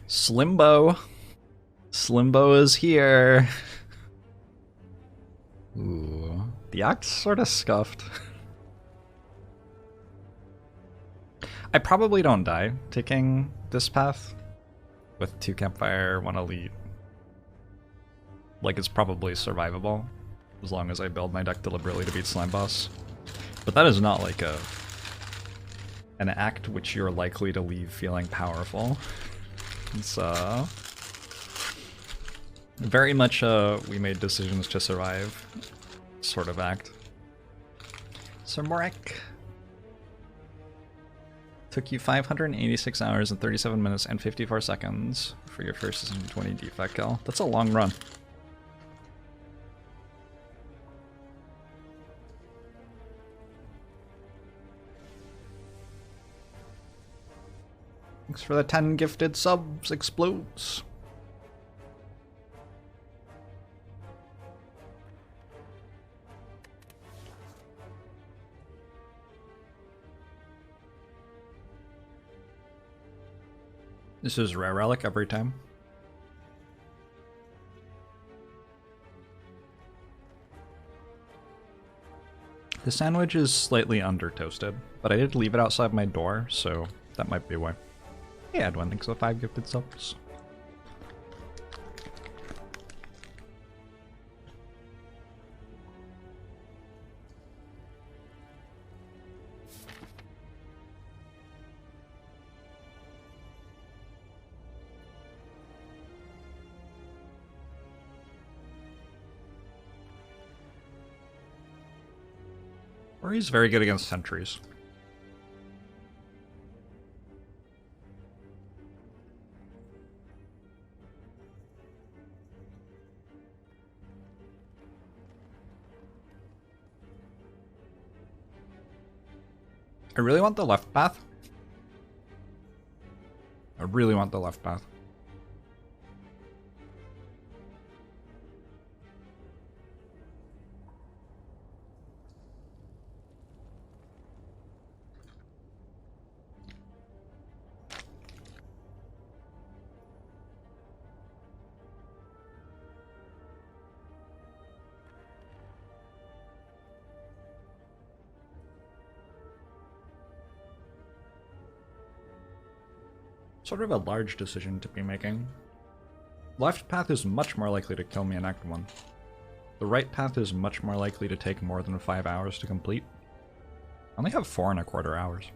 Slimbo. Slimbo is here. Ooh. The act's sort of scuffed. I probably don't die taking this path with 2 campfire, 1 elite. Like, it's probably survivable as long as I build my deck deliberately to beat slime boss. But that is not like an act which you're likely to leave feeling powerful. It's very much we made decisions to survive sort of act. So Morek, took you 586 hours and 37 minutes and 54 seconds for your first Season 20 defect kill. That's a long run. Thanks for the 10 gifted subs, explodes. This is Rare Relic every time. The sandwich is slightly under toasted, but I did leave it outside my door, so that might be why. Hey Edwin, thanks for the 5 gifted subs. Or he's very good against sentries. I really want the left path. I really want the left path. Sort of a large decision to be making. Left path is much more likely to kill me in Act 1. The right path is much more likely to take more than 5 hours to complete. I only have 4.25 hours.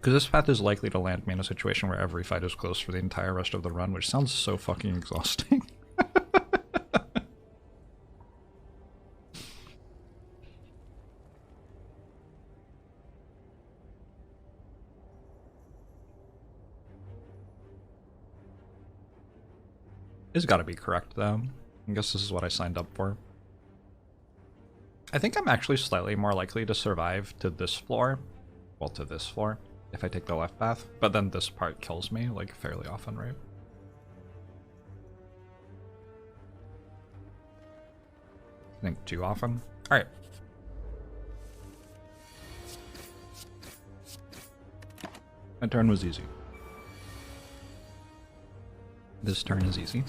Because this path is likely to land me in a situation where every fight is close for the entire rest of the run, which sounds so fucking exhausting. It's gotta be correct, though. I guess this is what I signed up for. I think I'm actually slightly more likely to survive to this floor. Well, to this floor, if I take the left path. But then this part kills me, like, fairly often, right? I think too often. Alright. My turn was easy. This turn is easy.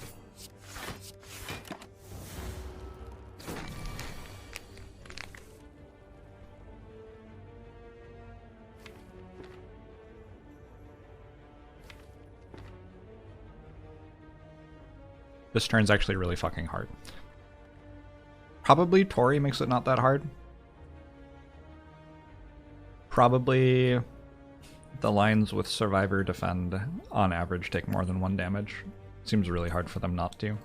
This turn's actually really fucking hard. Probably Tori makes it not that hard. Probably the lines with Survivor Defend on average take more than 1 damage. Seems really hard for them not to.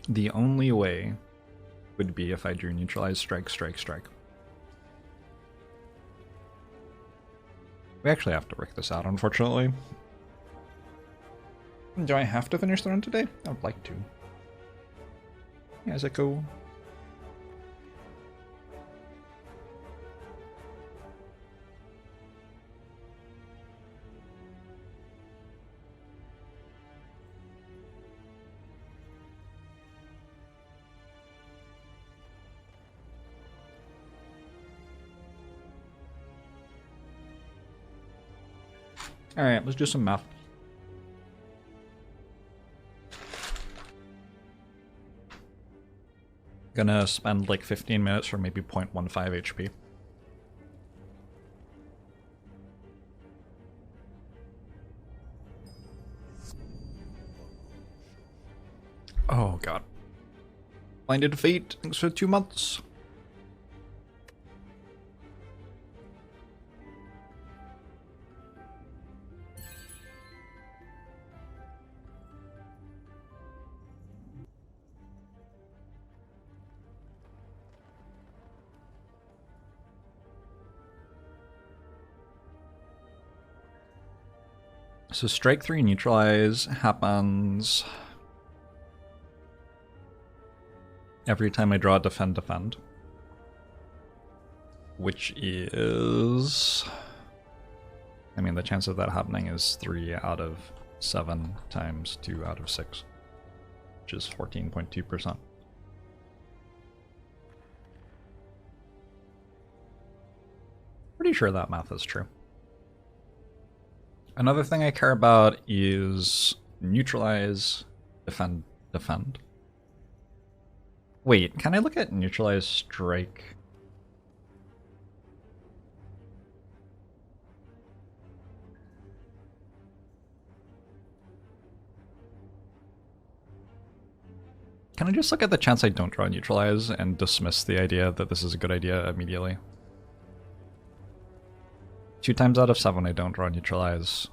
The only way would be if I drew Neutralize, Strike, Strike, Strike. We actually have to work this out, unfortunately. Do I have to finish the run today? I would like to. Yeah, is it cool? Alright, let's do some math. Gonna spend like 15 minutes for maybe 0.15 HP. Oh god. Blinded Fate, thanks for 2 months. So strike 3 neutralize happens every time I draw a defend defend. Which is, I mean, the chance of that happening is 3 out of 7 times 2 out of 6, which is 14.2%. Pretty sure that math is true. Another thing I care about is neutralize, defend, defend. Wait, can I look at neutralize strike? Can I just look at the chance I don't draw neutralize and dismiss the idea that this is a good idea immediately? 2 times out of 7 I don't draw neutralize.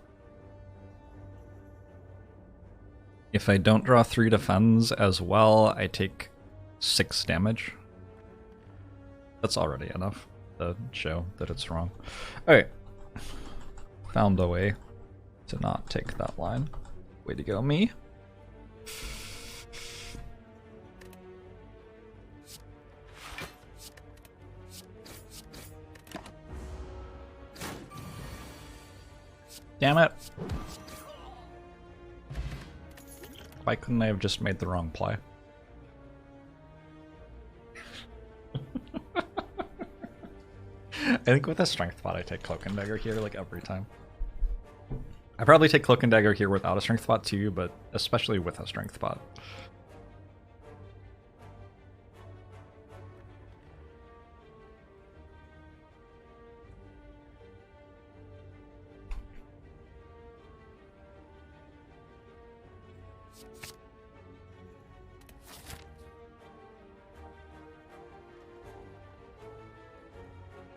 If I don't draw 3 defends as well, I take 6 damage. That's already enough to show that it's wrong. Alright. Found a way to not take that line. Way to go, me. Damn it. Why couldn't I have just made the wrong play? I think with a strength bot I take Cloak and Dagger here like every time. I probably take Cloak and Dagger here without a strength bot too, but especially with a strength bot.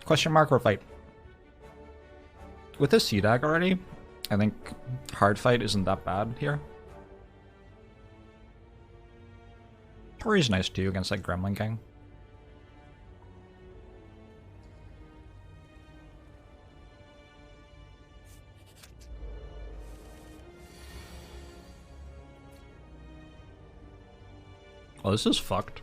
Question mark or fight? With this C-Dag already, I think hard fight isn't that bad here. Tori's nice too against like Gremlin King. Oh, this is fucked.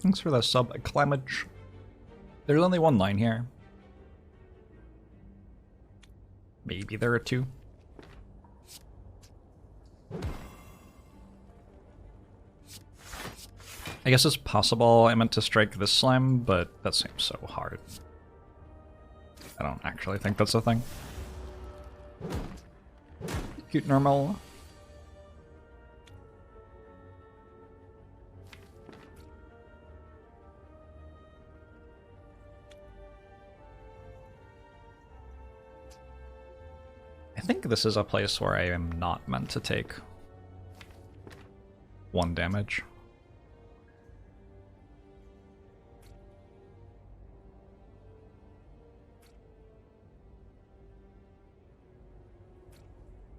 Thanks for the sub, Climage. There's only 1 line here. Maybe there are 2. I guess it's possible I meant to strike this slime, but that seems so hard. I don't actually think that's a thing. Cute normal. I think this is a place where I am not meant to take 1 damage.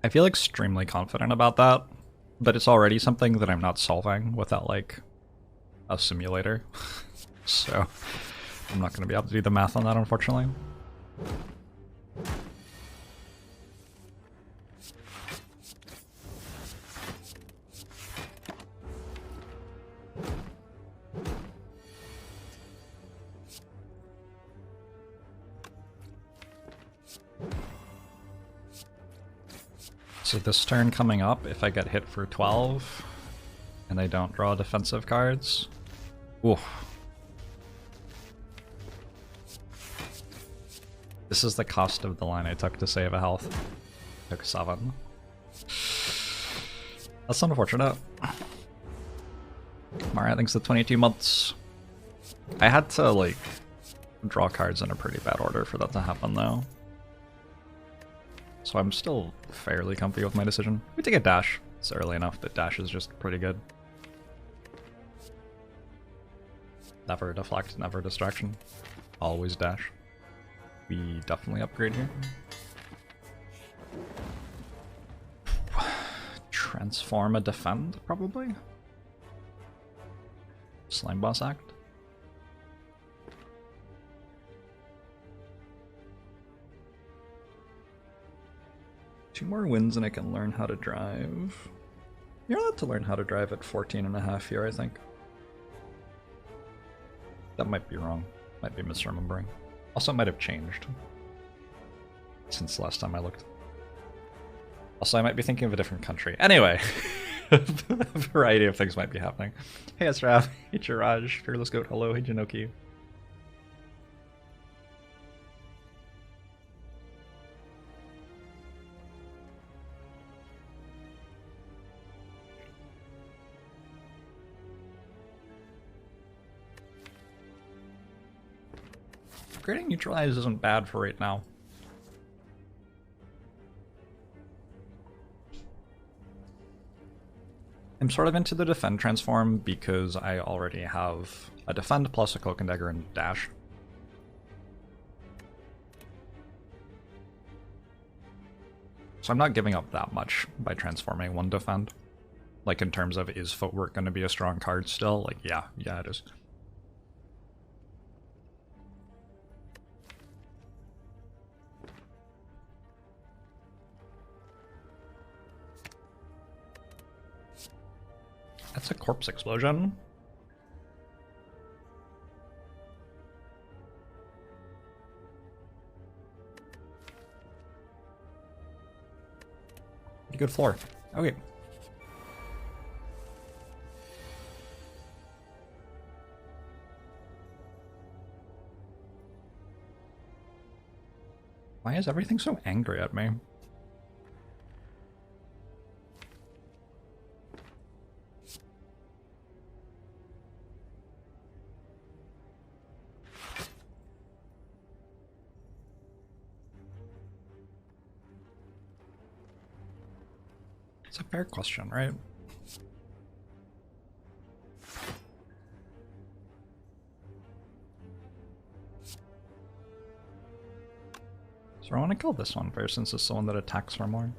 I feel extremely confident about that, but it's already something that I'm not solving without like a simulator. So I'm not going to be able to do the math on that, unfortunately. So this turn coming up, if I get hit for 12 and I don't draw defensive cards, oof. This is the cost of the line I took to save a health. Took 7. That's unfortunate. Mario thinks the 22 months. I had to, like, draw cards in a pretty bad order for that to happen, though. So I'm still fairly comfy with my decision. We take a dash. It's early enough that dash is just pretty good. Never deflect, never distraction. Always dash. We definitely upgrade here. Transform a defend, probably? Slime Boss Act? Two more wins and I can learn how to drive. You're allowed to learn how to drive at 14.5 here, I think. That might be wrong. Might be misremembering. Also, it might have changed since last time I looked. Also, I might be thinking of a different country. Anyway, a variety of things might be happening. Hey, Asraf. Hey, Jiraj. Fearless Goat. Hello. Hey, Jinoki. Upgrading Neutralize isn't bad for right now. I'm sort of into the defend transform because I already have a defend plus a cloak and dagger and dash. So I'm not giving up that much by transforming one defend. Like in terms of, is footwork going to be a strong card still? Like, yeah it is. That's a corpse explosion. Pretty good floor. Okay. Why is everything so angry at me? It's a fair question, right? So I want to kill this one first, since it's the one that attacks for more.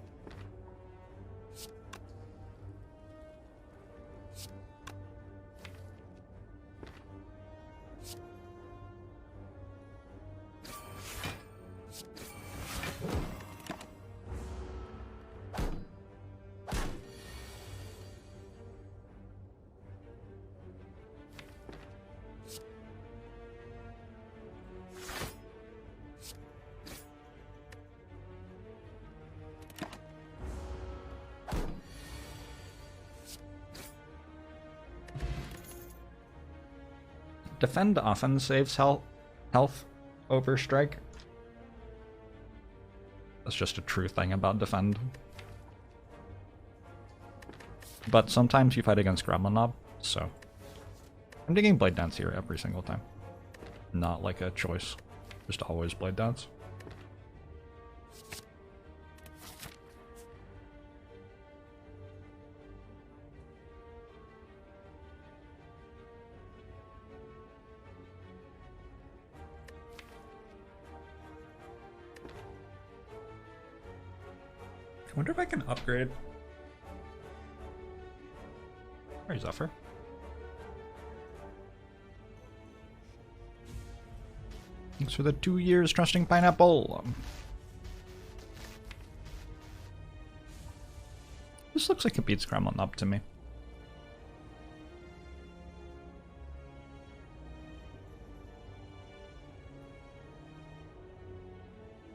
Defend often saves health over strike. That's just a true thing about defend. But sometimes you fight against Gremlin Mob, so I'm digging Blade Dance here every single time. Not like a choice, just always Blade Dance. I wonder if I can upgrade. Where's Zephyr? Thanks for the 2 years trusting Pineapple. This looks like it beats Gremlin up to me. I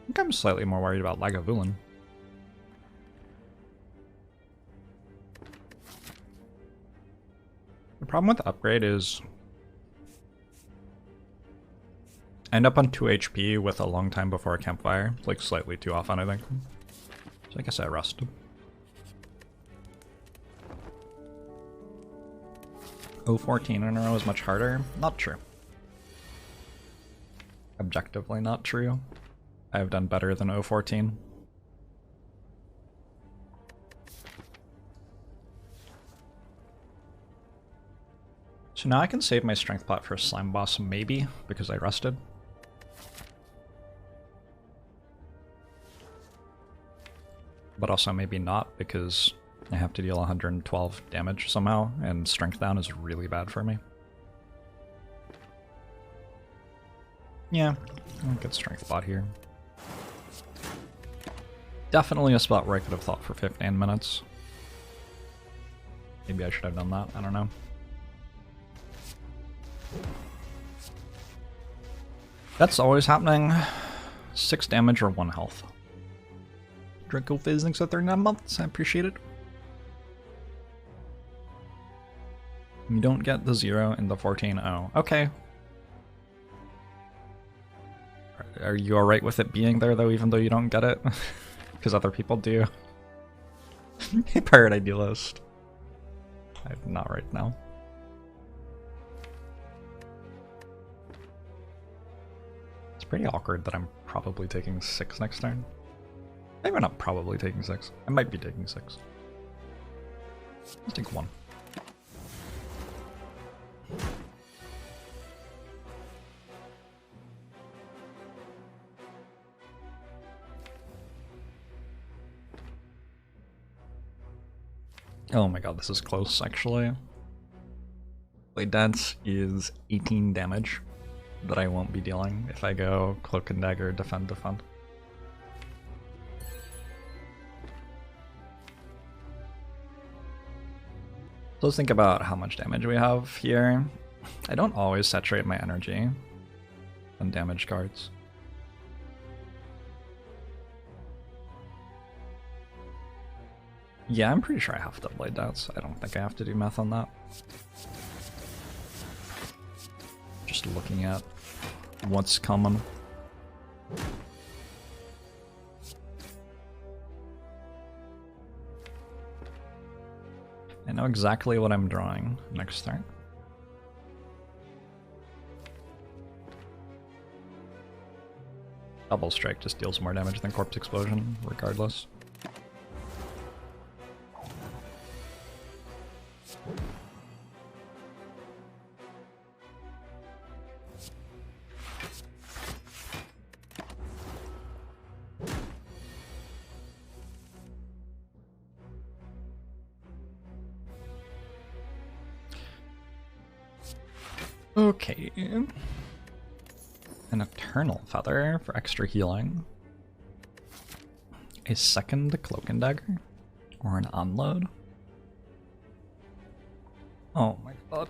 think I'm slightly more worried about Lagavulin. problem with the upgrade is I end up on 2 HP with a long time before a campfire. It's like slightly too often, I think. So I guess I rest. 014 in a row is much harder. Not true. Objectively not true. I've done better than 014. So now I can save my strength pot for slime boss, maybe, because I rested. But also maybe not, because I have to deal 112 damage somehow, and strength down is really bad for me. Yeah, I'll get strength bot here. Definitely a spot where I could have thought for 15 minutes. Maybe I should have done that, I don't know. That's always happening. 6 damage or 1 health. Draco Fizz, thanks for 39 months, I appreciate it. You don't get the 0 in the 14. Oh, okay. Are you alright with it being there though, even though you don't get it? Because other people do. Hey, Pirate Idealist. I'm not right now. It's pretty awkward that I'm probably taking 6 next turn. Maybe I'm not probably taking 6. I might be taking 6. Let's take 1. Oh my god, this is close, actually. Blade Dance is 18 damage that I won't be dealing if I go Cloak and Dagger, Defend, Defend. So let's think about how much damage we have here. I don't always saturate my energy on damage cards. Yeah, I'm pretty sure I have to Blade Dance. I don't think I have to do math on that. Just looking at what's coming. I know exactly what I'm drawing next turn. Double Strike just deals more damage than Corpse Explosion, regardless. Okay. An Eternal Feather for extra healing. A second Cloak and Dagger? Or an Unload? Oh my god.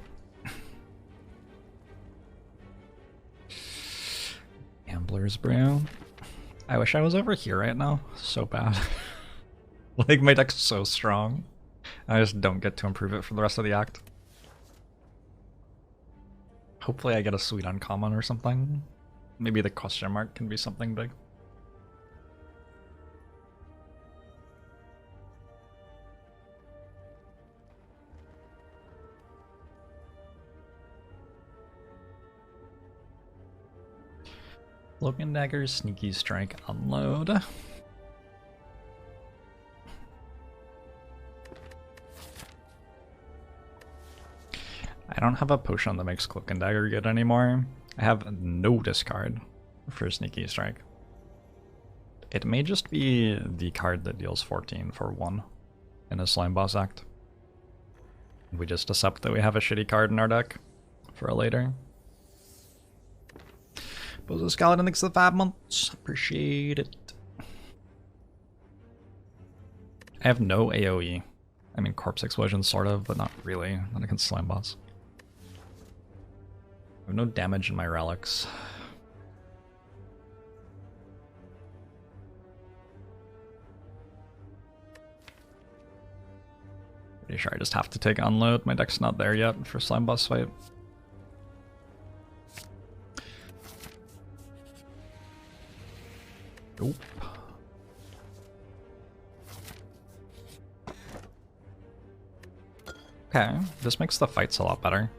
Gambler's Brew. I wish I was over here right now. So bad. Like, my deck's so strong. I just don't get to improve it for the rest of the act. Hopefully I get a sweet uncommon or something. Maybe the question mark can be something big. Logan Dagger, Sneaky Strike, Unload. I don't have a potion that makes Cloak and Dagger good anymore. I have no discard for Sneaky Strike. It may just be the card that deals 14 for 1 in a Slime Boss act. We just accept that we have a shitty card in our deck for a later. Bozo Skeleton, thanks for the 5 months. Appreciate it. I have no AoE. I mean, Corpse Explosion, sort of, but not really. Not against Slime Boss. I have no damage in my relics. Pretty sure I just have to take unload. My deck's not there yet for slime boss fight. Nope. Okay, this makes the fights a lot better.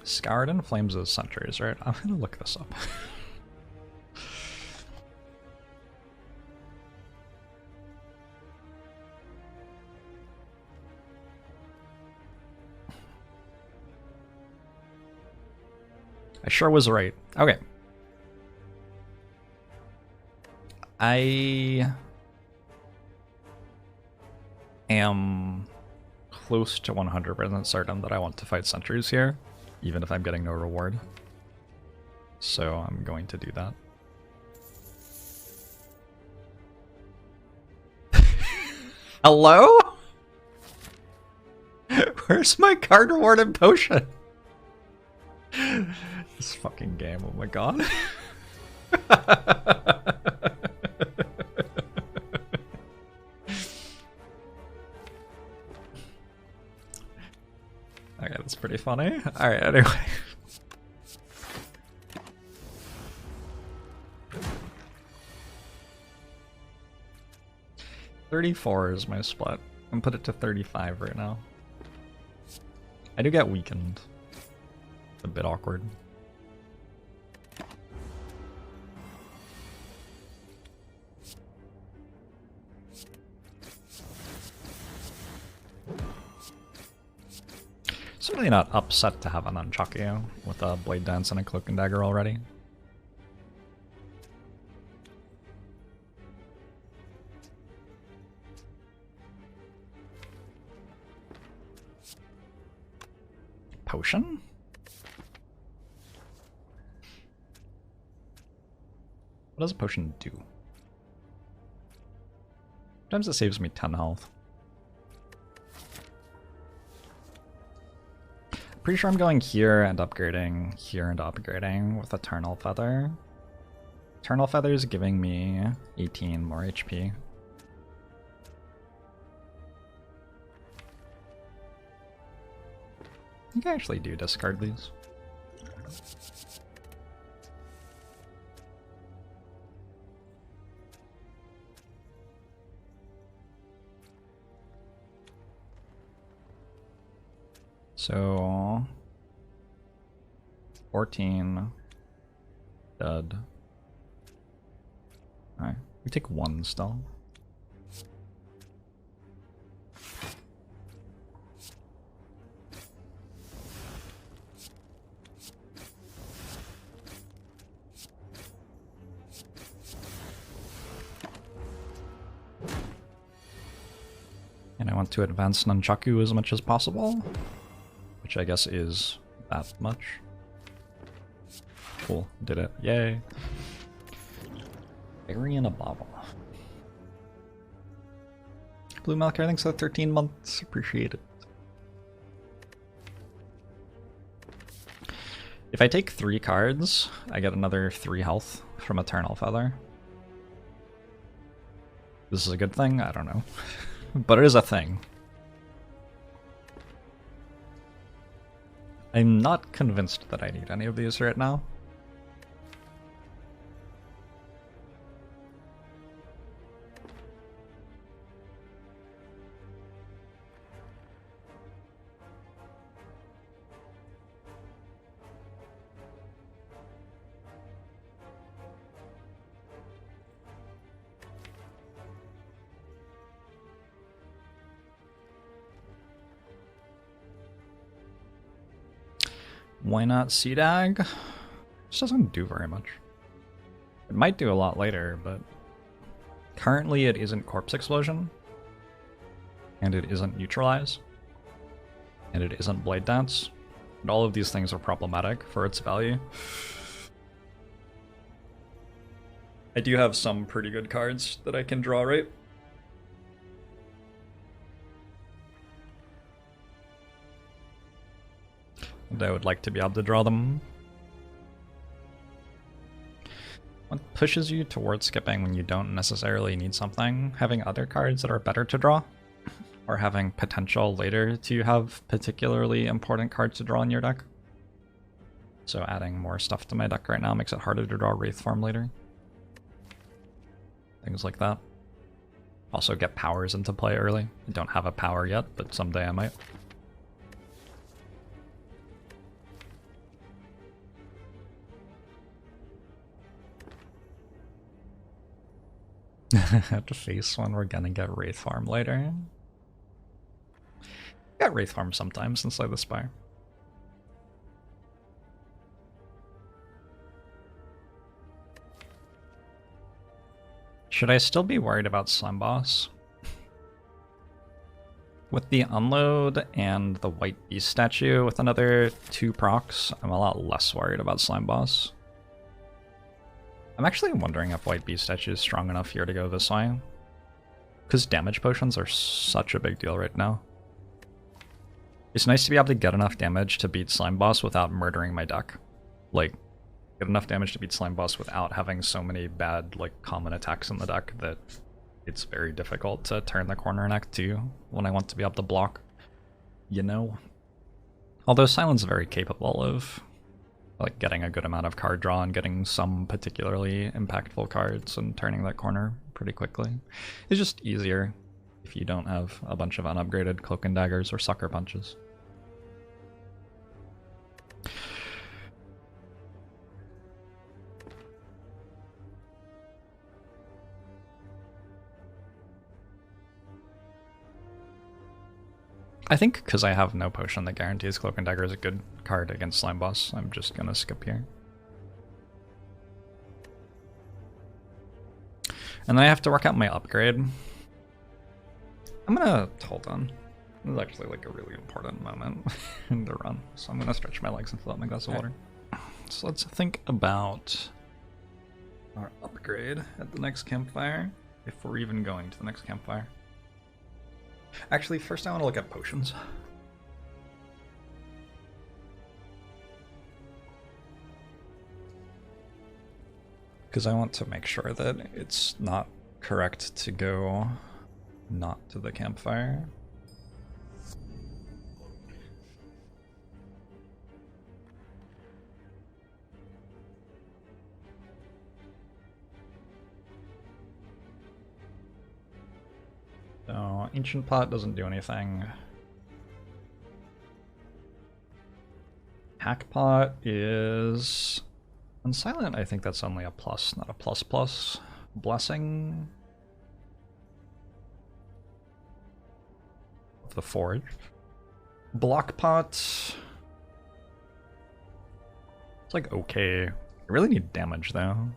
Scoured in Flames as sentries, right? I'm gonna look this up. I sure was right. Okay. I am close to 100% certain that I want to fight sentries here, even if I'm getting no reward. So I'm going to do that. Hello? Where's my card rewarded potion? This fucking game, oh my god. Okay, that's pretty funny. Alright, anyway. $34 is my split. I'm put it to 35 right now. I do get weakened. It's a bit awkward. Certainly not upset to have an Nunchaku with a Blade Dance and a Cloak and Dagger already. Potion? What does a potion do? Sometimes it saves me 10 health. Pretty sure I'm going here and upgrading with Eternal Feather. Eternal Feather is giving me 18 more HP. I think I actually do discard these. So 14 dead. Alright, we take one still. And I want to advance Nunchaku as much as possible, which I guess is that much. Cool, did it. Yay. Berry in a bottle. Blue Milker, thanks for 13 months. Appreciate it. If I take 3 cards, I get another 3 health from Eternal Feather. This is a good thing? I don't know. But it is a thing. I'm not convinced that I need any of these right now. Why not CDAG? This doesn't do very much. It might do a lot later, but currently it isn't Corpse Explosion, and it isn't Neutralize, and it isn't Blade Dance, and all of these things are problematic for its value. I do have some pretty good cards that I can draw, right? And I would like to be able to draw them. What pushes you towards skipping when you don't necessarily need something? Having other cards that are better to draw? or having potential later to have particularly important cards to draw in your deck. So adding more stuff to my deck right now makes it harder to draw Wraith Form later. Things like that. Also get powers into play early. I don't have a power yet, but someday I might. Have to face when we're gonna get Wraith Farm later. Get Wraith Farm sometimes inside the Spire. Should I still be worried about Slime Boss? With the Unload and the White Beast statue with another 2 procs, I'm a lot less worried about Slime Boss. I'm actually wondering if White Beast statue is strong enough here to go this way. Because damage potions are such a big deal right now. It's nice to be able to get enough damage to beat Slime Boss without murdering my deck. Like, get enough damage to beat Slime Boss without having so many bad, like, common attacks in the deck that it's very difficult to turn the corner in Act 2 when I want to be able to block, you know? Although Silent's very capable of, like, getting a good amount of card draw and getting some particularly impactful cards and turning that corner pretty quickly. It's just easier if you don't have a bunch of unupgraded Cloak and Daggers or Sucker Punches. I think because I have no potion that guarantees Cloak and Dagger is a good card against Slime Boss, I'm just gonna skip here. And then I have to work out my upgrade. I'm gonna, hold on. This is actually like a really important moment in the run. So I'm gonna stretch my legs and fill up my glass of water. So let's think about our upgrade at the next campfire, if we're even going to the next campfire. Actually, first I want to look at potions. Because I want to make sure that it's not correct to go not to the campfire. So, Ancient Pot doesn't do anything. Hack Pot is... On Silent, I think that's only a plus, not a plus plus. Blessing of the Forge. Block Pot. It's like okay. I really need damage though.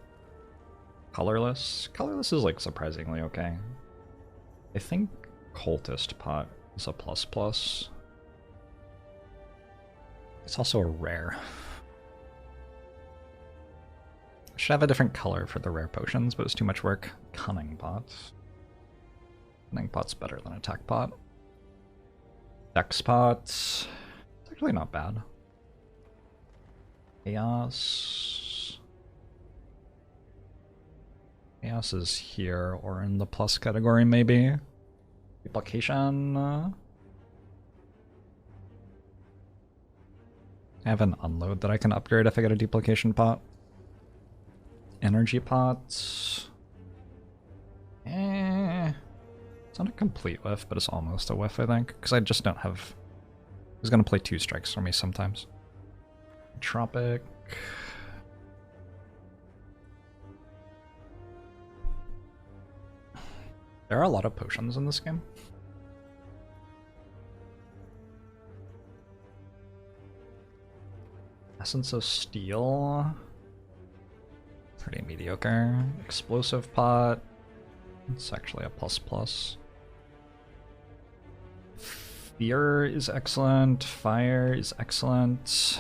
Colorless. Colorless is like surprisingly okay. I think Cultist Pot is a plus plus. It's also a rare. I should have a different color for the rare potions, but it's too much work. Cunning Pot. Cunning Pot's better than Attack Pot. Dex Pot. It's actually not bad. Chaos. Chaos is here or in the plus category maybe. Duplication. I have an Unload that I can upgrade if I get a Duplication Pot. Energy Pot. It's not a complete whiff, but it's almost a whiff, I think. Because I just don't have... He's going to play 2 strikes for me sometimes. Tropic. There are a lot of potions in this game. Essence of Steel. Pretty mediocre. Explosive Pot. It's actually a plus plus. Fear is excellent. Fire is excellent.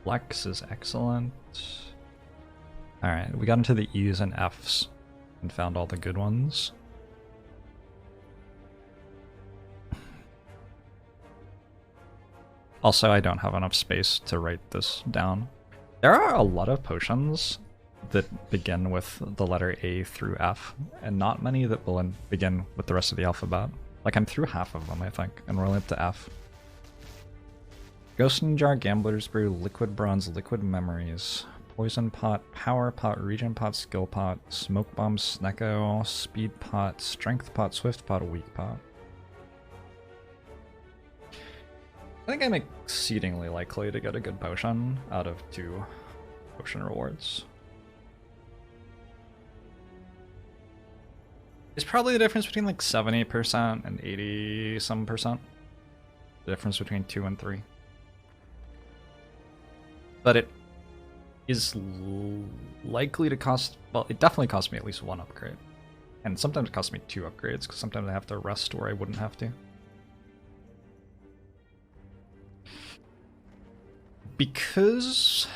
Flex is excellent. Alright, we got into the E's and F's and found all the good ones. Also, I don't have enough space to write this down. There are a lot of potions that begin with the letter A through F, and not many that will begin with the rest of the alphabet. Like, I'm through half of them, I think, and we're only up to F. Ghost in Jar, Gambler's Brew, Liquid Bronze, Liquid Memories, Poison Pot, Power Pot, Regen Pot, Skill Pot, Smoke Bomb, Snecko, Speed Pot, Strength Pot, Swift Pot, Weak Pot. I think I'm exceedingly likely to get a good potion out of 2 potion rewards. It's probably the difference between like 70% and 80-some percent. The difference between 2 and 3. But it is likely to cost, well, it definitely cost me at least 1 upgrade. And sometimes it costs me 2 upgrades, because sometimes I have to rest where I wouldn't have to. Because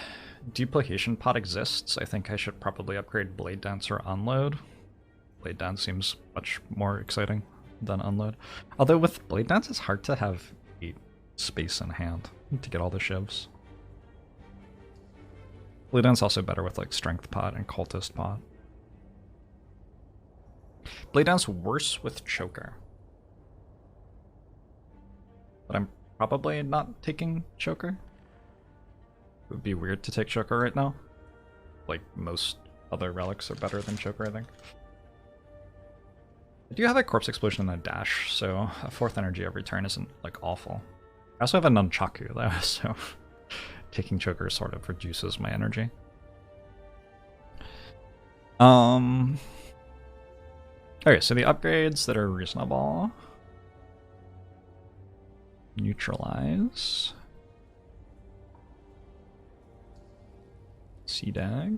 Duplication Pot exists, I think I should probably upgrade Blade Dance or Unload. Blade Dance seems much more exciting than Unload. Although with Blade Dance, it's hard to have 8 space in hand to get all the shivs. Blade Dance also better with like Strength Pot and Cultist Pot. Blade Dance worse with Choker. But I'm probably not taking Choker. It would be weird to take Choker right now. Like, most other relics are better than Choker, I think. I do have a Corpse Explosion and a dash, so a 4th energy every turn isn't, like, awful. I also have a Nunchaku, though, so taking Choker sort of reduces my energy. Okay, so the upgrades that are reasonable. Neutralize. C-Dag.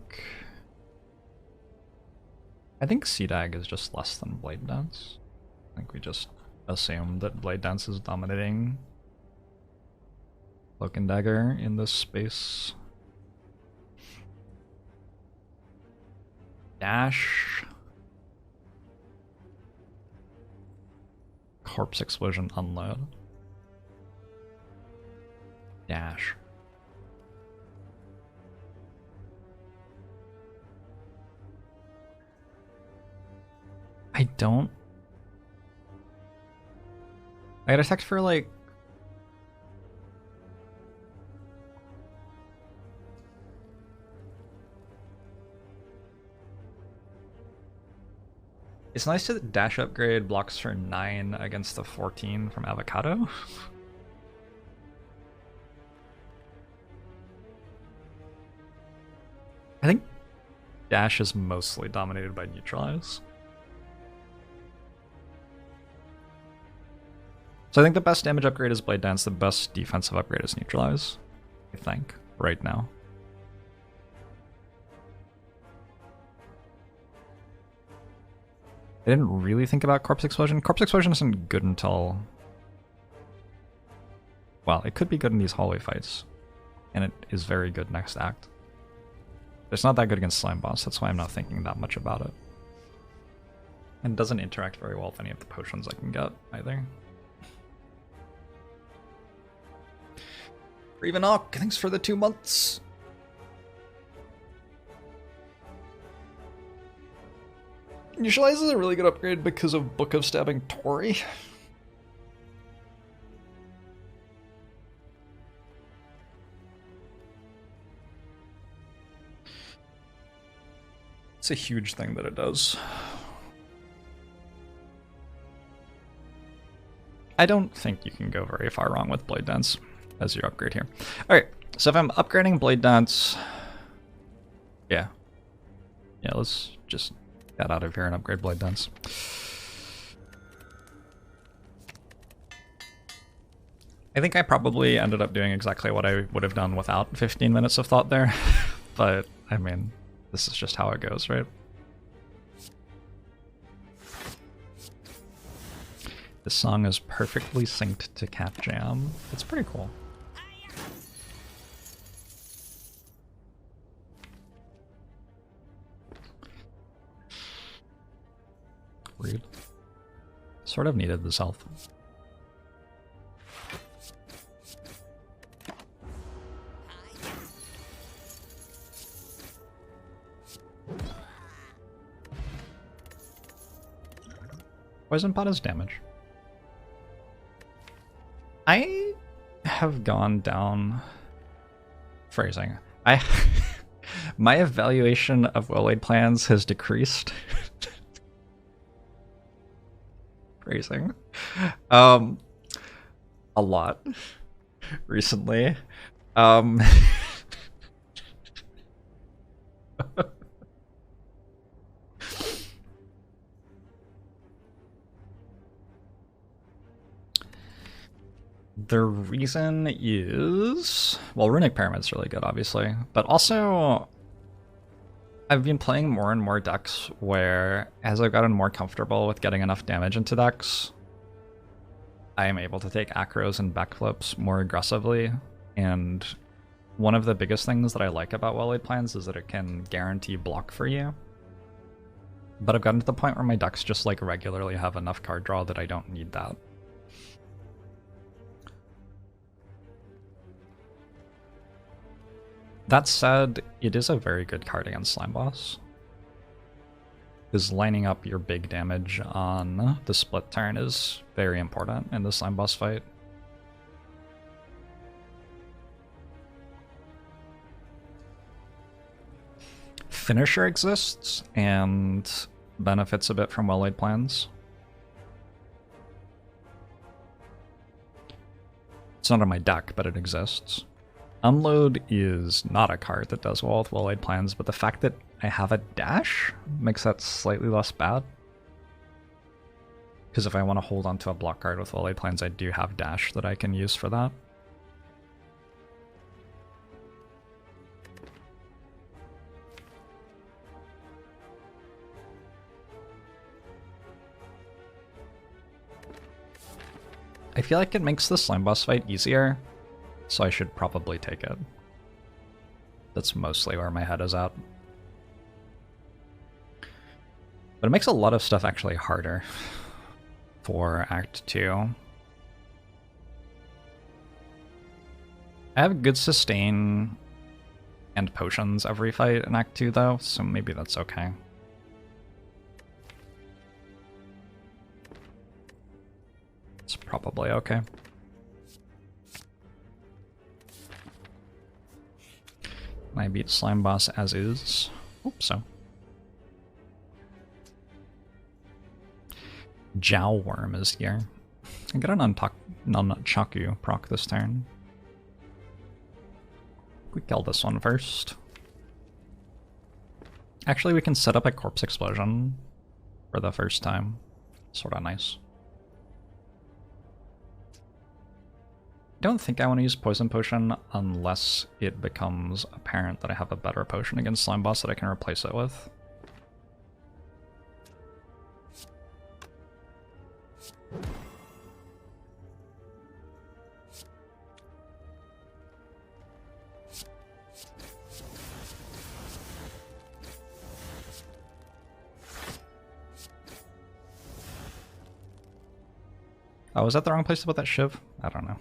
I think C-Dag is just less than Blade Dance. I think we just assume that Blade Dance is dominating Cloak and Dagger in this space. Dash. Corpse Explosion, Unload. Dash. I don't... I got attacked for like... It's nice to dash upgrade blocks for 9 against the 14 from Avocado. I think dash is mostly dominated by Neutralize. So I think the best damage upgrade is Blade Dance, the best defensive upgrade is Neutralize, I think, right now. I didn't really think about Corpse Explosion. Corpse Explosion isn't good until... Well, it could be good in these hallway fights, and it is very good next act. But it's not that good against Slime Boss, that's why I'm not thinking that much about it. And it doesn't interact very well with any of the potions I can get, either. Ravenhawk, thanks for the 2 months. Neutralize is a really good upgrade because of Book of Stabbing Tori. It's a huge thing that it does. I don't think you can go very far wrong with Blade Dance as your upgrade here. Alright, so if I'm upgrading Blade Dance... Yeah, let's just get out of here and upgrade Blade Dance. I think I probably ended up doing exactly what I would have done without 15 minutes of thought there. But, I mean, this is just how it goes, right? This song is perfectly synced to Cat Jam. It's pretty cool. Rude. Sort of needed this health. Poison pot is damage. I have gone down... Phrasing. My evaluation of well-laid plans has decreased. Phrasing. A lot. Recently. The reason is... Well, Runic Pyramid's really good, obviously. But also, I've been playing more and more decks where, as I've gotten more comfortable with getting enough damage into decks, I am able to take acros and backflips more aggressively. And one of the biggest things that I like about well-laid plans is that it can guarantee block for you. But I've gotten to the point where my decks just like regularly have enough card draw that I don't need that. That said, it is a very good card against Slime Boss. Because lining up your big damage on the split turn is very important in the Slime Boss fight. Finisher exists and benefits a bit from well-laid plans. It's not on my deck, but it exists. Unload is not a card that does well with well-laid plans, but the fact that I have a dash makes that slightly less bad. Because if I want to hold onto a block card with well-laid plans, I do have dash that I can use for that. I feel like it makes the Slime Boss fight easier, so I should probably take it. That's mostly where my head is at. But it makes a lot of stuff actually harder for Act 2. I have good sustain and potions every fight in Act 2 though, so maybe that's okay. It's probably okay. I beat Slime Boss as is. Hope so. Jow Worm is here. I got an Nunchaku proc this turn. We kill this one first. Actually, we can set up a Corpse Explosion for the first time. Sorta nice. Don't think I want to use Poison Potion unless it becomes apparent that I have a better potion against Slime Boss that I can replace it with. Oh, was that the wrong place to put that Shiv? I don't know.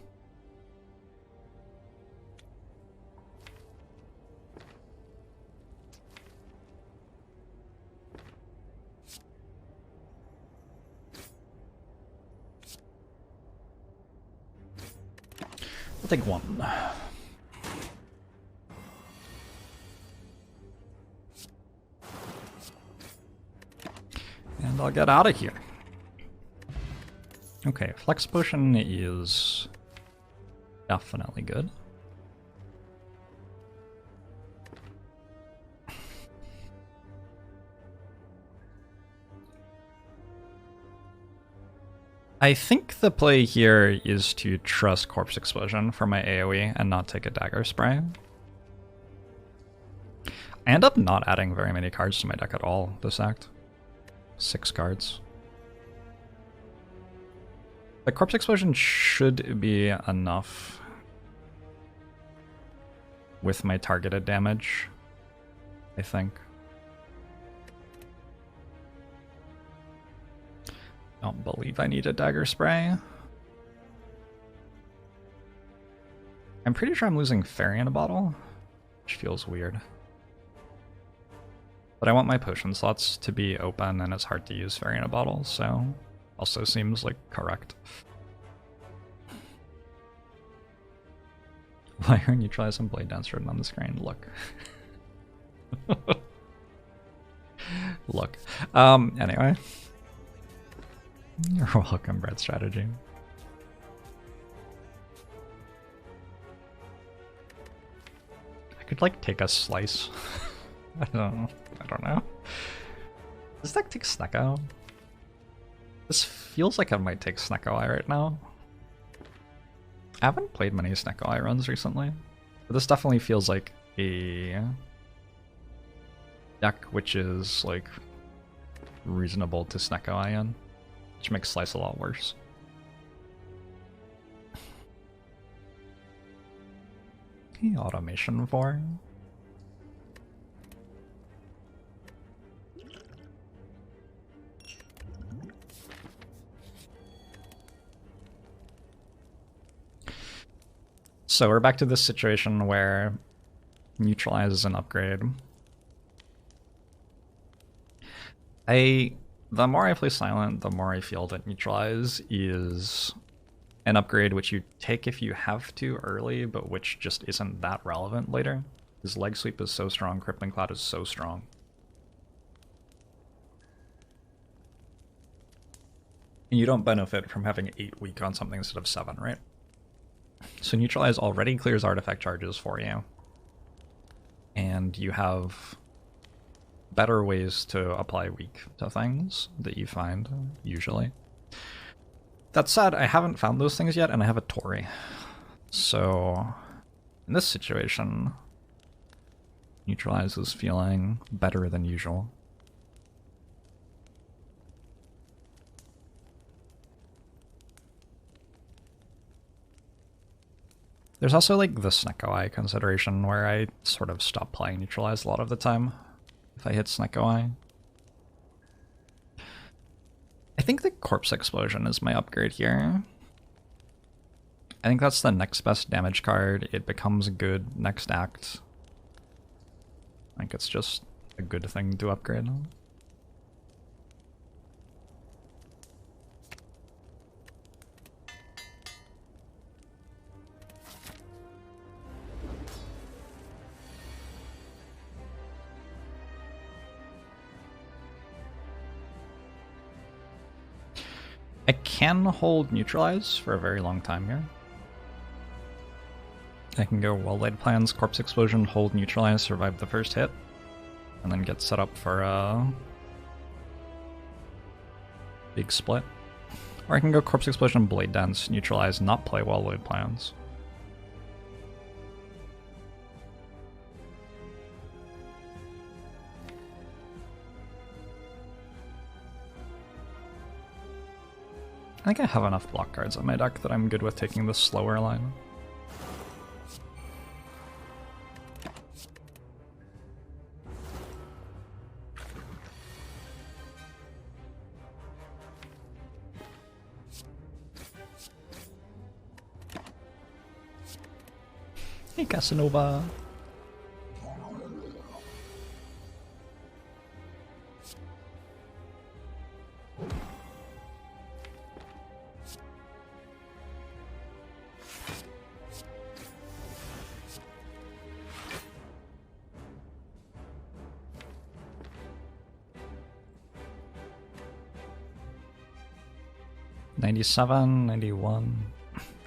I'll take one. And I'll get out of here. Okay, Flex Potion is definitely good. I think the play here is to trust Corpse Explosion for my AoE and not take a Dagger Spray. I end up not adding very many cards to my deck at all this act. 6 cards. The Corpse Explosion should be enough with my targeted damage, I think. Don't believe I need a Dagger Spray. I'm pretty sure I'm losing Fairy in a Bottle, which feels weird. But I want my potion slots to be open and it's hard to use Fairy in a Bottle, so also seems like correct. Why aren't you trying some blade dance written on the screen? Look. Look. Anyway. You're welcome, Bread Strategy. I could like take a slice. I don't know. Does that take Snecko? This feels like I might take Snecko Eye right now. I haven't played many Snecko Eye runs recently, but this definitely feels like a deck which is like reasonable to Snecko Eye in, which makes Slice a lot worse. Automation 4. So we're back to this situation where neutralize is an upgrade. The more I play Silent, the more I feel that neutralize is an upgrade which you take if you have to early, but which just isn't that relevant later. Because Leg Sweep is so strong, Crippling Cloud is so strong. And you don't benefit from having 8 weak on something instead of 7, right? So neutralize already clears artifact charges for you. And you have better ways to apply weak to things that you find, usually. That said, I haven't found those things yet, and I have a Tori. So, in this situation, neutralize is feeling better than usual. There's also like the Snecko Eye consideration where I sort of stop playing neutralize a lot of the time if I hit Snecko Eye. I think the Corpse Explosion is my upgrade here. I think that's the next best damage card. It becomes good next act. I think it's just a good thing to upgrade. I can hold neutralize for a very long time here. I can go well-laid plans, Corpse Explosion, hold neutralize, survive the first hit, and then get set up for a big split. Or I can go Corpse Explosion, Blade Dance, neutralize, not play well-laid plans. I think I have enough block cards on my deck that I'm good with taking the slower line. Hey, Casanova. $97, $91,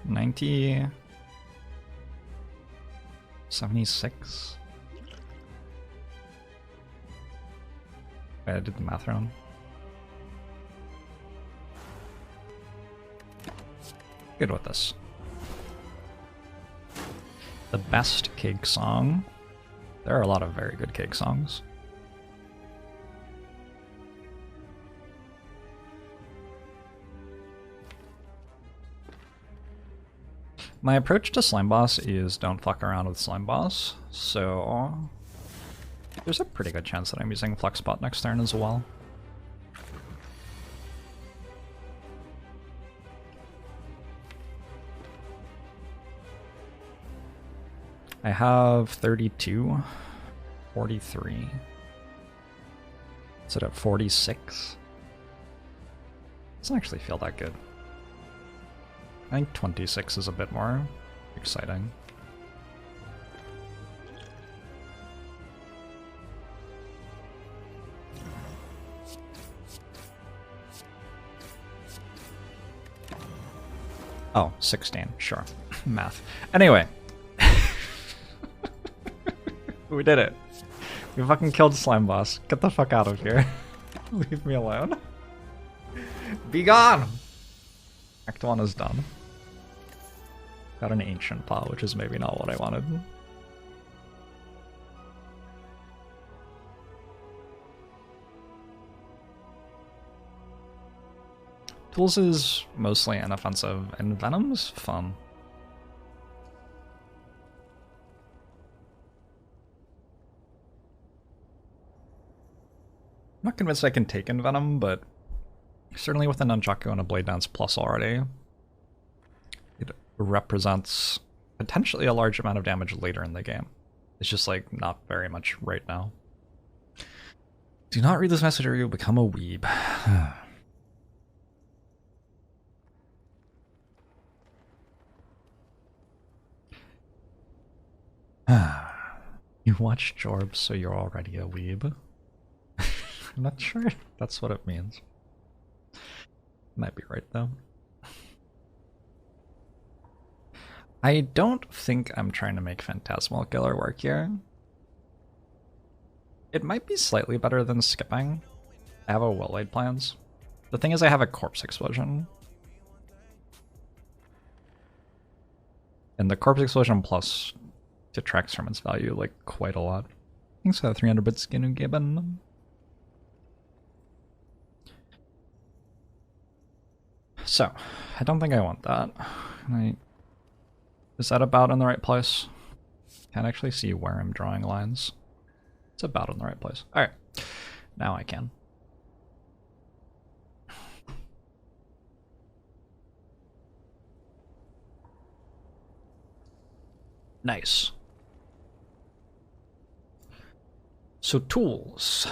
$90, $76. Wait, I did the math wrong. Good with this. The best cake song. There are a lot of very good cake songs. My approach to Slime Boss is don't fuck around with Slime Boss, so there's a pretty good chance that I'm using Flux Spot next turn as well. I have 32, 43. Is it at 46? Doesn't actually feel that good. I think 26 is a bit more exciting. Oh, 16, sure. Math. Anyway. We did it. We fucking killed Slime Boss. Get the fuck out of here. Leave me alone. Be gone! Act 1 is done. Got an Ancient Paw, which is maybe not what I wanted. Tools is mostly inoffensive, and Venom's fun. I'm not convinced I can take in Venom, but certainly with a Nunchaku and a Blade Dance Plus already, it represents potentially a large amount of damage later in the game. It's just like not very much right now. Do not read this message or you'll become a weeb. You watch Jorbs, so you're already a weeb. I'm not sure that's what it means. Might be right though. I don't think I'm trying to make Phantasmal Killer work here. It might be slightly better than skipping. I have a well-laid plans. The thing is I have a Corpse Explosion. And the Corpse Explosion plus detracts from its value like quite a lot. Thanks for the 300 bits, Skinu Gibbon. So, I don't think I want that. Is that about in the right place? Can't actually see where I'm drawing lines. It's about in the right place. Alright, now I can. Nice. So tools.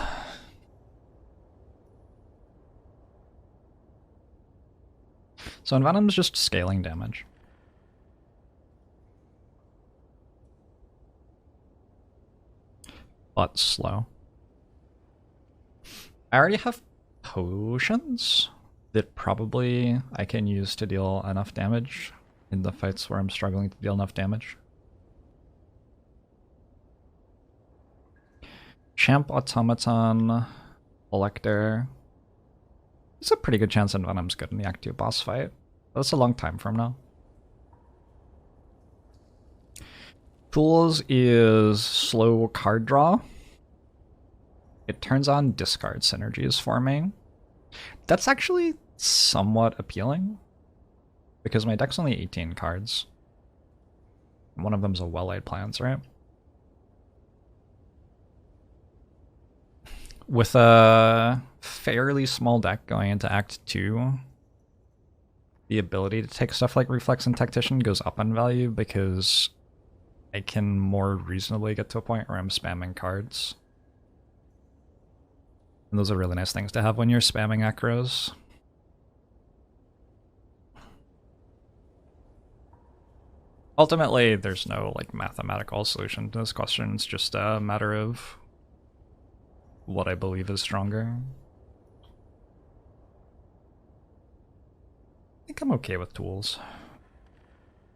So Envenom's just scaling damage. But slow. I already have potions that probably I can use to deal enough damage in the fights where I'm struggling to deal enough damage. Champ, Automaton, Elector. There's a pretty good chance Envenom's good in the Act 2 boss fight. That's a long time from now. Tools is slow card draw. It turns on discard synergies for me. That's actually somewhat appealing, because my deck's only 18 cards. One of them's a well-laid plans, right? With a fairly small deck going into Act 2, the ability to take stuff like Reflex and Tactician goes up in value because I can more reasonably get to a point where I'm spamming cards. And those are really nice things to have when you're spamming acros. Ultimately, there's no like mathematical solution to this question. It's just a matter of what I believe is stronger. I think I'm okay with tools.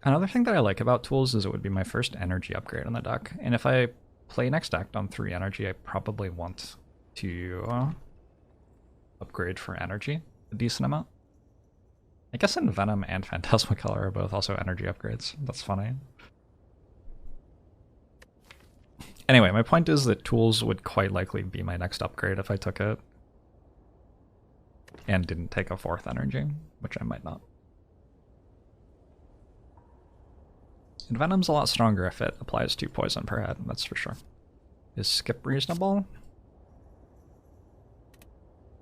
Another thing that I like about tools is it would be my first energy upgrade on the deck. And if I play next act on 3 energy, I probably want to upgrade for energy a decent amount. I guess in Venom and Phantasmal Killer are both also energy upgrades. That's funny. Anyway, my point is that tools would quite likely be my next upgrade if I took it. And didn't take a 4th energy, which I might not. And Venom's a lot stronger if it applies 2 poison per head, that's for sure. Is skip reasonable?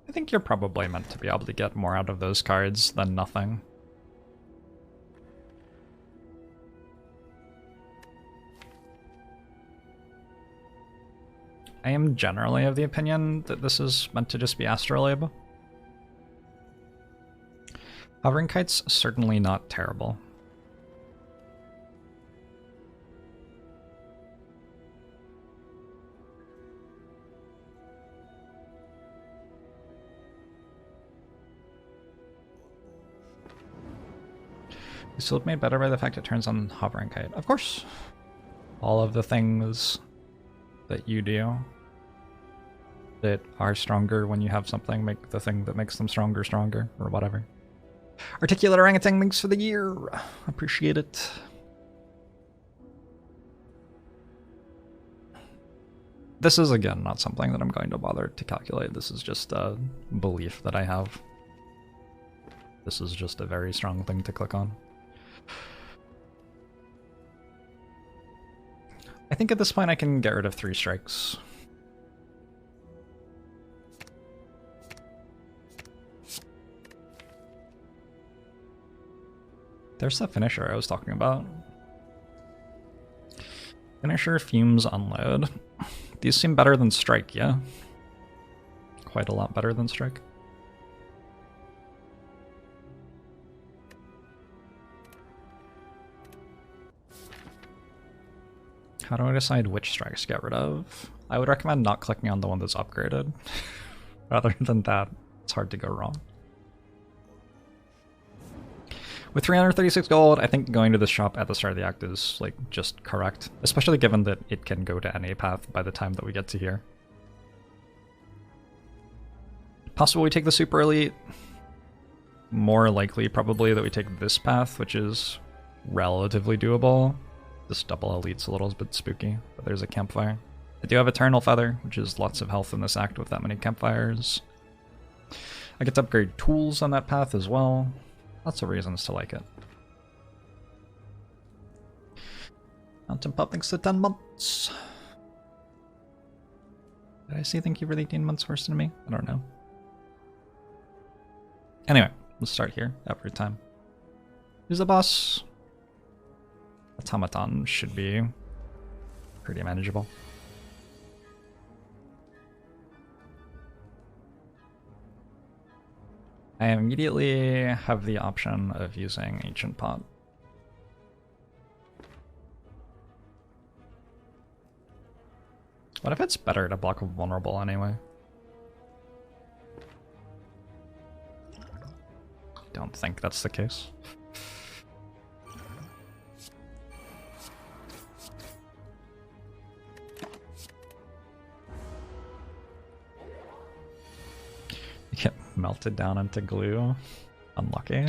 I think you're probably meant to be able to get more out of those cards than nothing. I am generally of the opinion that this is meant to just be Astrolabe. Hovering Kite's certainly not terrible. Is Slip made better by the fact it turns on Hovering Kite? Of course. All of the things that you do that are stronger when you have something make the thing that makes them stronger, or whatever. Articulate Orangutan, thanks for the year. Appreciate it. This is, again, not something that I'm going to bother to calculate. This is just a belief that I have. This is just a very strong thing to click on. I think at this point I can get rid of 3 strikes. There's the finisher I was talking about. Finisher, Fumes, Unload. These seem better than Strike, yeah? Quite a lot better than Strike. How do I decide which strikes to get rid of? I would recommend not clicking on the one that's upgraded. Rather than that, it's hard to go wrong. With 336 gold, I think going to this shop at the start of the act is, like, just correct. Especially given that it can go to NA path by the time that we get to here. Possible we take the Super Elite. More likely, probably, that we take this path, which is relatively doable. This double Elite's a little bit spooky, but there's a campfire. I do have Eternal Feather, which is lots of health in this act with that many campfires. I get to upgrade tools on that path as well. Lots of reasons to like it. Mountain Pop, thanks to 10 months. Did I say thank you for the 18 months worse than me? I don't know. Anyway, let's start here every time. Who's the boss? Automaton should be pretty manageable. I immediately have the option of using Ancient Pot. What if it's better to block a vulnerable anyway? Don't think that's the case. Get melted down into glue. Unlucky.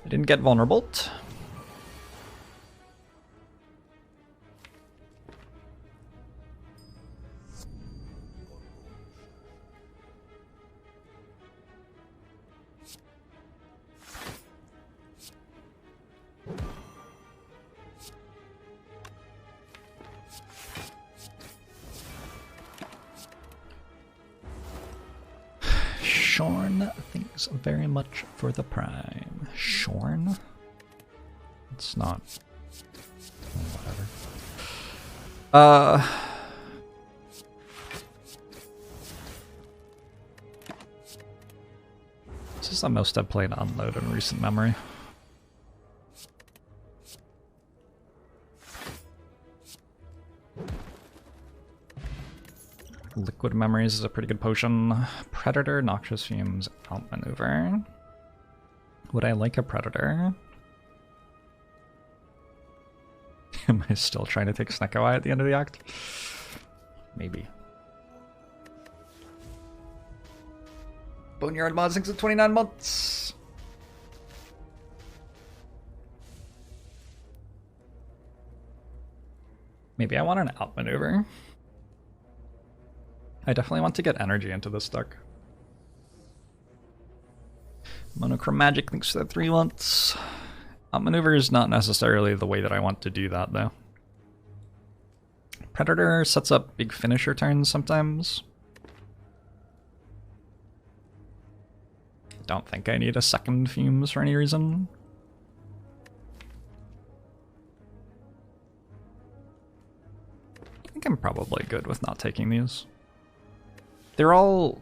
I didn't get vulnerable. Shorn, thanks very much for the prime. Shorn? It's not. Whatever. This is the most I've played Unload in recent memory. Liquid Memories is a pretty good potion. Predator, Noxious Fumes, Outmaneuver. Would I like a Predator? Am I still trying to take Snecko Eye at the end of the act? Maybe. Boneyard Mod 6 at 29 months! Maybe I want an Outmaneuver. I definitely want to get energy into this deck. Monochrome Magic, thanks for the 3 months. Outmaneuver is not necessarily the way that I want to do that, though. Predator sets up big finisher turns sometimes. don't think I need a second Fumes for any reason. I think I'm probably good with not taking these. They're all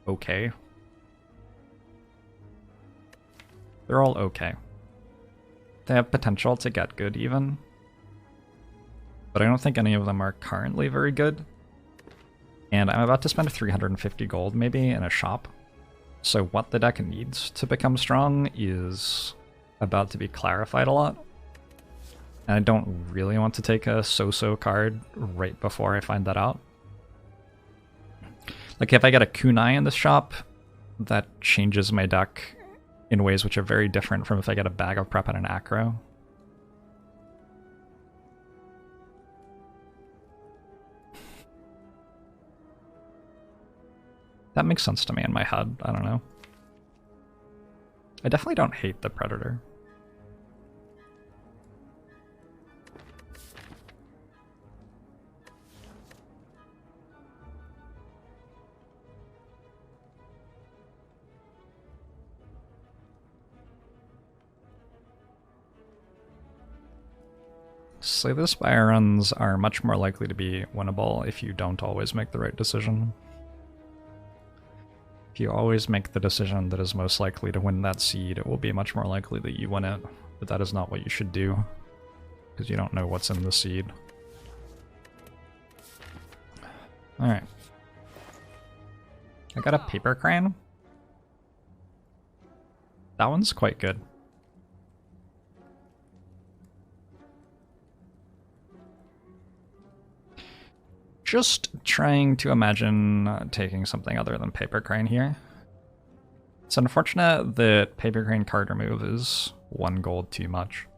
okay. They're all okay. They have potential to get good even. But I don't think any of them are currently very good. And I'm about to spend 350 gold maybe in a shop. So what the deck needs to become strong is about to be clarified a lot. And I don't really want to take a so-so card right before I find that out. Like if I get a kunai in this shop, that changes my deck in ways which are very different from if I get a bag of prep and an acro. That makes sense to me in my head, I don't know. I definitely don't hate the Predator. Slay the Spire runs are much more likely to be winnable if you don't always make the right decision. If you always make the decision that is most likely to win that seed, it will be much more likely that you win it, but that is not what you should do, because you don't know what's in the seed. Alright. I got a Paper Crane. That one's quite good. Just trying to imagine taking something other than Paper Crane here. It's unfortunate that Paper Crane card remove is 1 gold too much.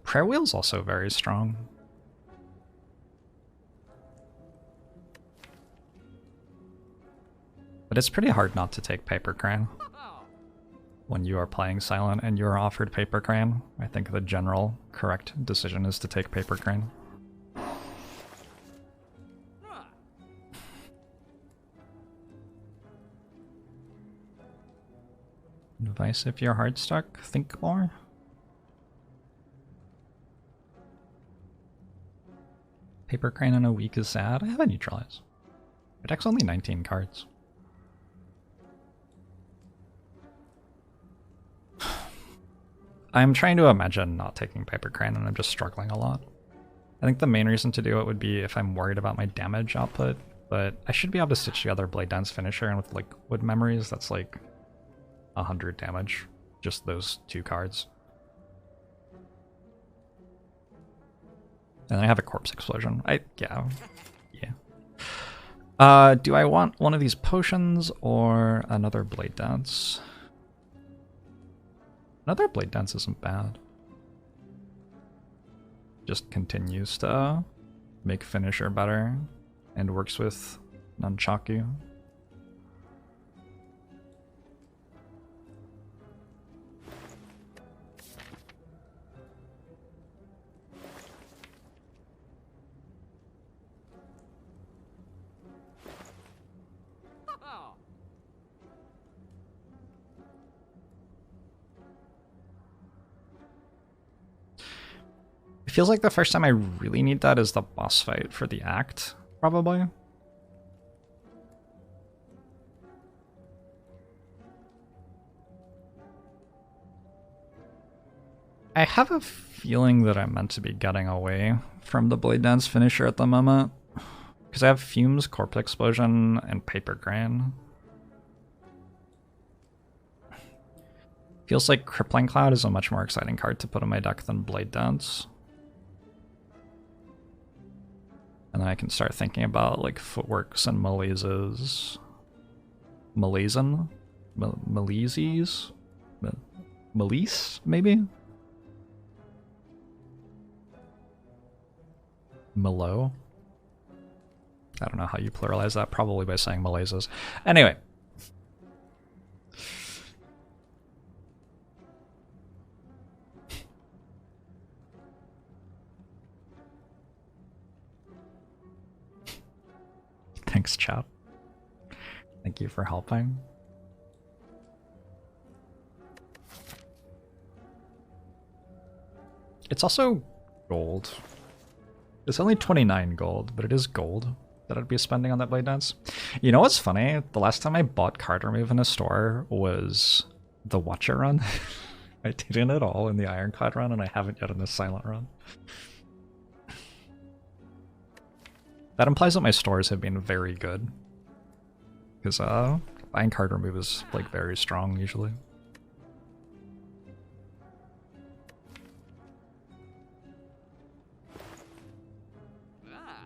Prayer Wheel's also very strong. But it's pretty hard not to take Paper Crane when you are playing Silent and you are offered Paper Crane. I think the general correct decision is to take Paper Crane. Advice if you're hard stuck, think more. Paper Crane in a week is sad. I have a neutralize. Your deck's only 19 cards. I'm trying to imagine not taking Paper Crane and I'm just struggling a lot. I think the main reason to do it would be if I'm worried about my damage output, but I should be able to stitch together Blade Dance Finisher, and with like Wood Memories, that's like 100 damage. Just those 2 cards. And I have a Corpse Explosion. Yeah. Do I want one of these potions or another Blade Dance? Another Blade Dance isn't bad. Just continues to make Finisher better and works with Nunchaku. It feels like the first time I really need that is the boss fight for the act, probably. I have a feeling that I'm meant to be getting away from the Blade Dance Finisher at the moment, because I have Fumes, Corpse Explosion, and Paper Crane. Feels like Crippling Cloud is a much more exciting card to put in my deck than Blade Dance. And then I can start thinking about like Footworks and Malaises. Malaisan? Malaises? Malise, maybe? Malo? I don't know how you pluralize that, probably by saying Malaises. Anyway. Thanks, chat. Thank you for helping. It's also gold. It's only 29 gold, but it is gold that I'd be spending on that blade dance. You know what's funny? The last time I bought card remove in a store was the Watcher run. I didn't at all in the Ironclad run, and I haven't yet in the Silent run. That implies that my stores have been very good. Because buying card remove is like very strong usually.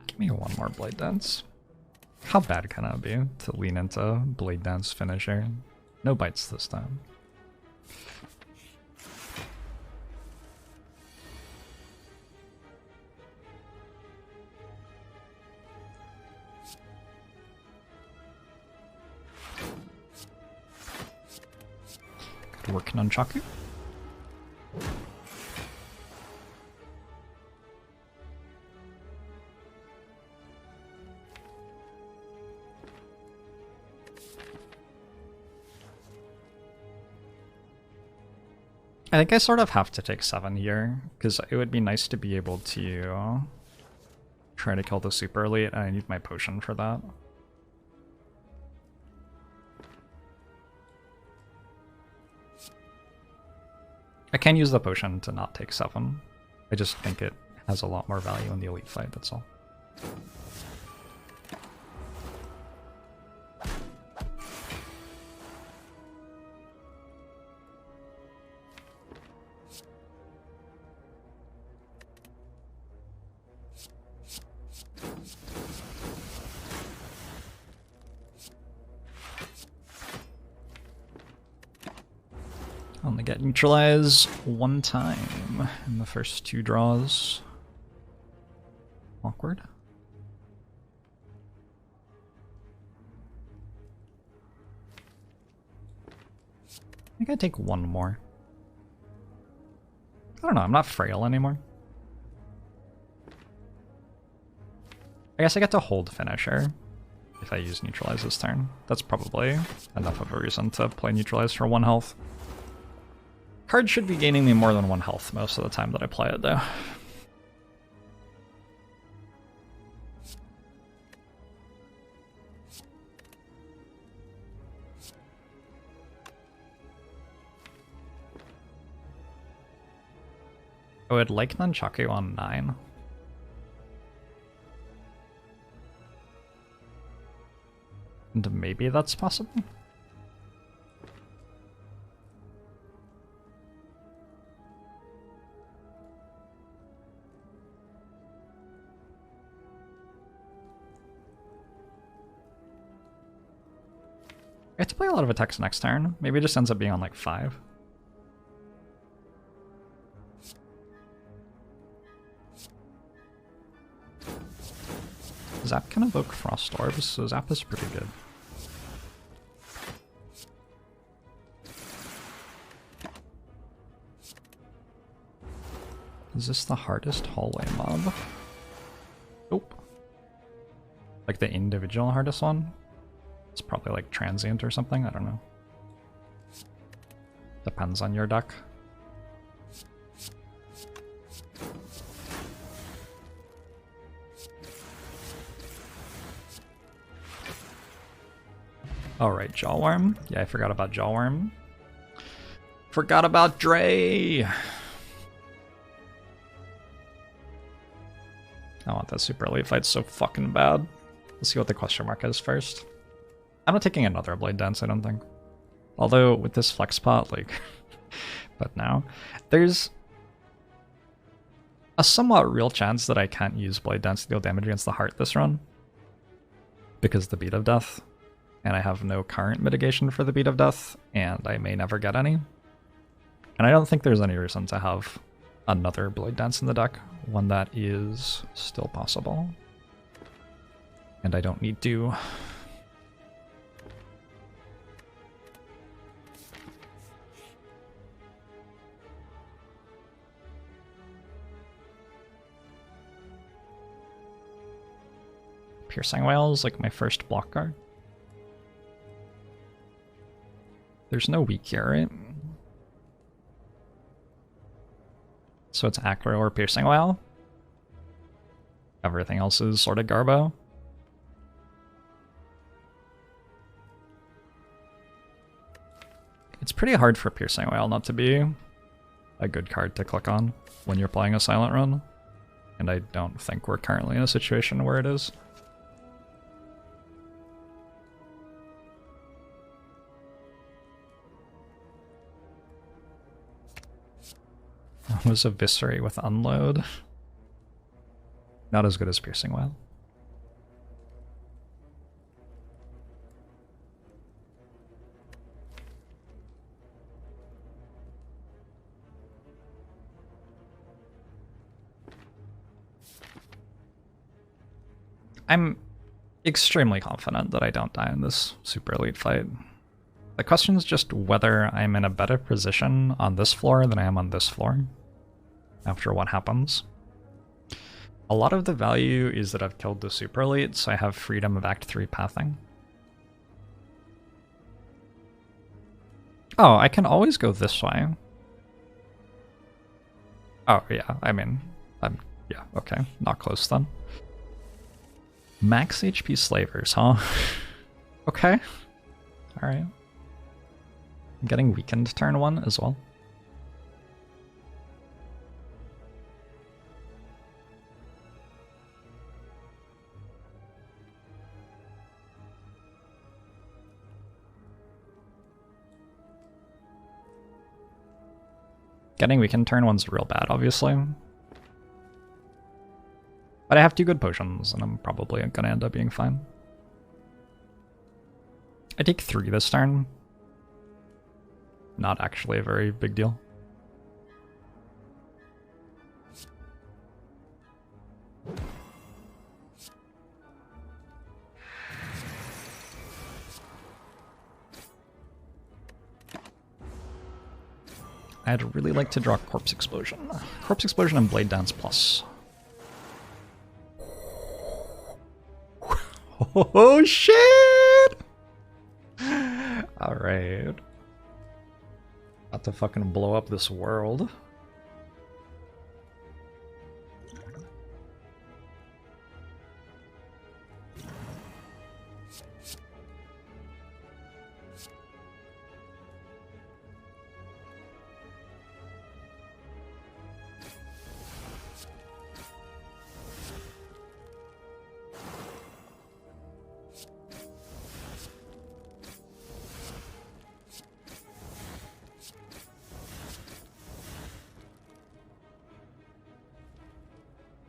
Give me one more blade dance. How bad can I be to lean into blade dance finisher? No bites this time. Good work, Nunchaku. I think I sort of have to take 7 here, because it would be nice to be able to try to kill the super elite, and I need my potion for that. I can use the potion to not take 7. I just think it has a lot more value in the elite fight, that's all. Only get neutralized 1 time in the first 2 draws. Awkward. I think I take 1 more. I don't know, I'm not frail anymore. I guess I get to hold finisher if I use neutralize this turn. That's probably enough of a reason to play neutralize for 1 health. Card should be gaining me more than 1 health most of the time that I play it, though. I would like Nunchaku on 9. And maybe that's possible? I have to play a lot of attacks next turn. Maybe it just ends up being on like 5. Zap can evoke Frost Orbs, so Zap is pretty good. Is this the hardest hallway mob? Nope. Like the individual hardest one? It's probably like transient or something, I don't know. Depends on your deck. Alright, Jawworm. Yeah, I forgot about Jawworm. Forgot about Dre! I want that super elite fight so fucking bad. Let's see what the question mark is first. I'm not taking another blade dance, I don't think. Although with this flex pot, like, but now there's a somewhat real chance that I can't use blade dance to deal damage against the heart this run because the beat of death, and I have no current mitigation for the beat of death, and I may never get any. And I don't think there's any reason to have another blade dance in the deck when that is still possible, and I don't need to. Piercing Whale is like my first block card. There's no weak here, right? So it's Acro or Piercing Whale. Everything else is sort of garbo. It's pretty hard for Piercing Whale not to be a good card to click on when you're playing a silent run. And I don't think we're currently in a situation where it is. That was Eviscerate with Unload. Not as good as Piercing Whale. I'm extremely confident that I don't die in this super elite fight. The question is just whether I'm in a better position on this floor than I am on this floor after what happens. A lot of the value is that I've killed the super elite, so I have freedom of Act 3 pathing. Oh, I can always go this way. Oh, yeah, I mean, yeah, okay, not close then. Max HP Slavers, huh? Okay. Alright. I'm getting weakened turn 1 as well. Getting weakened turn 1's real bad, obviously. But I have 2 good potions, and I'm probably gonna end up being fine. I take 3 this turn. Not actually a very big deal. I'd really like to draw Corpse Explosion. Corpse Explosion and Blade Dance Plus. Oh shit! Alright. About to fucking blow up this world.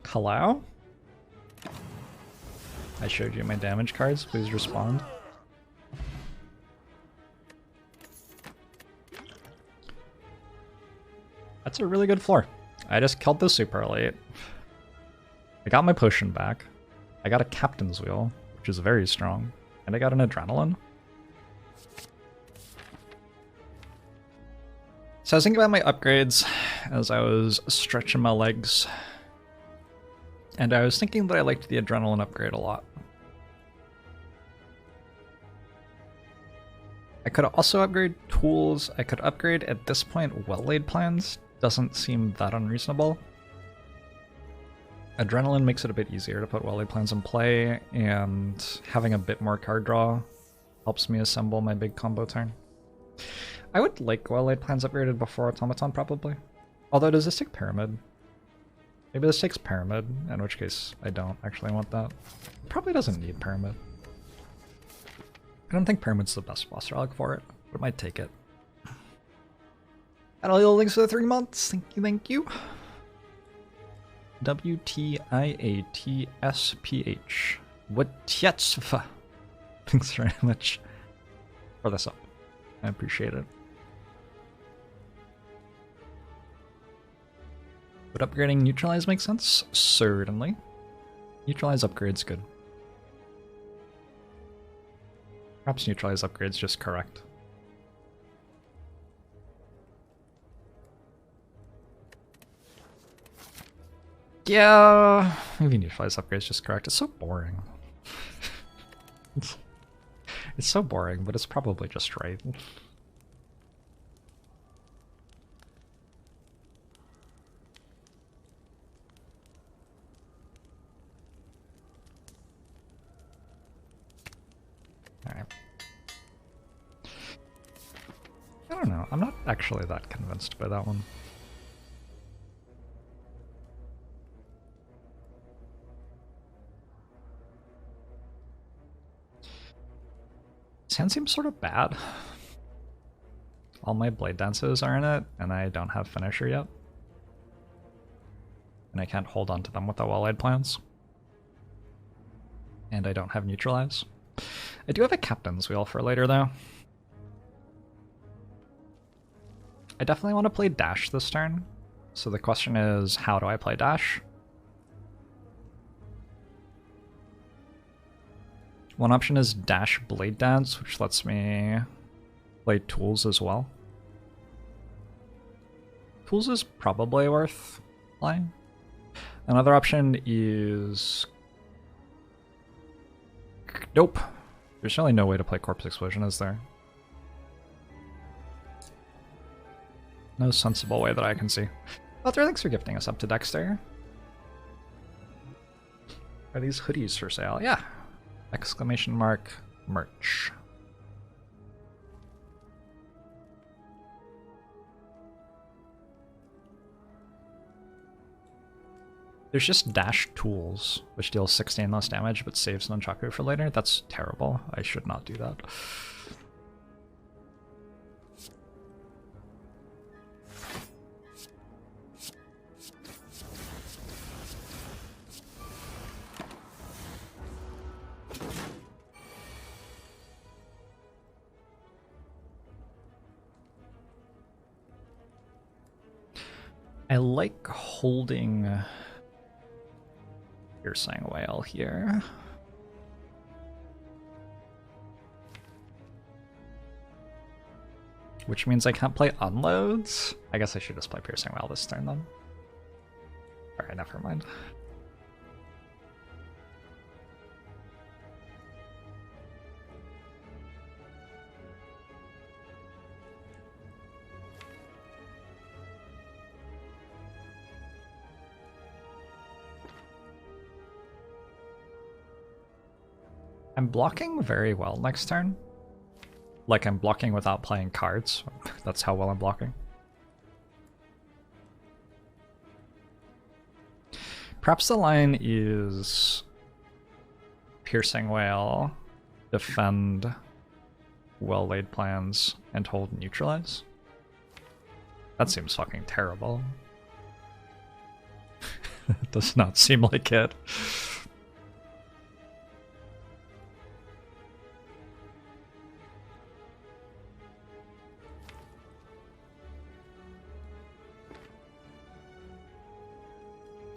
Hello? I showed you my damage cards, please respond. That's a really good floor. I just killed the super elite. I got my potion back. I got a captain's wheel, which is very strong. And I got an adrenaline. So I was thinking about my upgrades as I was stretching my legs. And I was thinking that I liked the adrenaline upgrade a lot. I could also upgrade tools. I could upgrade, at this point, well-laid plans. Doesn't seem that unreasonable. Adrenaline makes it a bit easier to put well-laid plans in play, and having a bit more card draw helps me assemble my big combo turn. I would like well-laid plans upgraded before Automaton, probably. Although, does this take Pyramid? Maybe this takes Pyramid, in which case I don't actually want that. Probably doesn't need Pyramid. I don't think Pyramid's the best boss relic for it, but it might take it. And all the links for the 3 months. Thank you, thank you. WTIATSPH. Watietsfa. Thanks very much for this up. I appreciate it. Would upgrading Neutralize make sense? Certainly. Neutralize upgrade's good. Perhaps Neutralize upgrade's just correct. Yeah, maybe Neutralize upgrade's just correct. It's so boring. It's so boring, but it's probably just right. Alright. I don't know. I'm not actually that convinced by that one. This hand seems sort of bad. All my blade dances are in it, and I don't have finisher yet. And I can't hold on to them without well-laid plans. And I don't have neutralize. I do have a captain's wheel for later, though. I definitely want to play dash this turn. So the question is, how do I play dash? One option is dash blade dance, which lets me play tools as well. Tools is probably worth playing. Another option is... Nope. There's really no way to play Corpse Explosion, is there? No sensible way that I can see. Walter, thanks for gifting us up to Dexter. Are these hoodies for sale? Yeah. Exclamation mark merch. There's just dash tools, which deals 16 less damage but saves Nunchaku for later. That's terrible. I should not do that. I like holding Piercing Whale here. Which means I can't play Unloads? I guess I should just play Piercing Whale this turn then. Alright, never mind. I'm blocking very well next turn. Like I'm blocking without playing cards. That's how well I'm blocking. Perhaps the line is Piercing Whale, defend well-laid plans, and hold neutralize. That seems fucking terrible. It does not seem like it.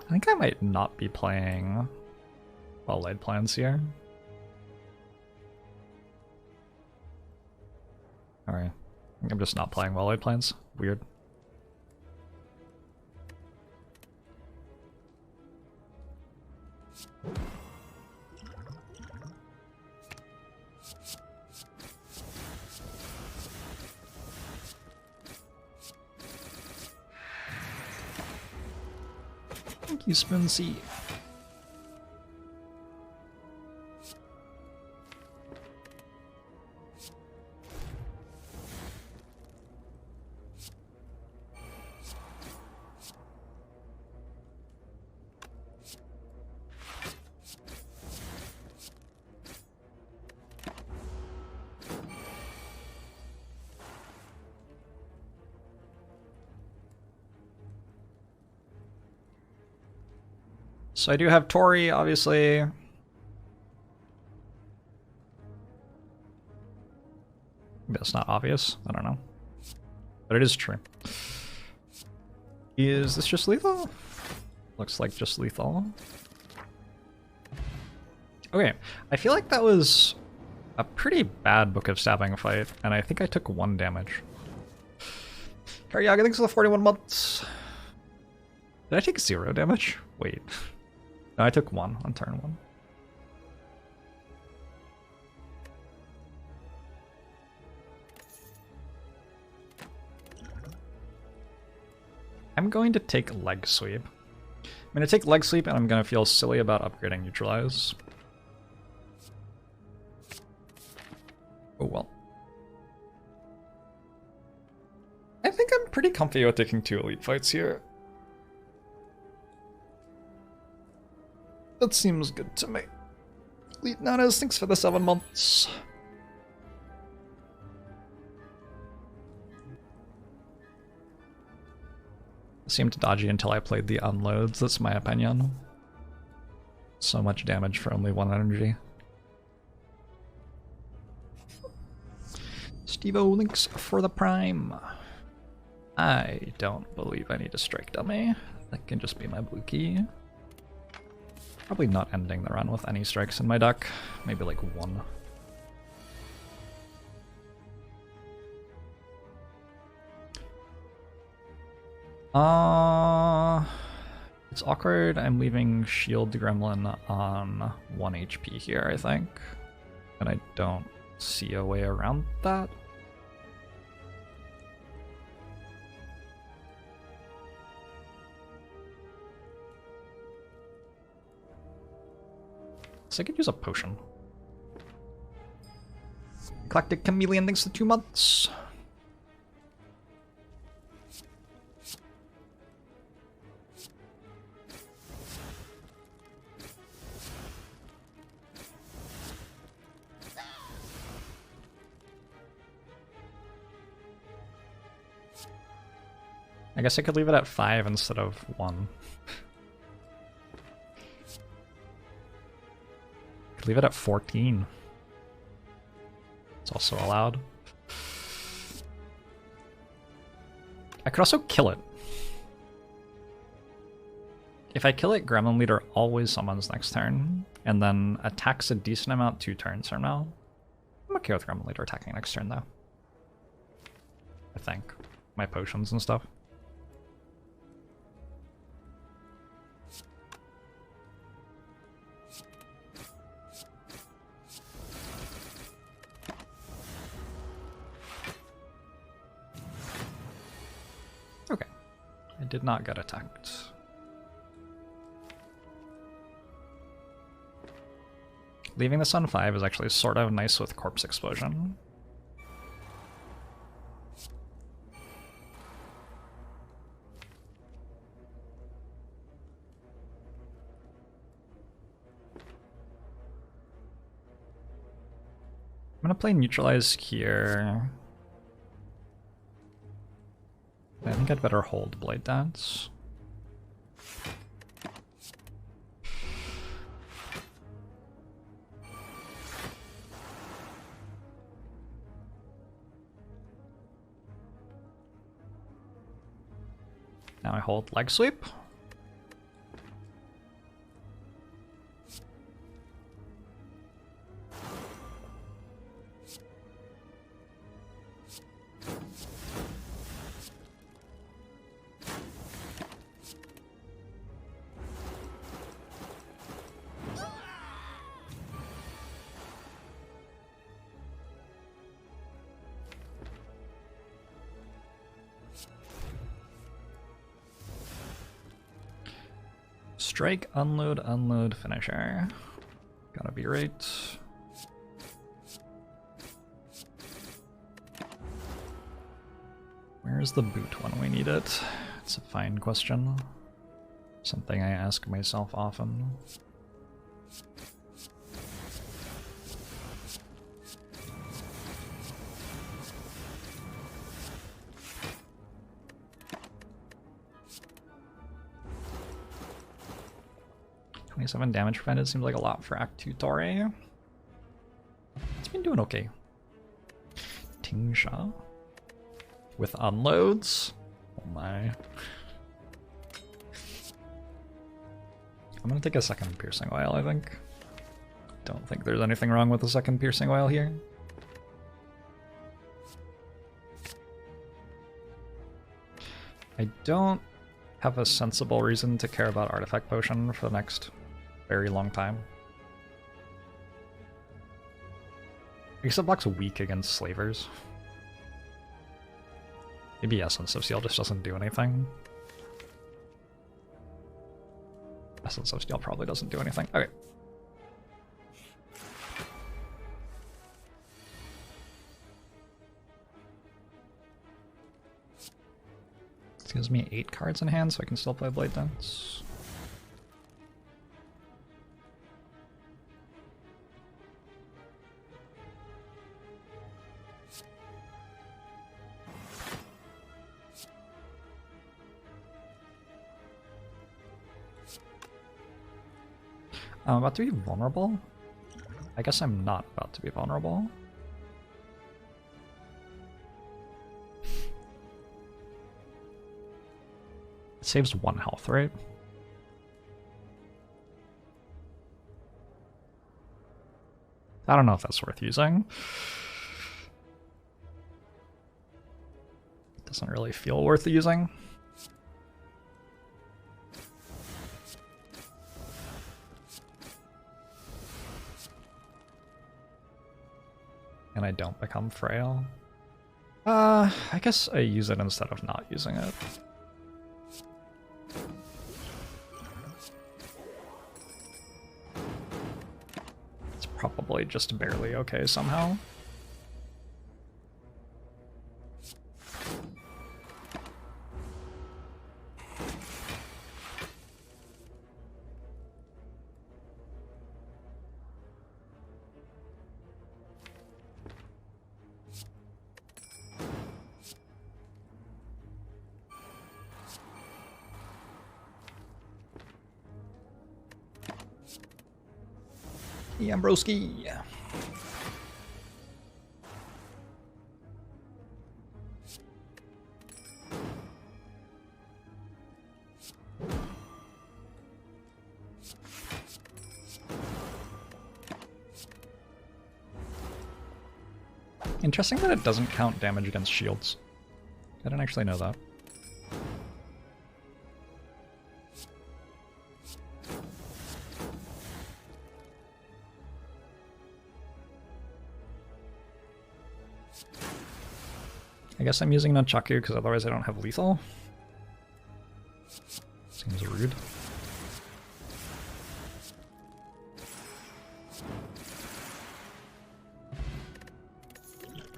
I think I might not be playing well-laid plans here. Alright. I think I'm just not playing well-laid plans. Weird. Thank you, Spoonsy. So I do have Tori, obviously. Maybe that's not obvious. I don't know. But it is true. Is this just lethal? Looks like just lethal. Okay, I feel like that was a pretty bad Book of Stabbing fight, and I think I took 1 damage. Karyaga, thanks for the 41 months. Did I take 0 damage? Wait. No, I took 1 on turn 1. I'm going to take leg sweep. I'm going to take leg sweep and I'm going to feel silly about upgrading neutralize. Oh well. I think I'm pretty comfy with taking 2 elite fights here. That seems good to me. Elite Nanas, thanks for the 7 months. Seemed dodgy until I played the unloads, that's my opinion. So much damage for only 1 energy. Steve-O, links for the prime. I don't believe I need a strike dummy. That can just be my blue key. Probably not ending the run with any strikes in my deck. Maybe like 1. It's awkward. I'm leaving Shield Gremlin on 1 HP here, I think. And I don't see a way around that. So I could use a potion. Eclectic Chameleon, thanks for 2 months. I guess I could leave it at 5 instead of 1. Could leave it at 14. It's also allowed. I could also kill it. If I kill it, Gremlin Leader always summons next turn, and then attacks a decent amount 2 turns from now. I'm okay with Gremlin Leader attacking next turn, though. I think. My potions and stuff. Okay. I did not get attacked. Leaving this on 5 is actually sort of nice with Corpse Explosion. I'm gonna play Neutralize here. I think I'd better hold Blade Dance. Now I hold Leg Sweep. Strike, unload, unload, finisher. Gotta be right. Where's the boot when we need it? It's a fine question. Something I ask myself often. .27 damage prevented seems like a lot for Act 2 Torre. It's been doing okay. Tingsha. With unloads. Oh my. I'm gonna take a second Piercing Oil, I think. Don't think there's anything wrong with the second Piercing Oil here. I don't have a sensible reason to care about Artifact Potion for the next very long time. Except block's weak against Slavers. Maybe Essence of Seal just doesn't do anything. Essence of Steel probably doesn't do anything. Okay. This gives me 8 cards in hand, so I can still play Blade Dance. I'm about to be vulnerable? I guess I'm not about to be vulnerable. It saves 1 health, right? I don't know if that's worth using. It doesn't really feel worth using. And I don't become frail. I guess I use it instead of not using it. It's probably just barely okay somehow. Ambroski. Interesting that it doesn't count damage against shields. I didn't actually know that. I guess I'm using Nunchaku because otherwise I don't have lethal. Seems rude.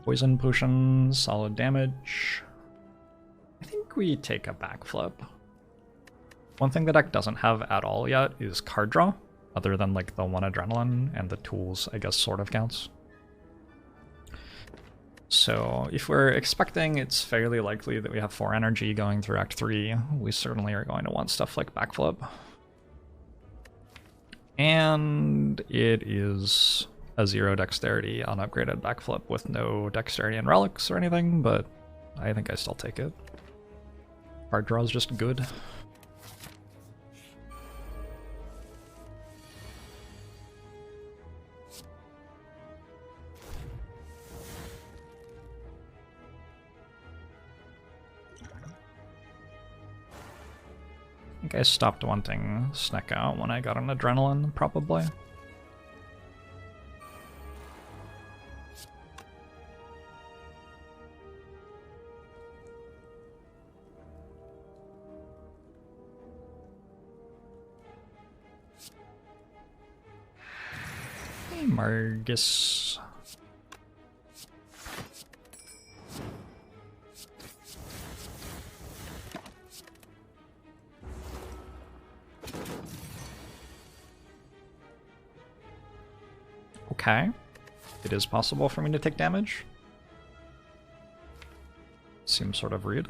Poison potion, solid damage. I think we take a backflip. One thing the deck doesn't have at all yet is card draw, other than like the 1 adrenaline and the tools, I guess sort of counts. So if we're expecting it's fairly likely that we have 4 energy going through Act 3, we certainly are going to want stuff like backflip. And it is a 0 dexterity unupgraded backflip with no dexterity and relics or anything, but I think I still take it. Card draw is just good. I think I stopped wanting Sneck Out when I got an adrenaline, probably. Hey, Margus. Okay. It is possible for me to take damage. Seems sort of rude.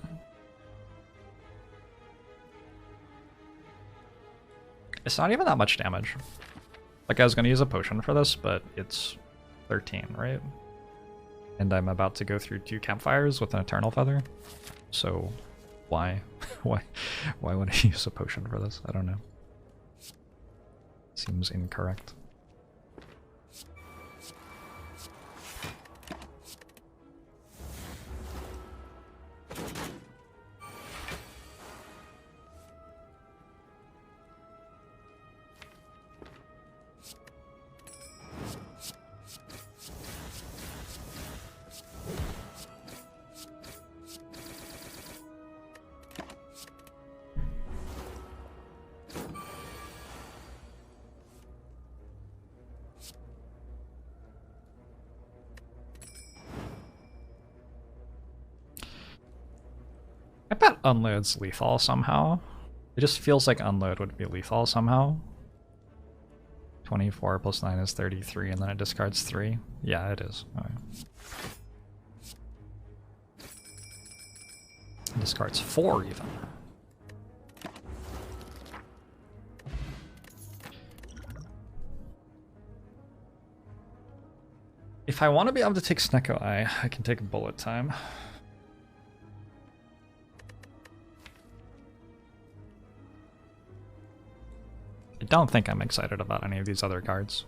It's not even that much damage. Like, I was gonna use a potion for this, but it's 13, right? And I'm about to go through 2 campfires with an Eternal Feather. So, why? why would I use a potion for this? I don't know. Seems incorrect. bet Unload's lethal somehow. It just feels like Unload would be lethal somehow. 24 plus 9 is 33, and then it discards 3. Yeah, it is. All right. It discards 4 even. If I want to be able to take Snecko Eye, I can take Bullet Time. I don't think I'm excited about any of these other cards.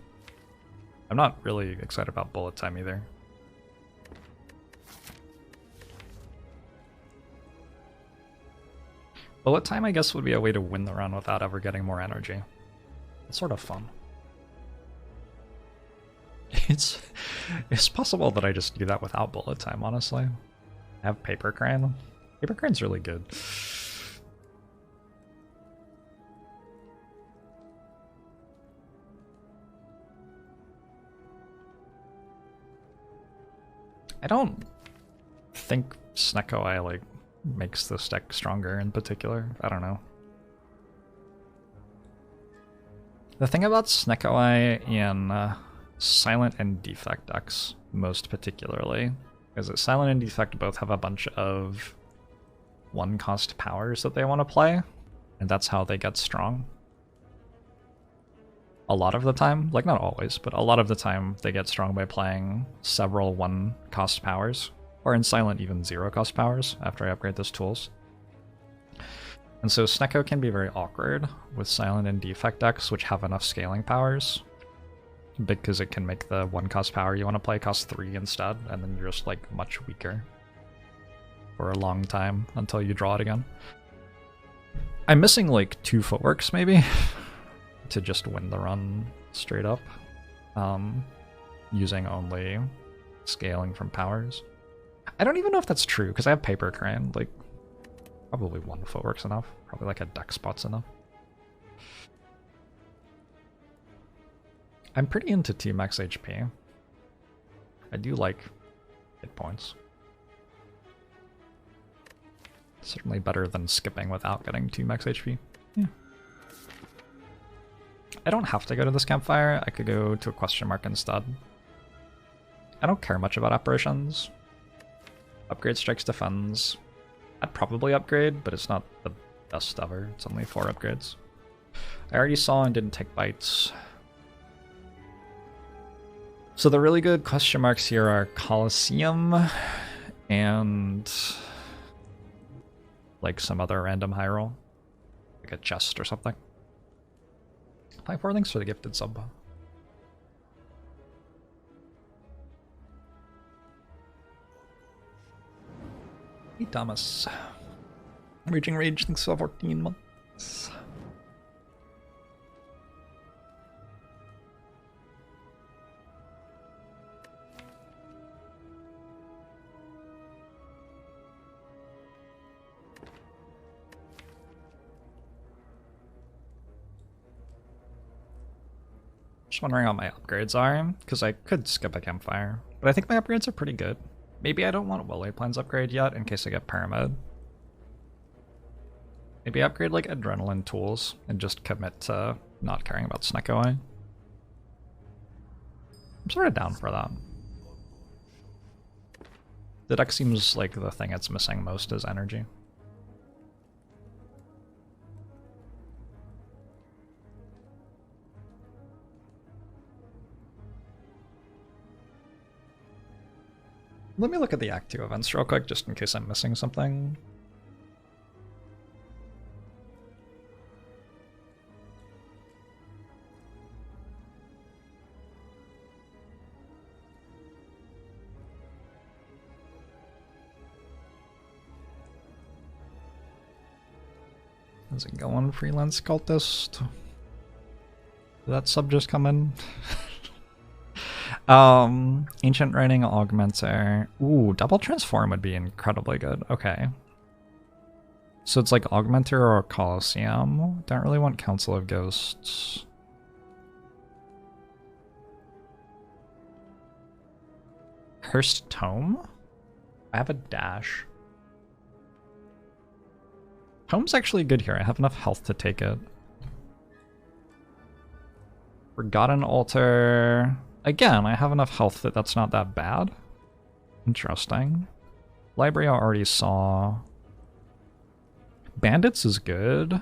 I'm not really excited about Bullet Time either. Bullet Time, I guess, would be a way to win the run without ever getting more energy. It's sort of fun. It's possible that I just do that without Bullet Time, honestly. I have Paper Crane. Paper Crane's really good. I don't think Snecko Eye, like, makes this deck stronger in particular. I don't know. The thing about Snecko Eye in Silent and Defect decks, most particularly, is that Silent and Defect both have a bunch of 1-cost powers that they want to play, and that's how they get strong. A lot of the time, like not always, but a lot of the time they get strong by playing several 1-cost powers, or in Silent even 0-cost powers after I upgrade those tools. And so Snecko can be very awkward with Silent and Defect decks which have enough scaling powers, because it can make the 1-cost power you want to play cost 3 instead, and then you're just like much weaker for a long time until you draw it again. I'm missing like 2 footworks maybe to just win the run straight up, using only scaling from powers. I don't even know if that's true, because I have Paper Crane. Like, probably 1 footwork's enough. Probably like a deck spot's enough. I'm pretty into 2 max HP. I do like hit points. Certainly better than skipping without getting 2 max HP. Yeah. I don't have to go to this campfire. I could go to a question mark instead. I don't care much about apparitions. Upgrade strikes defends. I'd probably upgrade, but it's not the best ever. It's only 4 upgrades. I already saw and didn't take bites. So the really good question marks here are Colosseum and like some other random high roll, like a chest or something. 4 thanks for the gifted sub. Hey Thomas. Raging Rage, thanks for 14 months. Just wondering how my upgrades are, because I could skip a campfire, but I think my upgrades are pretty good. Maybe I don't want Willy Plan's upgrade yet in case I get Pyramid. Maybe upgrade like Adrenaline Tools and just commit to not caring about Snecko Eye. I'm sort of down for that. The deck seems like the thing it's missing most is energy. Let me look at the Act 2 events real quick, just in case I'm missing something. How's it going, Freelance Cultist? Did that sub just come in? Ancient Writing Augmenter. Ooh, Double Transform would be incredibly good. Okay. So it's like Augmenter or Colosseum. Don't really want Council of Ghosts. Cursed Tome? I have a dash. Home's actually good here. I have enough health to take it. Forgotten Altar. Again, I have enough health that that's not that bad. Interesting. Library I already saw. Bandits is good.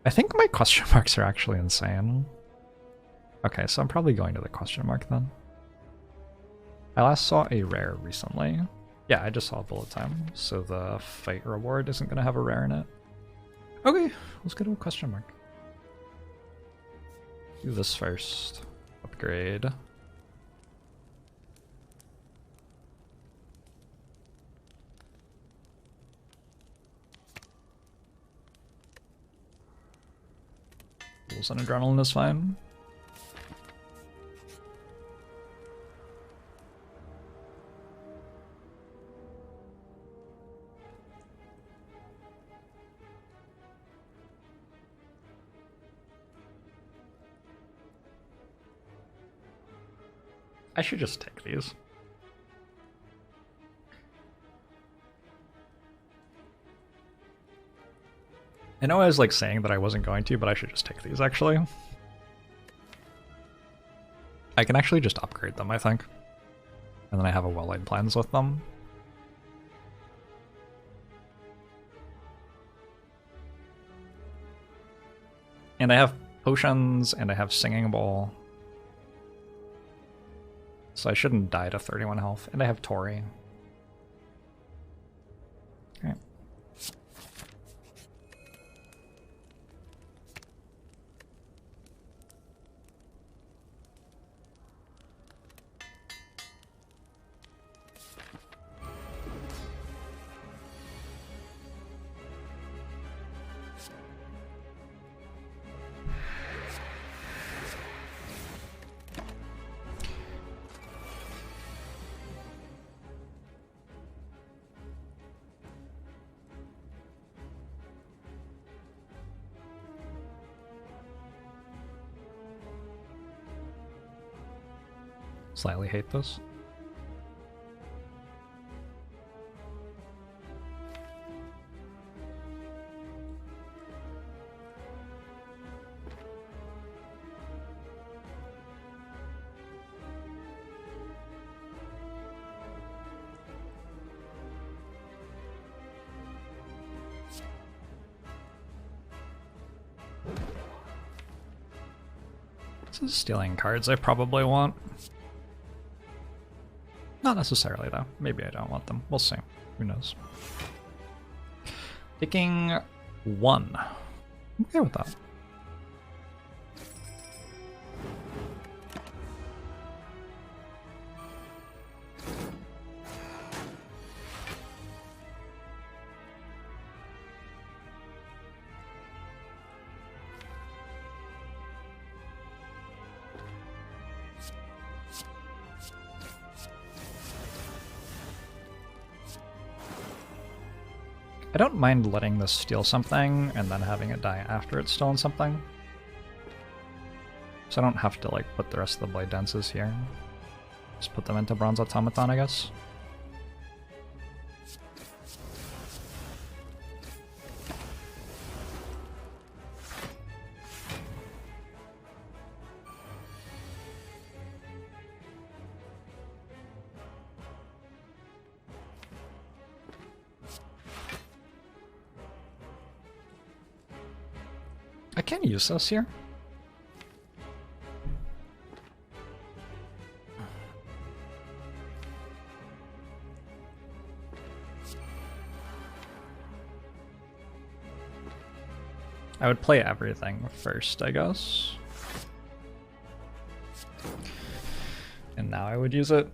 I think my question marks are actually insane. Okay, so I'm probably going to the question mark then. I last saw a rare recently. Yeah, I just saw bullet time, so the fight reward isn't going to have a rare in it. Okay, let's go to a question mark. Do this first. Upgrade. Rules and adrenaline is fine. I should just take these. I know I was like saying that I wasn't going to, but I should just take these actually. I can actually just upgrade them, I think. And then I have a well-laid plans with them. And I have potions, and I have Singing Bowl. So I shouldn't die to 31 health. And I have Tori. Okay. Slightly hate this. This is stealing cards I probably want. Not necessarily, though. Maybe I don't want them. We'll see. Who knows? Taking 1. I'm okay with that. I don't mind letting this steal something and then having it die after it's stolen something. So I don't have to like put the rest of the blade dances here. Just put them into Bronze Automaton, I guess. I can use this here. I would play everything first, I guess. And now I would use it.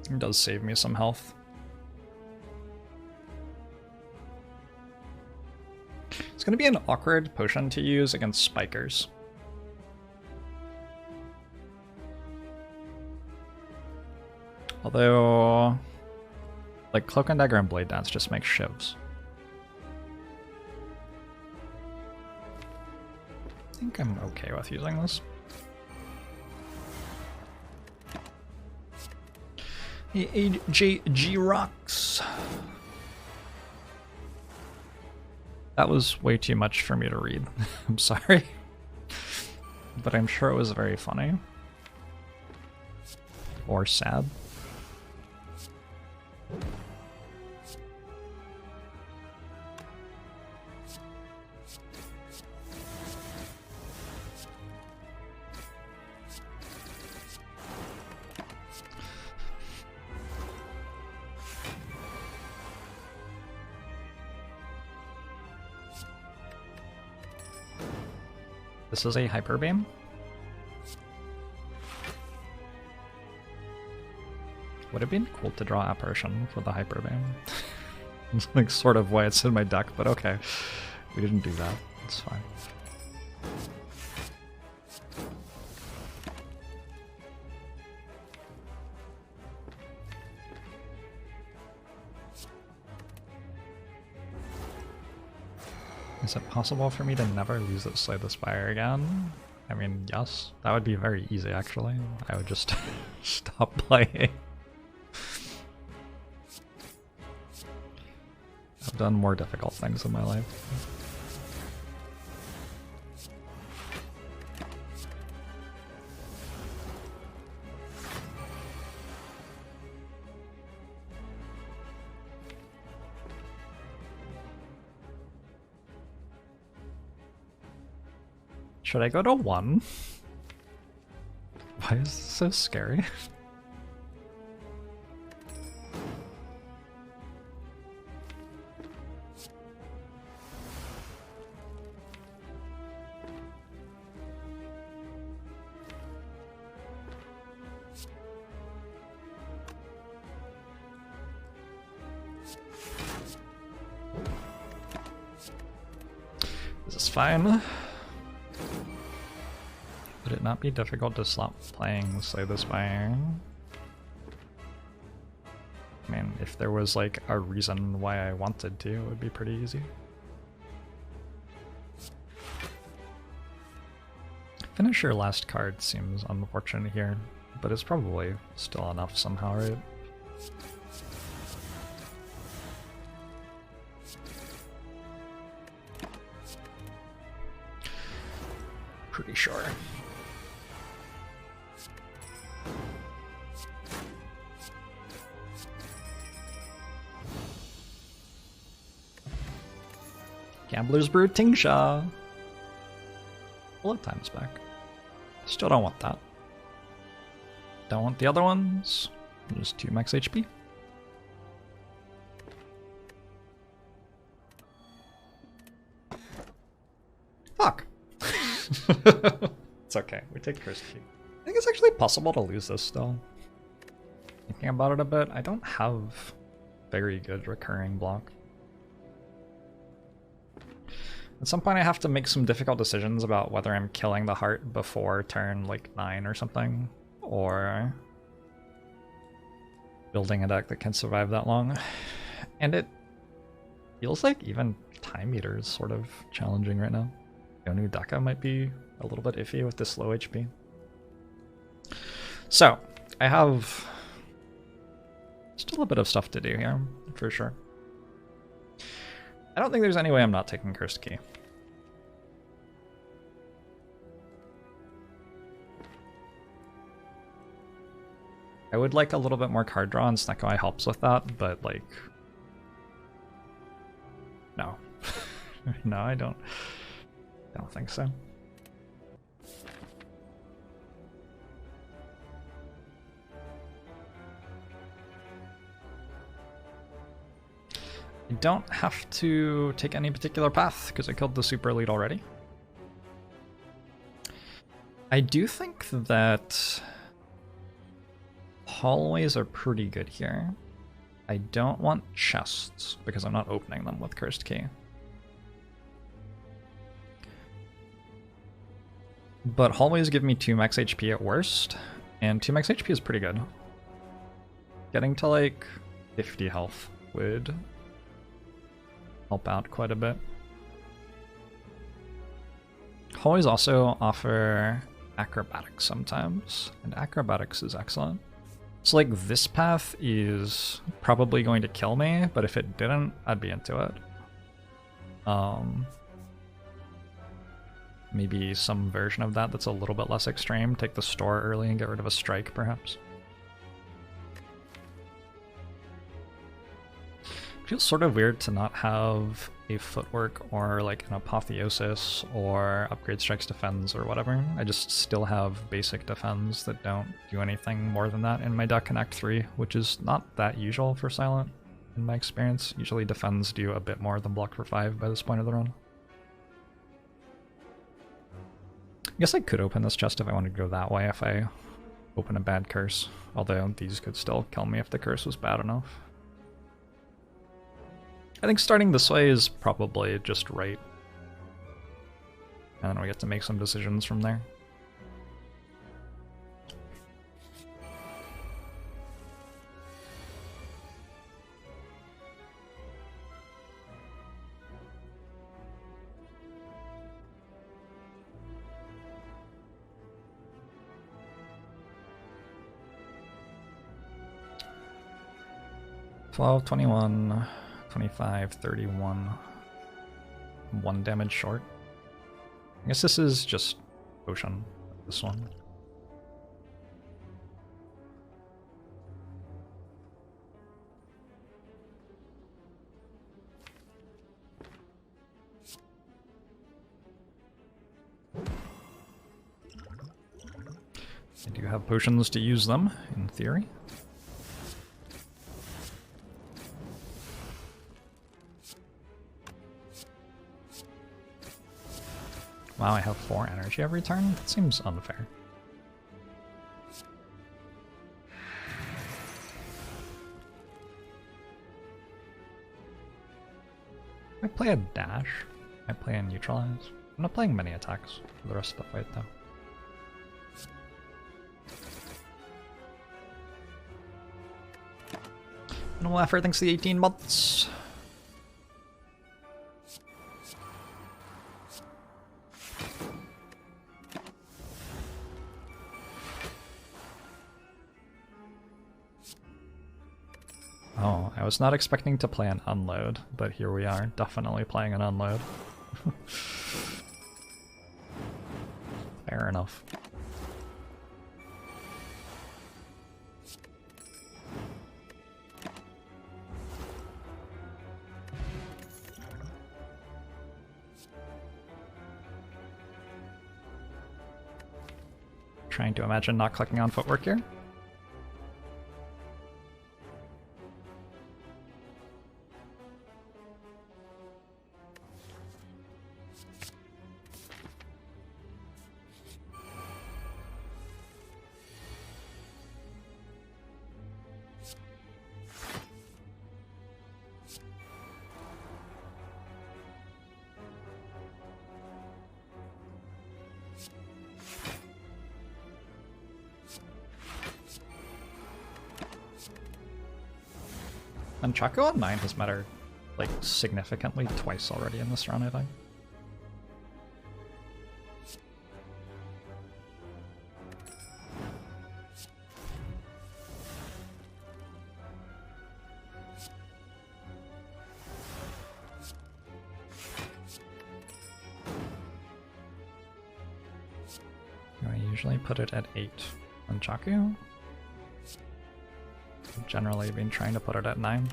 It does save me some health. It's going to be an awkward potion to use against spikers. Although, like, Cloak and Dagger and Blade Dance just make shivs. I think I'm okay with using this. AJG rocks. That was way too much for me to read. I'm sorry. But I'm sure it was very funny. Or sad. This is a hyper beam. Would have been cool to draw apparition for the hyper beam. It's like sort of why it's in my deck, but okay. We didn't do that. It's fine. Is it possible for me to never lose this Slay the Spire again? I mean, yes. That would be very easy, actually. I would just stop playing. I've done more difficult things in my life. Should I go to 1? Why is this so scary? This is fine. Would it not be difficult to stop playing Slay the Spire? I mean, if there was like a reason why I wanted to, it would be pretty easy. Finish your last card seems unfortunate here, but it's probably still enough somehow, right? Pretty sure. Gambler's Brew Tingsha. Bullet time's back. Still don't want that. Don't want the other ones. Just 2 max HP. Fuck. It's okay. We take first key. I think it's actually possible to lose this still. Thinking about it a bit, I don't have very good recurring block. At some point I have to make some difficult decisions about whether I'm killing the heart before turn like 9 or something, or building a deck that can survive that long. And it feels like even Time Meter is sort of challenging right now. Yonu Daka might be a little bit iffy with this low HP. So, I have still a bit of stuff to do here, for sure. I don't think there's any way I'm not taking Cursed Key. I would like a little bit more card draw, and Snecko Eye helps with that, but like... No. No, I don't think so. I don't have to take any particular path because I killed the super elite already. I do think that hallways are pretty good here. I don't want chests because I'm not opening them with Cursed Key. But hallways give me 2 max HP at worst, and 2 max HP is pretty good. Getting to like 50 health would help out quite a bit. Hallways also offer acrobatics sometimes, and acrobatics is excellent. So like this path is probably going to kill me, but if it didn't, I'd be into it. Maybe some version of that that's a little bit less extreme. Take the store early and get rid of a strike, perhaps. It feels sort of weird to not have a footwork or like an apotheosis or upgrade strikes defends or whatever. I just still have basic defends that don't do anything more than that in my deck in Act 3, which is not that usual for Silent in my experience. Usually defends do a bit more than block for 5 by this point of the run. I guess I could open this chest if I wanted to go that way if I open a bad curse, although these could still kill me if the curse was bad enough. I think starting this way is probably just right. And then we get to make some decisions from there. Twelve, 21, 25, 31, 1 damage short. I guess this is just potion, this one. I do have potions to use them, in theory. Wow, I have 4 energy every turn? That seems unfair. I play a dash. I play a neutralize. I'm not playing many attacks for the rest of the fight though. Minimal effort thanks to the 18 months. Oh, I was not expecting to play an unload, but here we are, definitely playing an unload. Fair enough. Trying to imagine not clicking on footwork here. And Chaco on 9 has mattered, like, significantly twice already in this run, I think. I usually put it at 8 on Chaco. Generally been trying to put it at 9.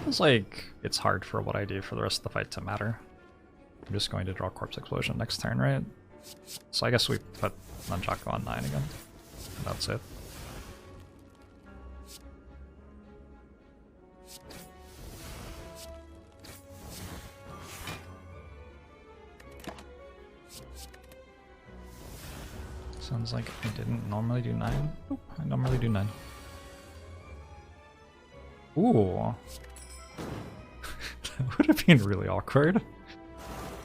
Feels like it's hard for what I do for the rest of the fight to matter. I'm just going to draw Corpse Explosion next turn, right? So I guess we put Nunchaku on 9 again. And that's it. Sounds like I didn't normally do 9. Oop, I normally do 9. Ooh. That would have been really awkward.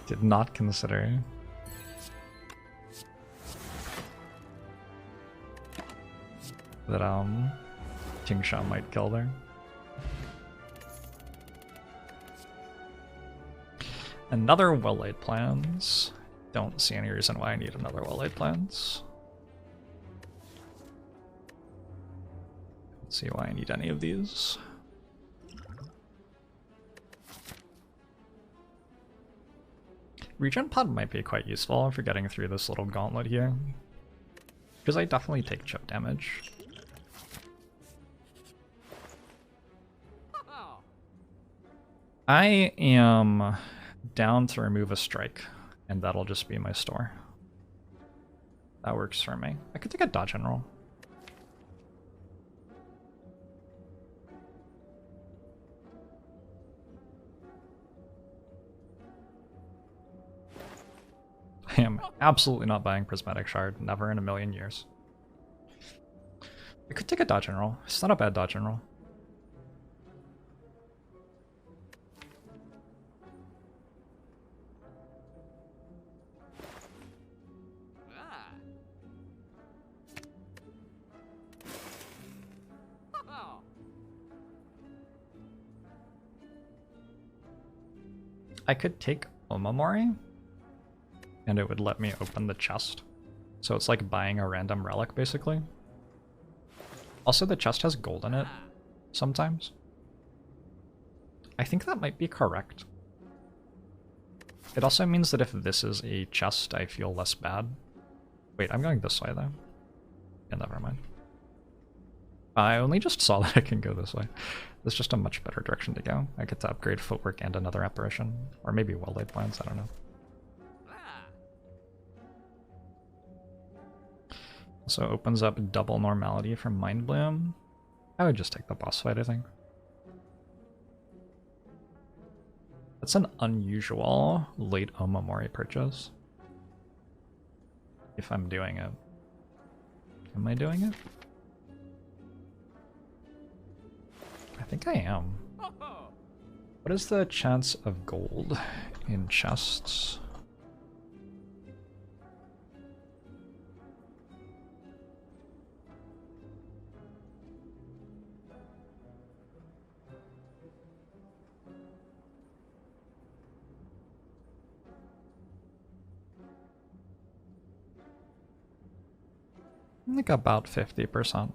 Did not consider. That Tingsha might kill there. Another well-laid plans. Don't see any reason why I need another well-laid plans. Don't see why I need any of these. Regen pod might be quite useful for getting through this little gauntlet here, because I definitely take chip damage. I am down to remove a strike, and that'll just be my store. That works for me. I could take a dodge and roll. I am absolutely not buying Prismatic Shard, never in a million years. I could take a dodge and roll. It's not a bad dodge and roll. I could take Omamori, and it would let me open the chest. So it's like buying a random relic, basically. Also, the chest has gold in it, sometimes. I think that might be correct. It also means that if this is a chest, I feel less bad. Wait, I'm going this way, though. Yeah, never mind. I only just saw that I can go this way. There's just a much better direction to go. I get to upgrade footwork and another apparition. Or maybe well-laid plans, I don't know. Also opens up double normality from Mind Bloom. I would just take the boss fight, I think. That's an unusual late Omamori purchase. If I'm doing it. Am I doing it? I think I am. What is the chance of gold in chests? Like about 50%.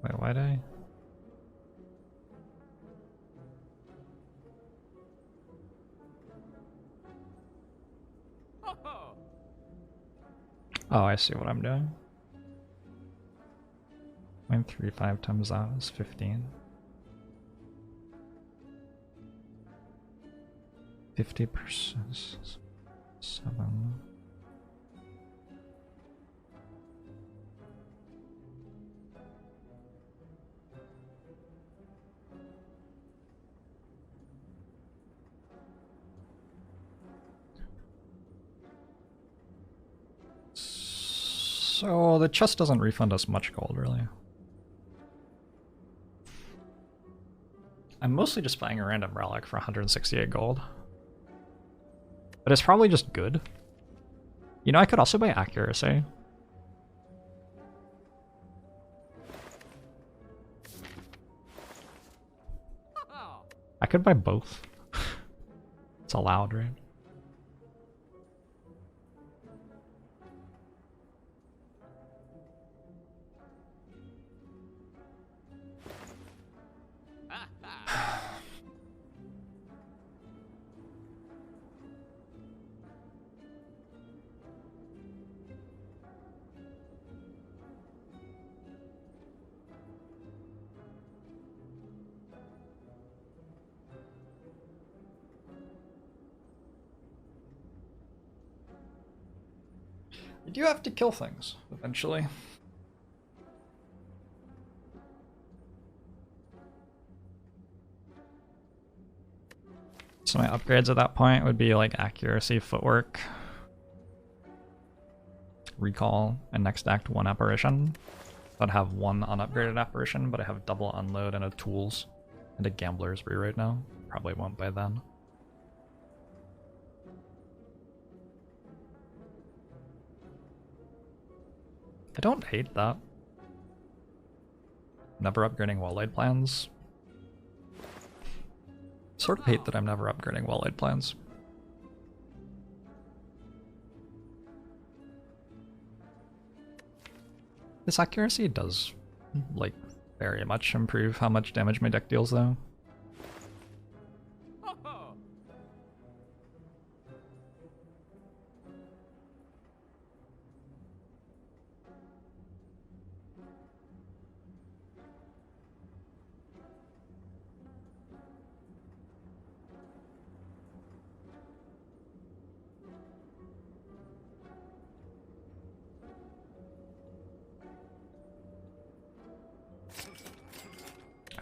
Wait, why'd I? Oh, I see what I'm doing. 0.35 times that is 15. 50%. 7. So the chest doesn't refund us much gold, really. I'm mostly just buying a random relic for 168 gold. But it's probably just good. You know, I could also buy accuracy. I could buy both. It's allowed, right? You do have to kill things, eventually. So my upgrades at that point would be like accuracy, footwork, recall, and next act 1 apparition. I'd have one unupgraded apparition, but I have double unload and a tools and a gambler's brew right now. Probably won't by then. I don't hate that. Never upgrading well-laid plans. Sort of hate that I'm never upgrading well-laid plans. This accuracy does, like, very much improve how much damage my deck deals, though.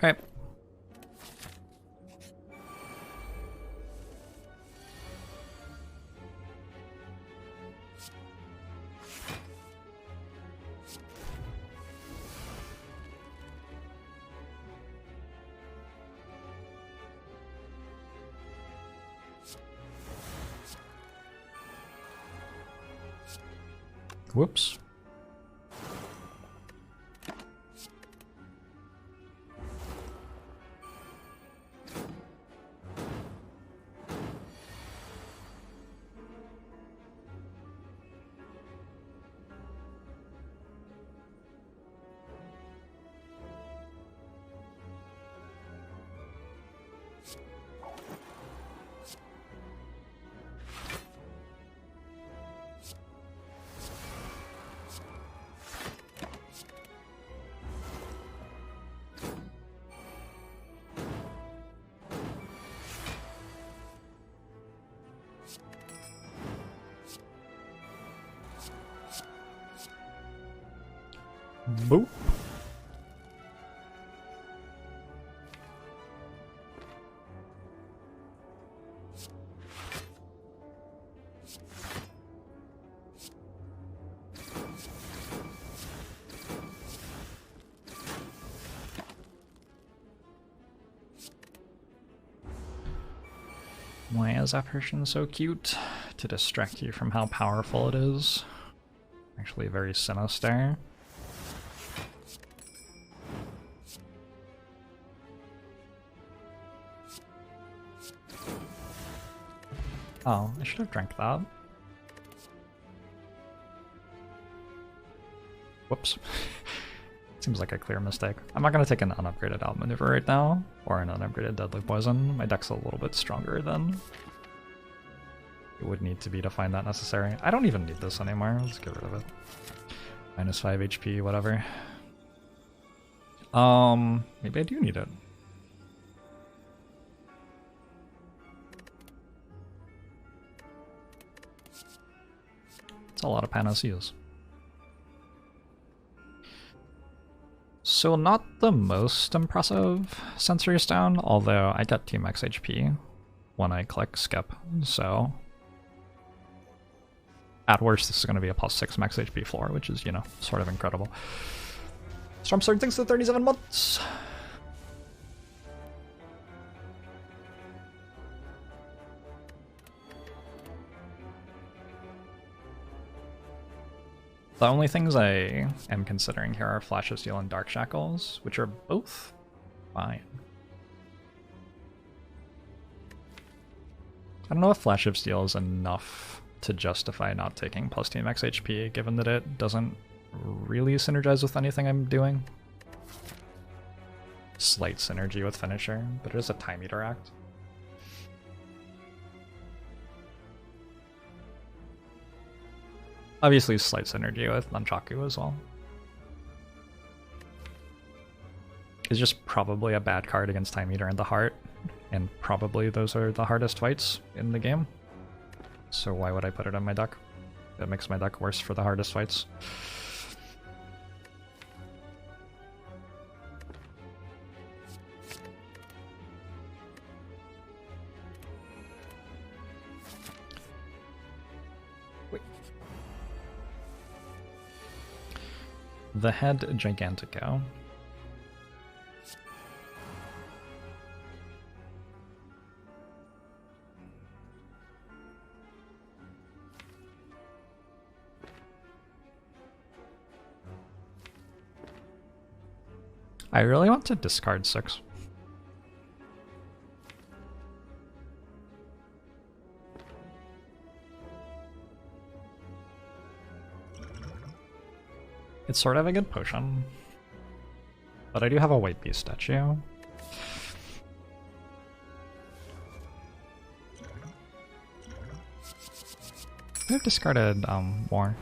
Alright. Whoops. Boop. Why is apparition so cute? To distract you from how powerful it is. Actually very sinister. Oh, I should have drank that. Whoops. Seems like a clear mistake. I'm not going to take an unupgraded outmaneuver right now, or an unupgraded deadly poison. My deck's a little bit stronger than it would need to be to find that necessary. I don't even need this anymore. Let's get rid of it. Minus 5 HP, whatever. Maybe I do need it. It's a lot of panaceas. So not the most impressive sensory stone, although I get 2 max HP when I click skip, so at worst this is going to be a +6 max HP floor, which is, you know, sort of incredible. Stormstorm thanks to 37 months! The only things I am considering here are Flash of Steel and Dark Shackles, which are both fine. I don't know if Flash of Steel is enough to justify not taking +2 max HP, given that it doesn't really synergize with anything I'm doing. Slight synergy with Finisher, but it is a Time Eater act. Obviously slight synergy with Nunchaku as well. It's just probably a bad card against Time Eater and the Heart, and probably those are the hardest fights in the game. So why would I put it in my deck? That makes my deck worse for the hardest fights. The head Gigantico. I really want to discard 6. It's sort of a good potion, but I do have a white beast statue. I've discarded more.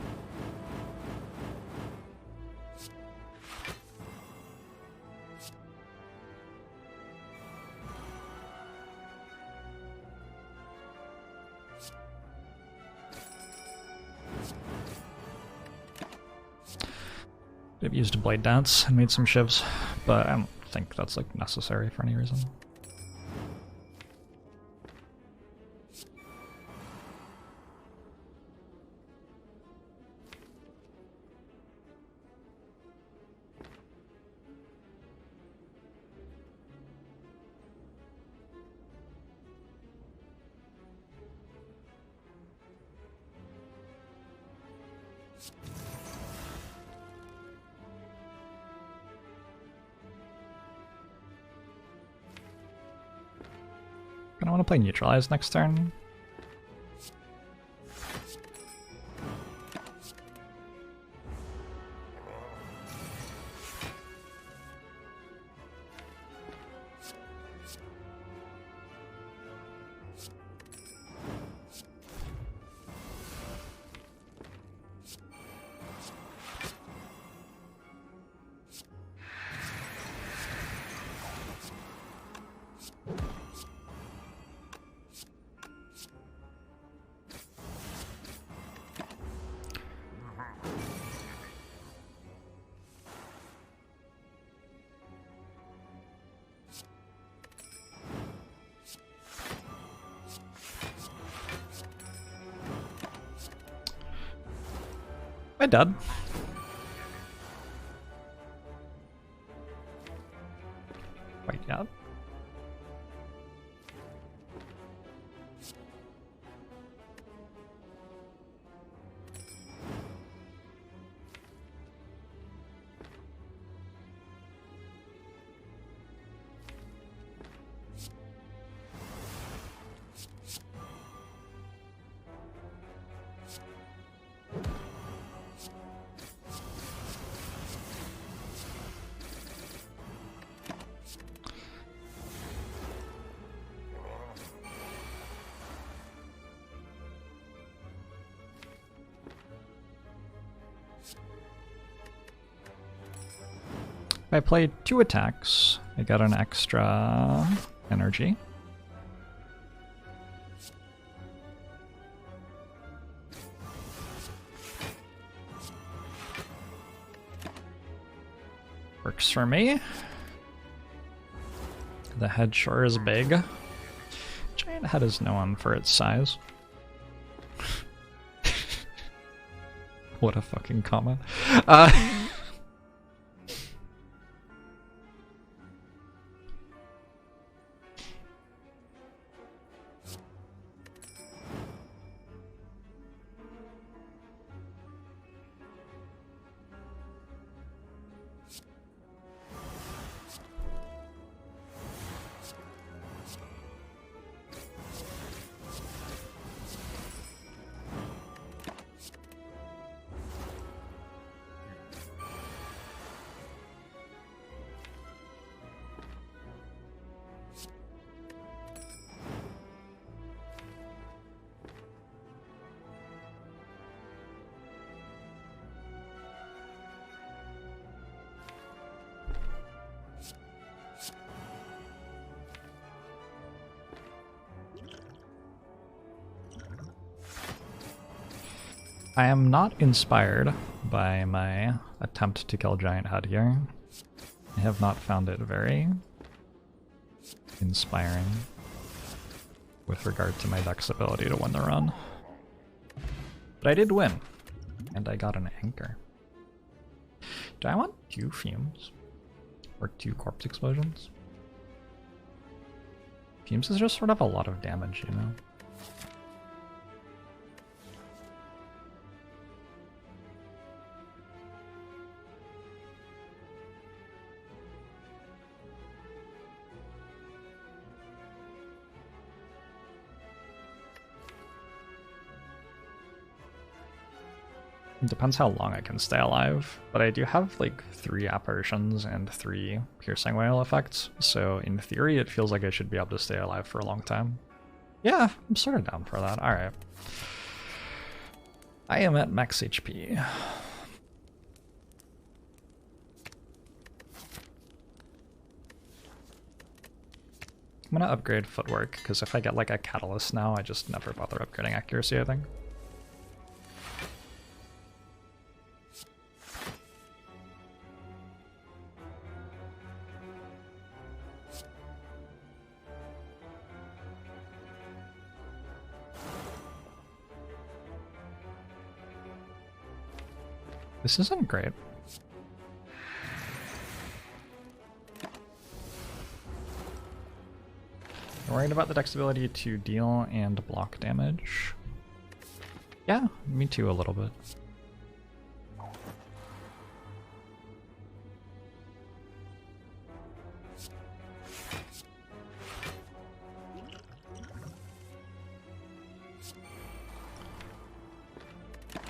I've used a Blade Dance and made some shivs, but I don't think that's like necessary for any reason. I want to play Neutralize next turn. I dead. Wait, yeah. If I play 2 attacks, I got an extra energy. Works for me. The head sure is big. Giant head is known for its size. What a fucking comment. I am not inspired by my attempt to kill Giant Head here. I have not found it very inspiring with regard to my deck's ability to win the run. But I did win, and I got an anchor. Do I want 2 fumes? Or 2 corpse explosions? Fumes is just sort of a lot of damage, you know? It depends how long I can stay alive, but I do have like 3 apparitions and 3 piercing wail effects, so in theory it feels like I should be able to stay alive for a long time. Yeah, I'm sort of down for that. Alright. I am at max HP. I'm gonna upgrade footwork, because if I get like a catalyst now, I just never bother upgrading accuracy, I think. This isn't great. I'm worried about the deck's ability to deal and block damage. Yeah, me too a little bit.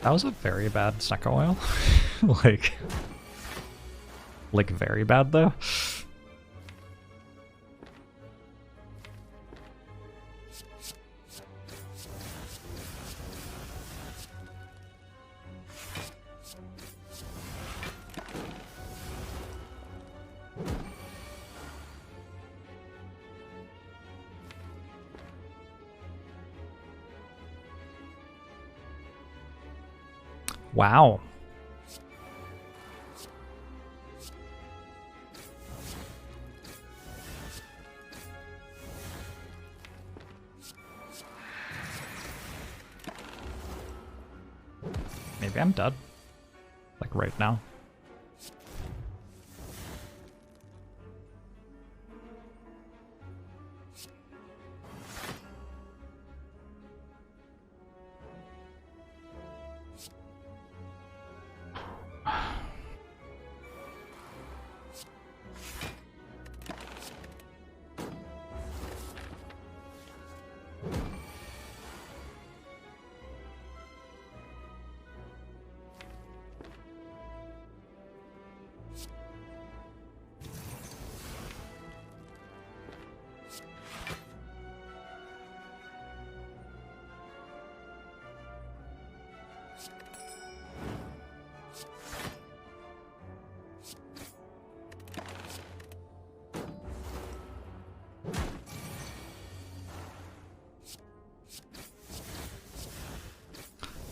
That was a very bad Secco oil. like very bad though. Wow. Maybe I'm dead. Like right now.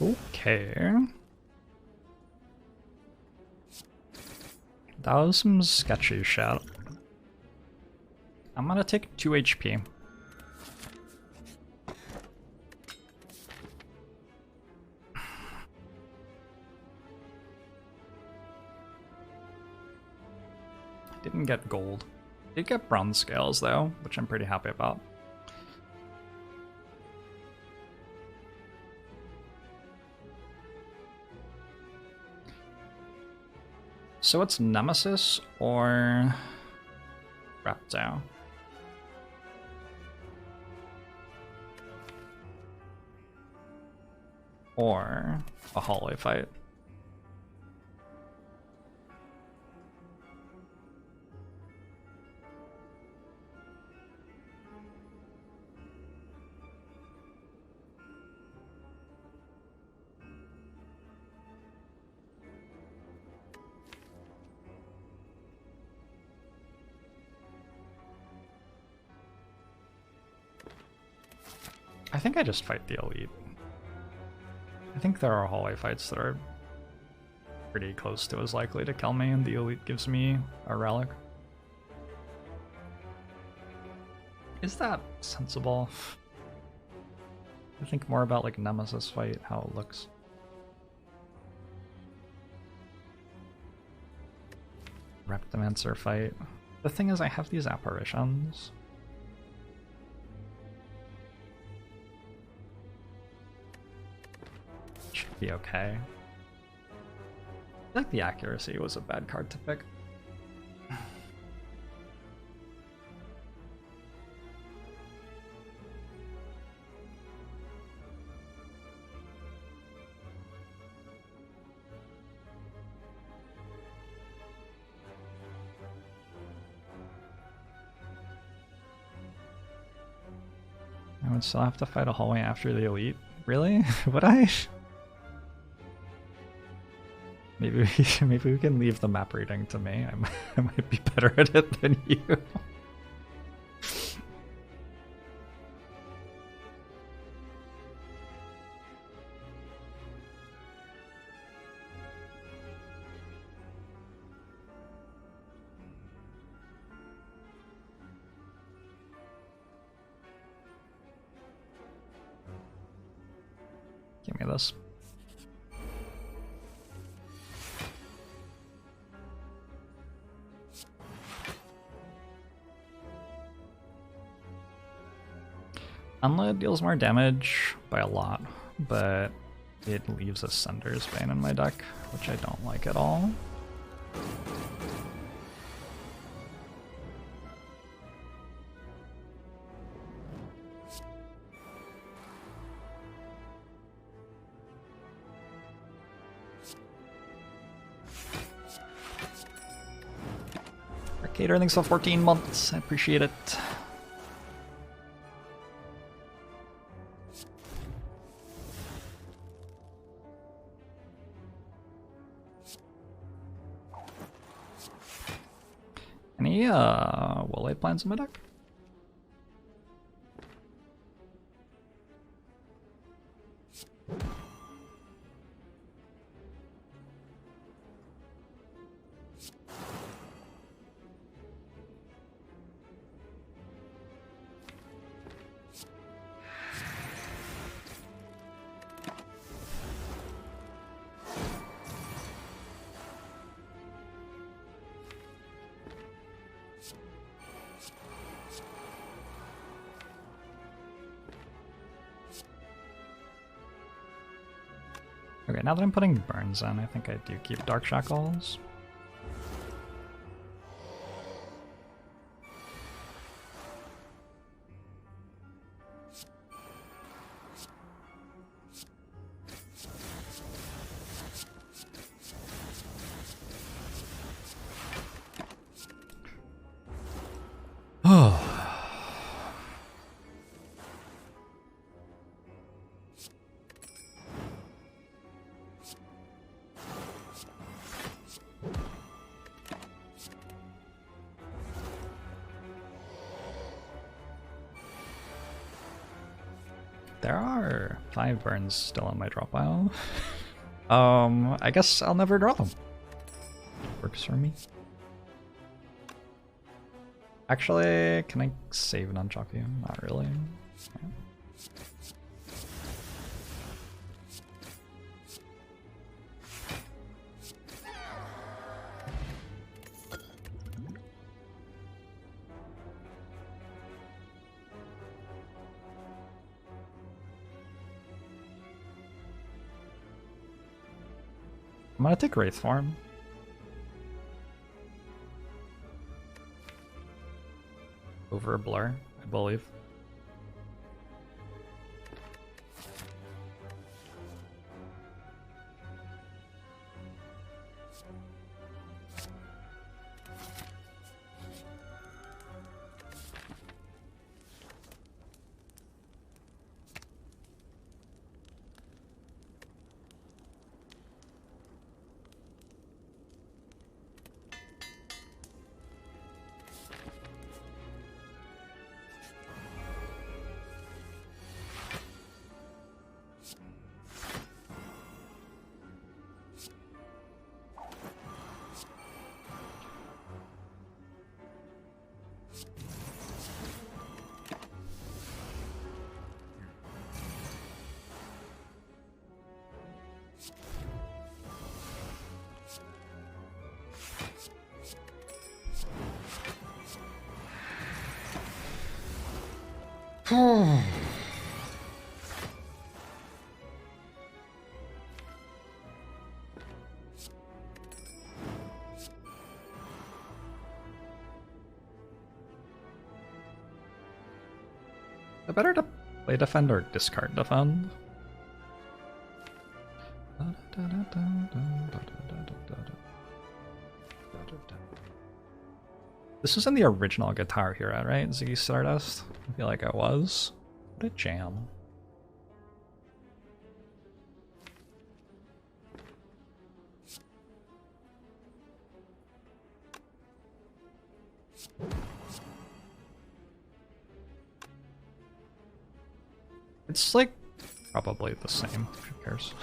Okay. That was some sketchy shit. I'm gonna take 2 HP. Didn't get gold. Did get bronze scales though, which I'm pretty happy about. So it's Nemesis or Reptile? Or a hallway fight. I think I just fight the elite. I think there are hallway fights that are pretty close to as likely to kill me, and the elite gives me a relic. Is that sensible? I think more about like Nemesis fight, how it looks. Reptomancer fight. The thing is, I have these apparitions. Should be okay. I feel like the accuracy was a bad card to pick. I would still have to fight a hallway after the elite. Really? Would I? Maybe we can leave the map reading to me. I might be better at it than you. Give me this. Unload deals more damage by a lot, but it leaves a Sender's Bane in my deck, which I don't like at all. Arcader, thanks for 14 months. I appreciate it. Any Woolite plans in my deck? Okay, now that I'm putting Burns on, I think I do keep Dark Shackles. Oh. There are 5 burns still on my draw pile. I guess I'll never draw them. Works for me. Actually, can I save an Unchocky? Not really. Yeah. I'm gonna take Wraith form. Over a Blur, I believe. I better to play defend or discard defend. This was in the original Guitar Hero, right? Ziggy Stardust? I feel like it was. What a jam. It's like probably the same. Who cares?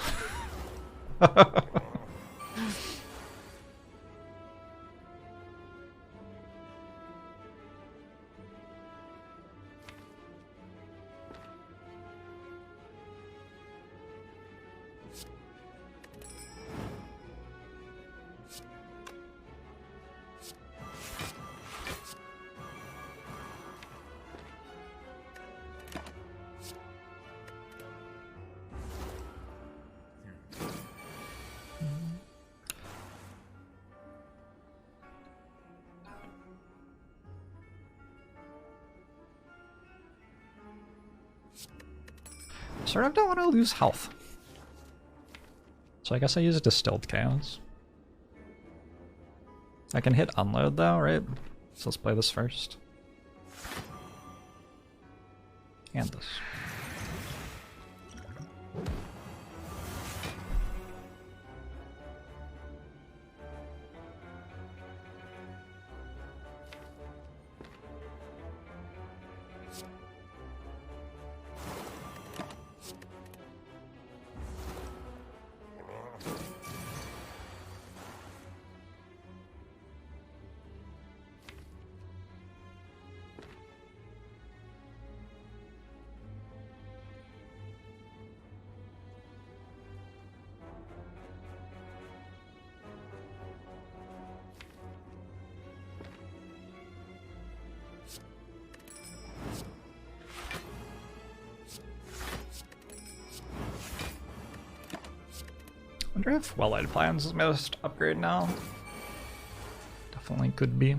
Sort of don't want to lose health. So I guess I use Distilled Chaos. I can hit Unload though, right? So let's play this first. And this. Wonder if Well-Laid Plans is most upgrade now. Definitely could be.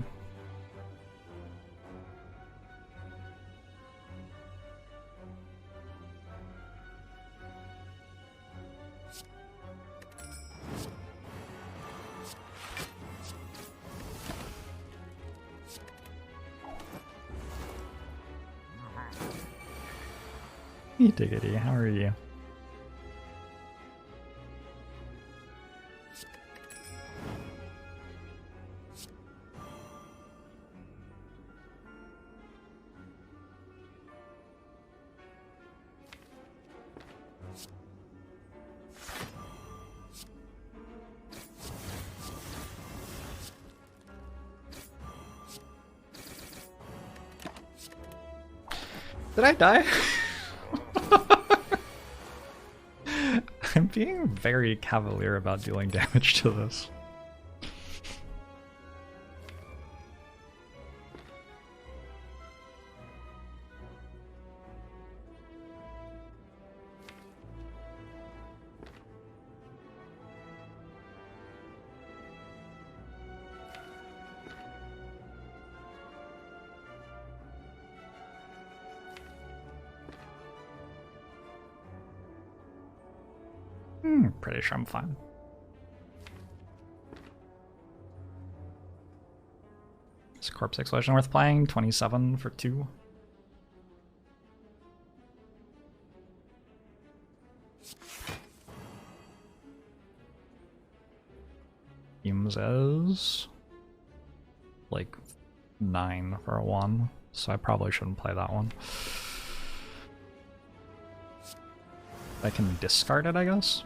Hey Diggity, how are you? Did I die? I'm being very cavalier about dealing damage to this. Pretty sure I'm fine. Is Corpse Explosion worth playing? 27 for 2. Fumes is like 9 for a 1, so I probably shouldn't play that one. I can discard it, I guess.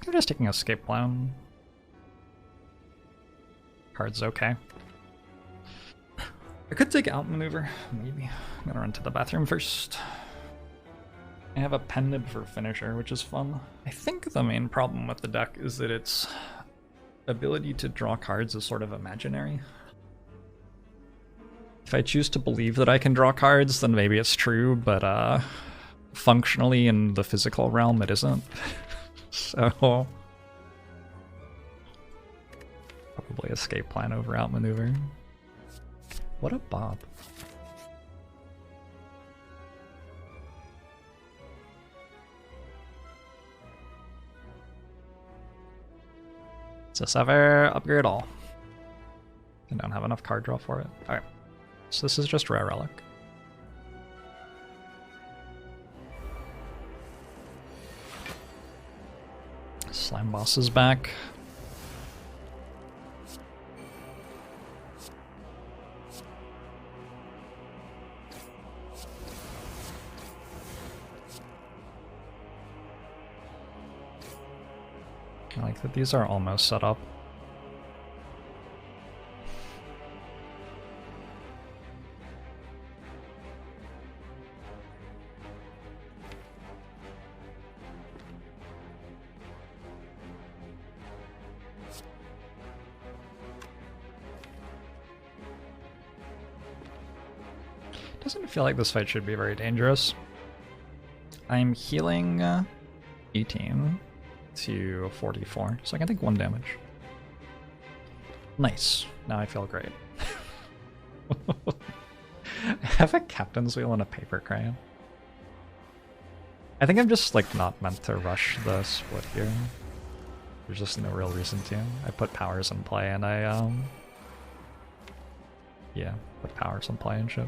I'm just taking Escape Plan. Card's okay. I could take Outmaneuver, maybe. I'm gonna run to the bathroom first. I have a Pendant for Finisher, which is fun. I think the main problem with the deck is that its ability to draw cards is sort of imaginary. If I choose to believe that I can draw cards, then maybe it's true, but functionally in the physical realm it isn't. So probably Escape Plan over Outmaneuver. What a bob. Does this ever upgrade at all? I don't have enough card draw for it. Alright. So this is just Rare Relic. Slime Boss is back. I like that these are almost set up. Doesn't feel like this fight should be very dangerous. I'm healing 18 to 44, so I can take 1 damage. Nice. Now I feel great. I have a Captain's Wheel and a Paper Crayon. I think I'm just like not meant to rush the split here. There's just no real reason to. I put powers in play and I yeah, put powers in play and shit.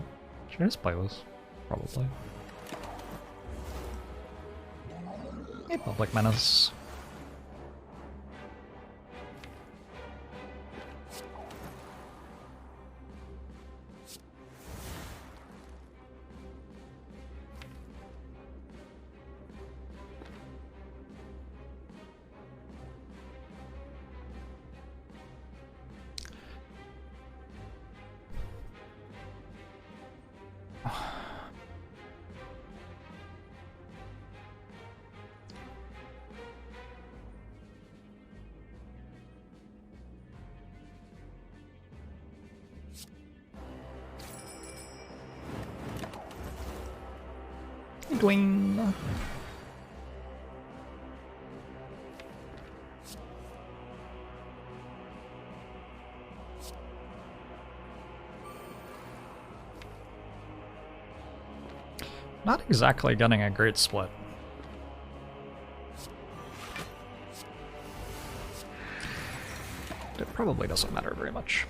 Should I just play this? Probably. Hey, Public Menace. Doing. Not exactly getting a great split. It probably doesn't matter very much.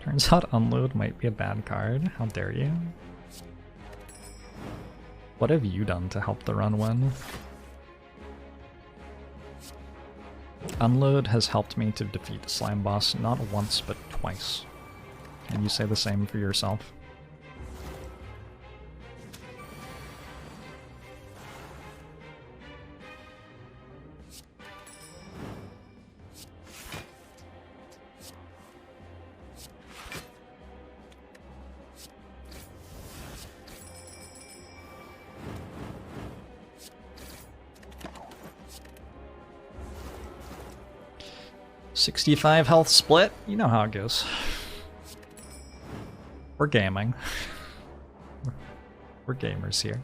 Turns out Unload might be a bad card. How dare you? What have you done to help the run win? Unload has helped me to defeat the Slime Boss not once but twice. Can you say the same for yourself? $65 health split? You know how it goes. We're gaming. We're gamers here.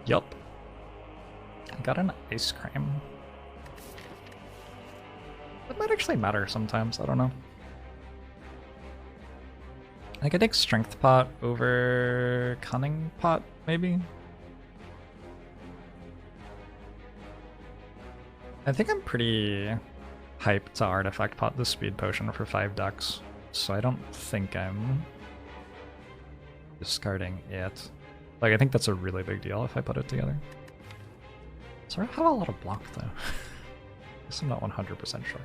Yup. I got an ice cream. That might actually matter sometimes, I don't know. I could take Strength Pot over Cunning Pot, maybe? I think I'm pretty hyped to Artifact Pot the Speed Potion for 5 ducks, so I don't think I'm discarding it. Like, I think that's a really big deal if I put it together. So I have a lot of block, though. I guess I'm not 100% sure.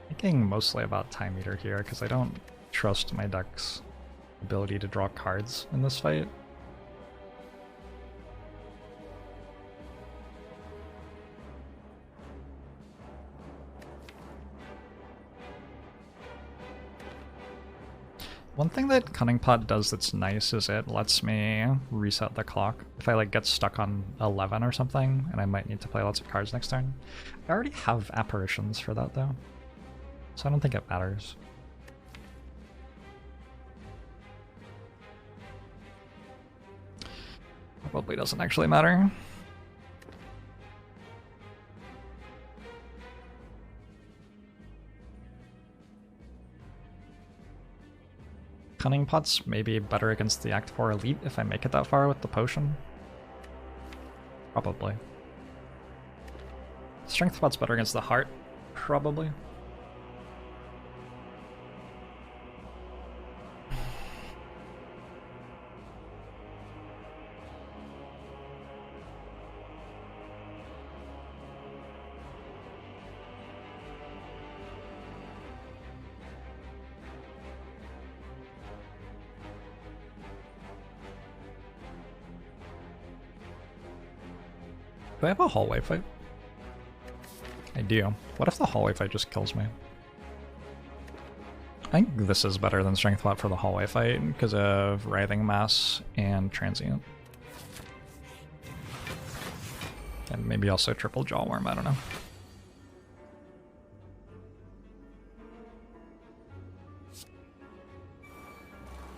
Thinking mostly about Time Eater here, because I don't trust my deck's ability to draw cards in this fight. One thing that Cunning Pot does that's nice is it lets me reset the clock. If I like get stuck on 11 or something, and I might need to play lots of cards next turn. I already have Apparitions for that though, so I don't think it matters. Probably doesn't actually matter. Cunning Pot's maybe better against the Act 4 Elite if I make it that far with the potion. Probably. Strength Pot's better against the Heart. Probably. Do I have a hallway fight? I do. What if the hallway fight just kills me? I think this is better than Strength Pot for the hallway fight because of Writhing Mass and Transient. And maybe also Triple Jawworm, I don't know.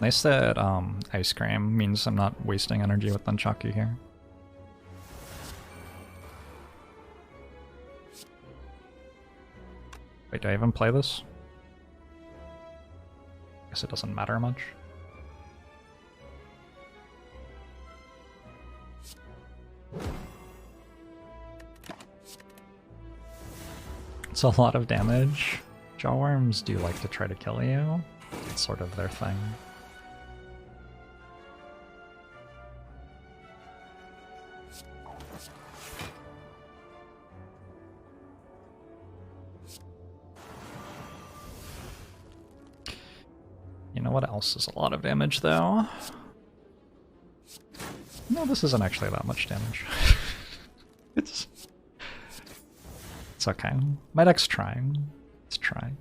Nice that Ice Cream means I'm not wasting energy with Nunchaku here. Wait, do I even play this? Guess it doesn't matter much. It's a lot of damage. Jawworms do like to try to kill you. It's sort of their thing. You know what else is a lot of damage, though? No, this isn't actually that much damage. It's okay. My deck's trying. It's trying.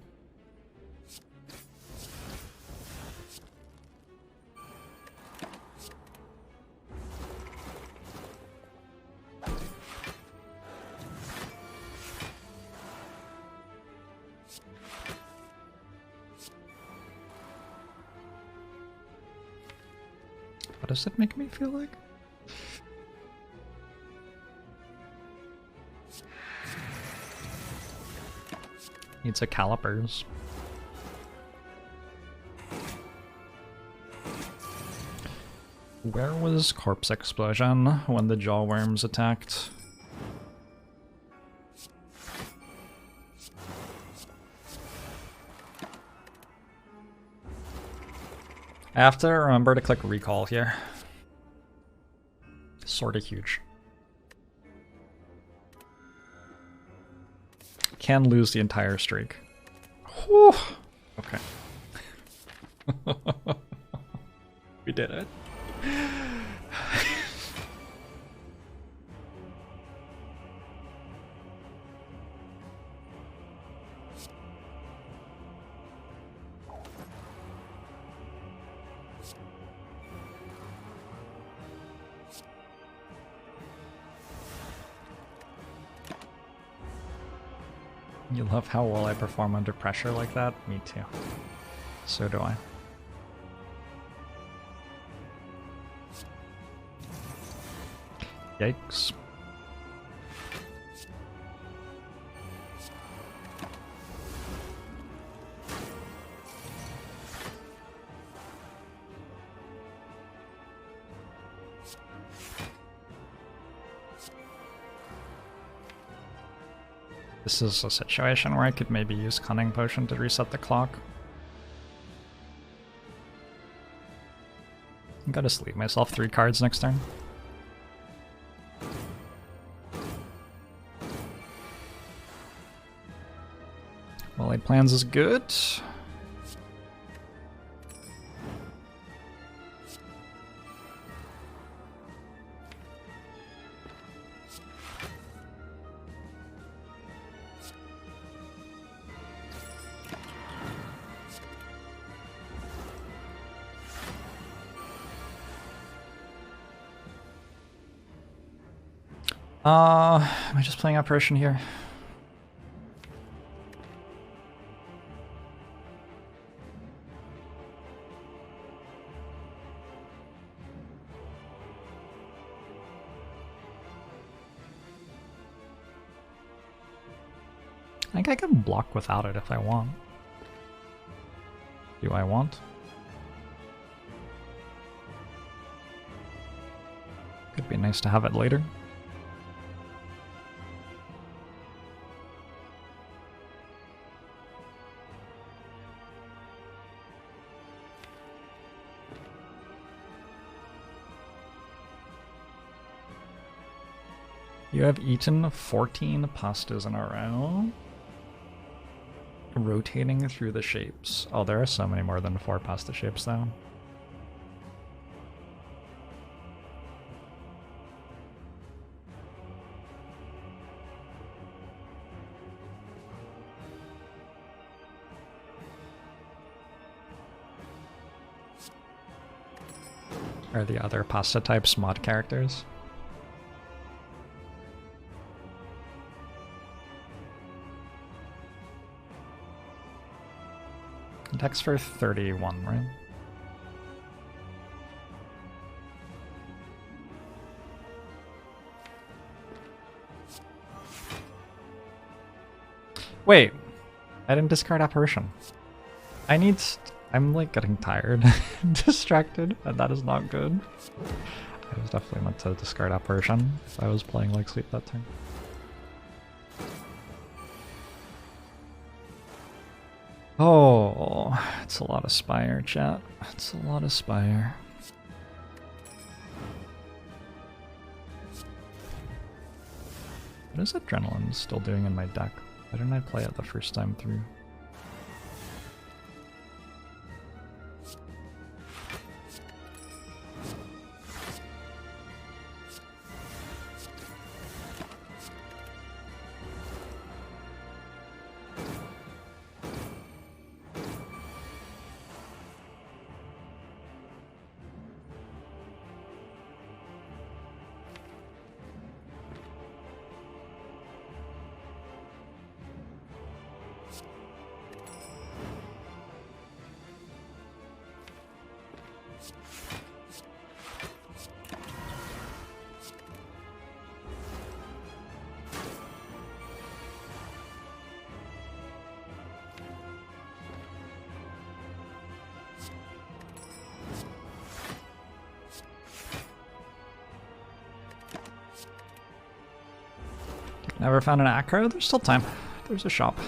What does it make me feel like? Needs a Calipers. Where was Corpse Explosion when the Jawworms attacked? I have to remember to click recall here. Sorta huge. Can lose the entire streak. Whew. Okay. We did it. You love how well I perform under pressure like that? Me too. So do I. Yikes. This is a situation where I could maybe use Cunning Potion to reset the clock. I'm gonna sleep myself 3 cards next turn. Well-laid plans is good. Am I just playing Apparition here? I think I can block without it if I want. Do I want? Could be nice to have it later. You have eaten 14 pastas in a row. Rotating through the shapes. Oh, there are so many more than 4 pasta shapes though. Are the other pasta types mod characters? Attacks for 31, right? Wait, I didn't discard Apparition. I'm like getting tired and distracted, and that is not good. I was definitely meant to discard Apparition if I was playing like Sleep that turn. Oh, it's a lot of Spire, chat. It's a lot of Spire. What is Adrenaline still doing in my deck? Why didn't I play it the first time through? Never found an acro? There's still time. There's a shop.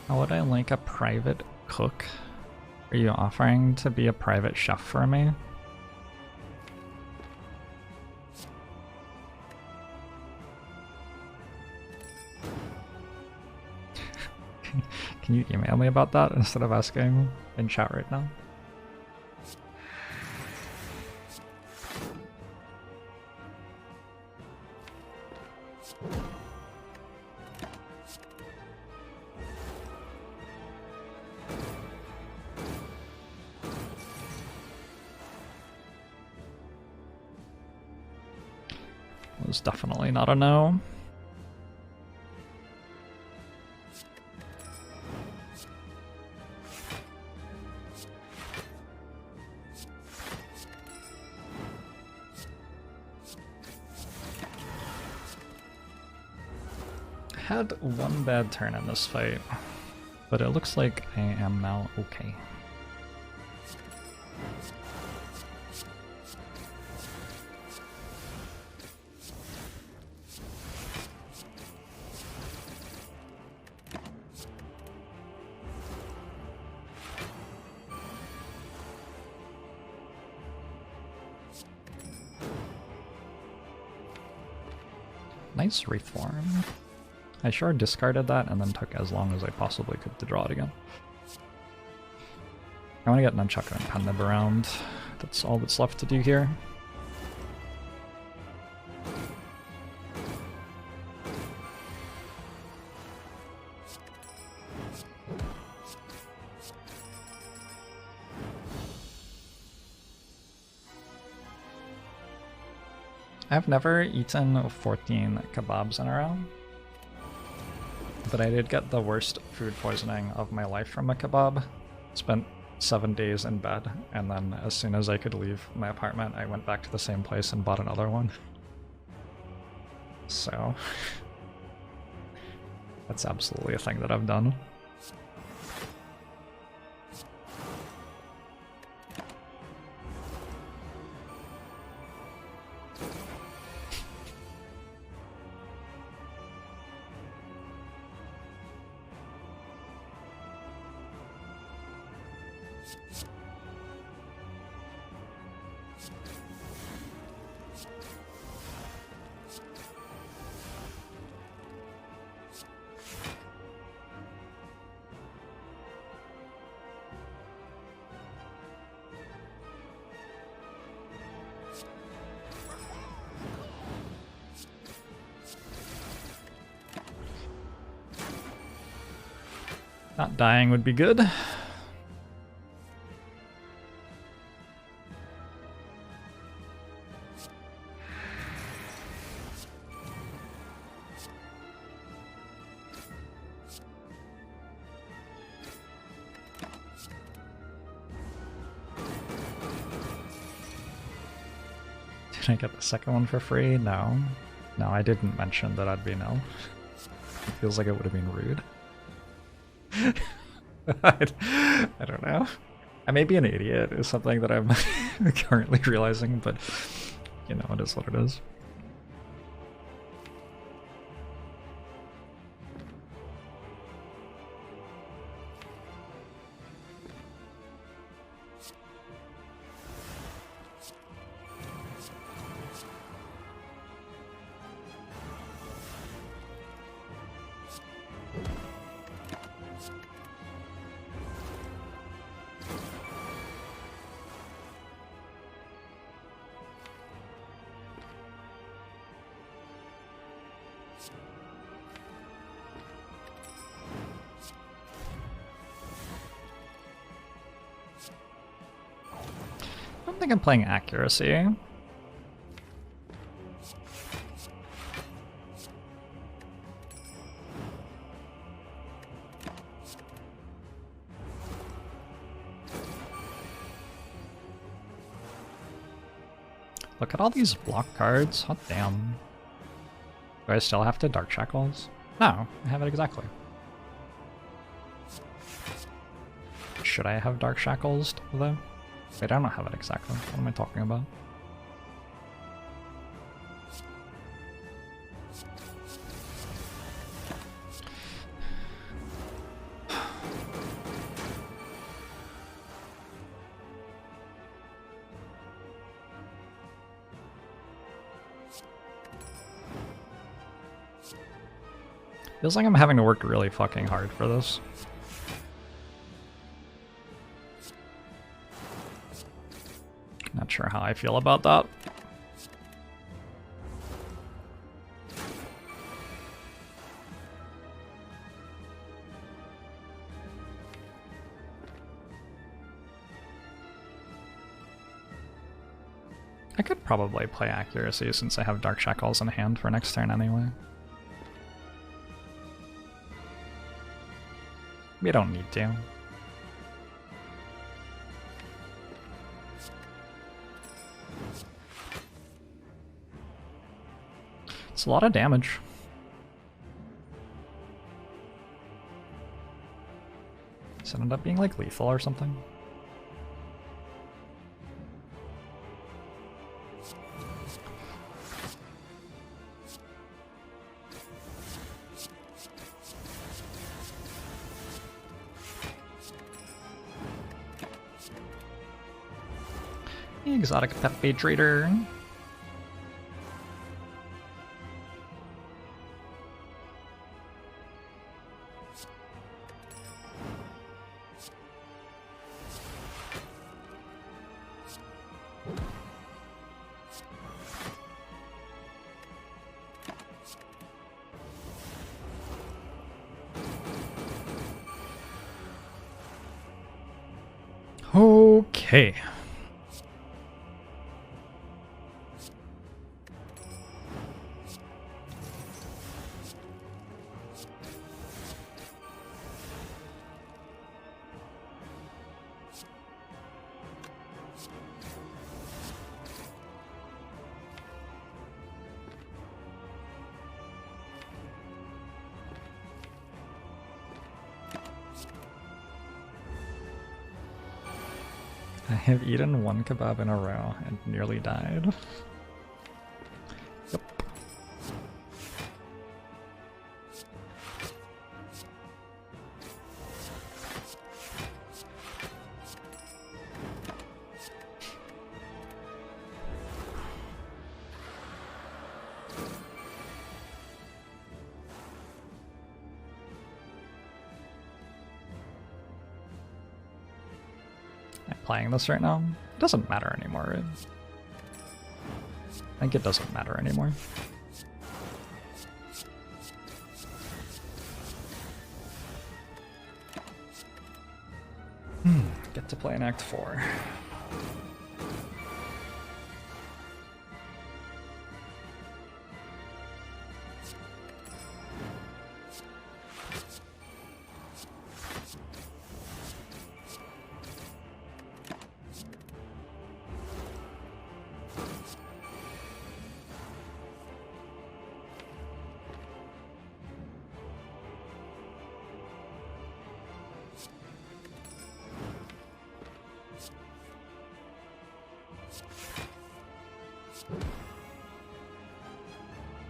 How would I like a private cook? Are you offering to be a private chef for me? Can Can you email me about that instead of asking in chat right now? Was definitely not a no. Had one bad turn in this fight, but it looks like I am now okay. Nice reform. I sure discarded that and then took as long as I possibly could to draw it again. I want to get Nunchuck and Pen Nib around. That's all that's left to do here. I've never eaten 14 kebabs in a row, but I did get the worst food poisoning of my life from a kebab. Spent 7 days in bed, and then as soon as I could leave my apartment, I went back to the same place and bought another one. So, that's absolutely a thing that I've done. Not dying would be good. Did I get the second one for free? No. No, I didn't mention that I'd be no. It feels like it would have been rude. I don't know. I may be an idiot is something that I'm currently realizing, but you know, it is what it is. I don't think I'm playing accuracy. Look at all these block cards. Hot damn. Do I still have to Dark Shackles? No, I have it exactly. Should I have Dark Shackles though? Wait, I don't have it exactly. What am I talking about? Feels like I'm having to work really fucking hard for this. Not sure how I feel about that. I could probably play accuracy since I have Dark Shackles in hand for next turn anyway. We don't need to. It's a lot of damage. Does it end up being like lethal or something? Exotic Pet Trader. Okay. I have eaten one kebab in a row and nearly died. Yep. Playing this right now. It doesn't matter anymore. I think it doesn't matter anymore. Get to play in Act 4.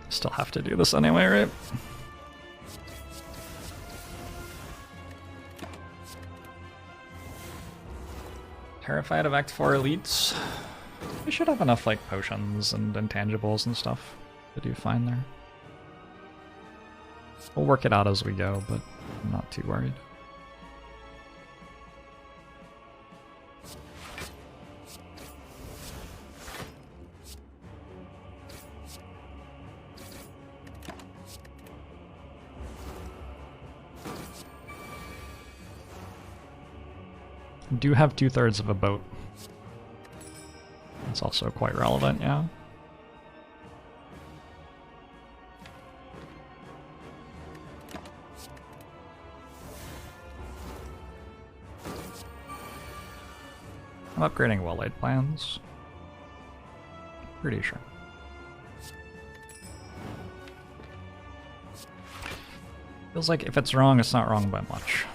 Still have to do this anyway, right? Terrified of Act 4 elites. We should have enough like potions and intangibles and stuff to do fine there. We'll work it out as we go, but I'm not too worried. Do have 2/3 of a boat. That's also quite relevant, yeah. I'm upgrading well-laid plans. Pretty sure. Feels like if it's wrong, it's not wrong by much.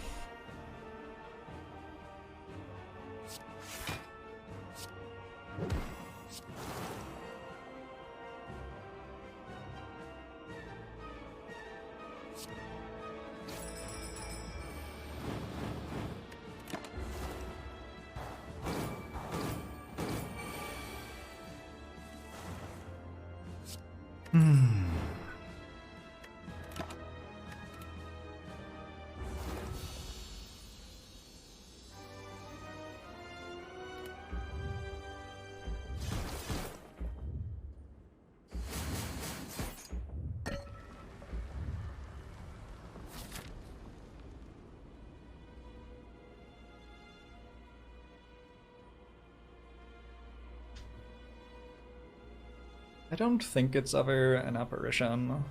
don't think it's ever an apparition.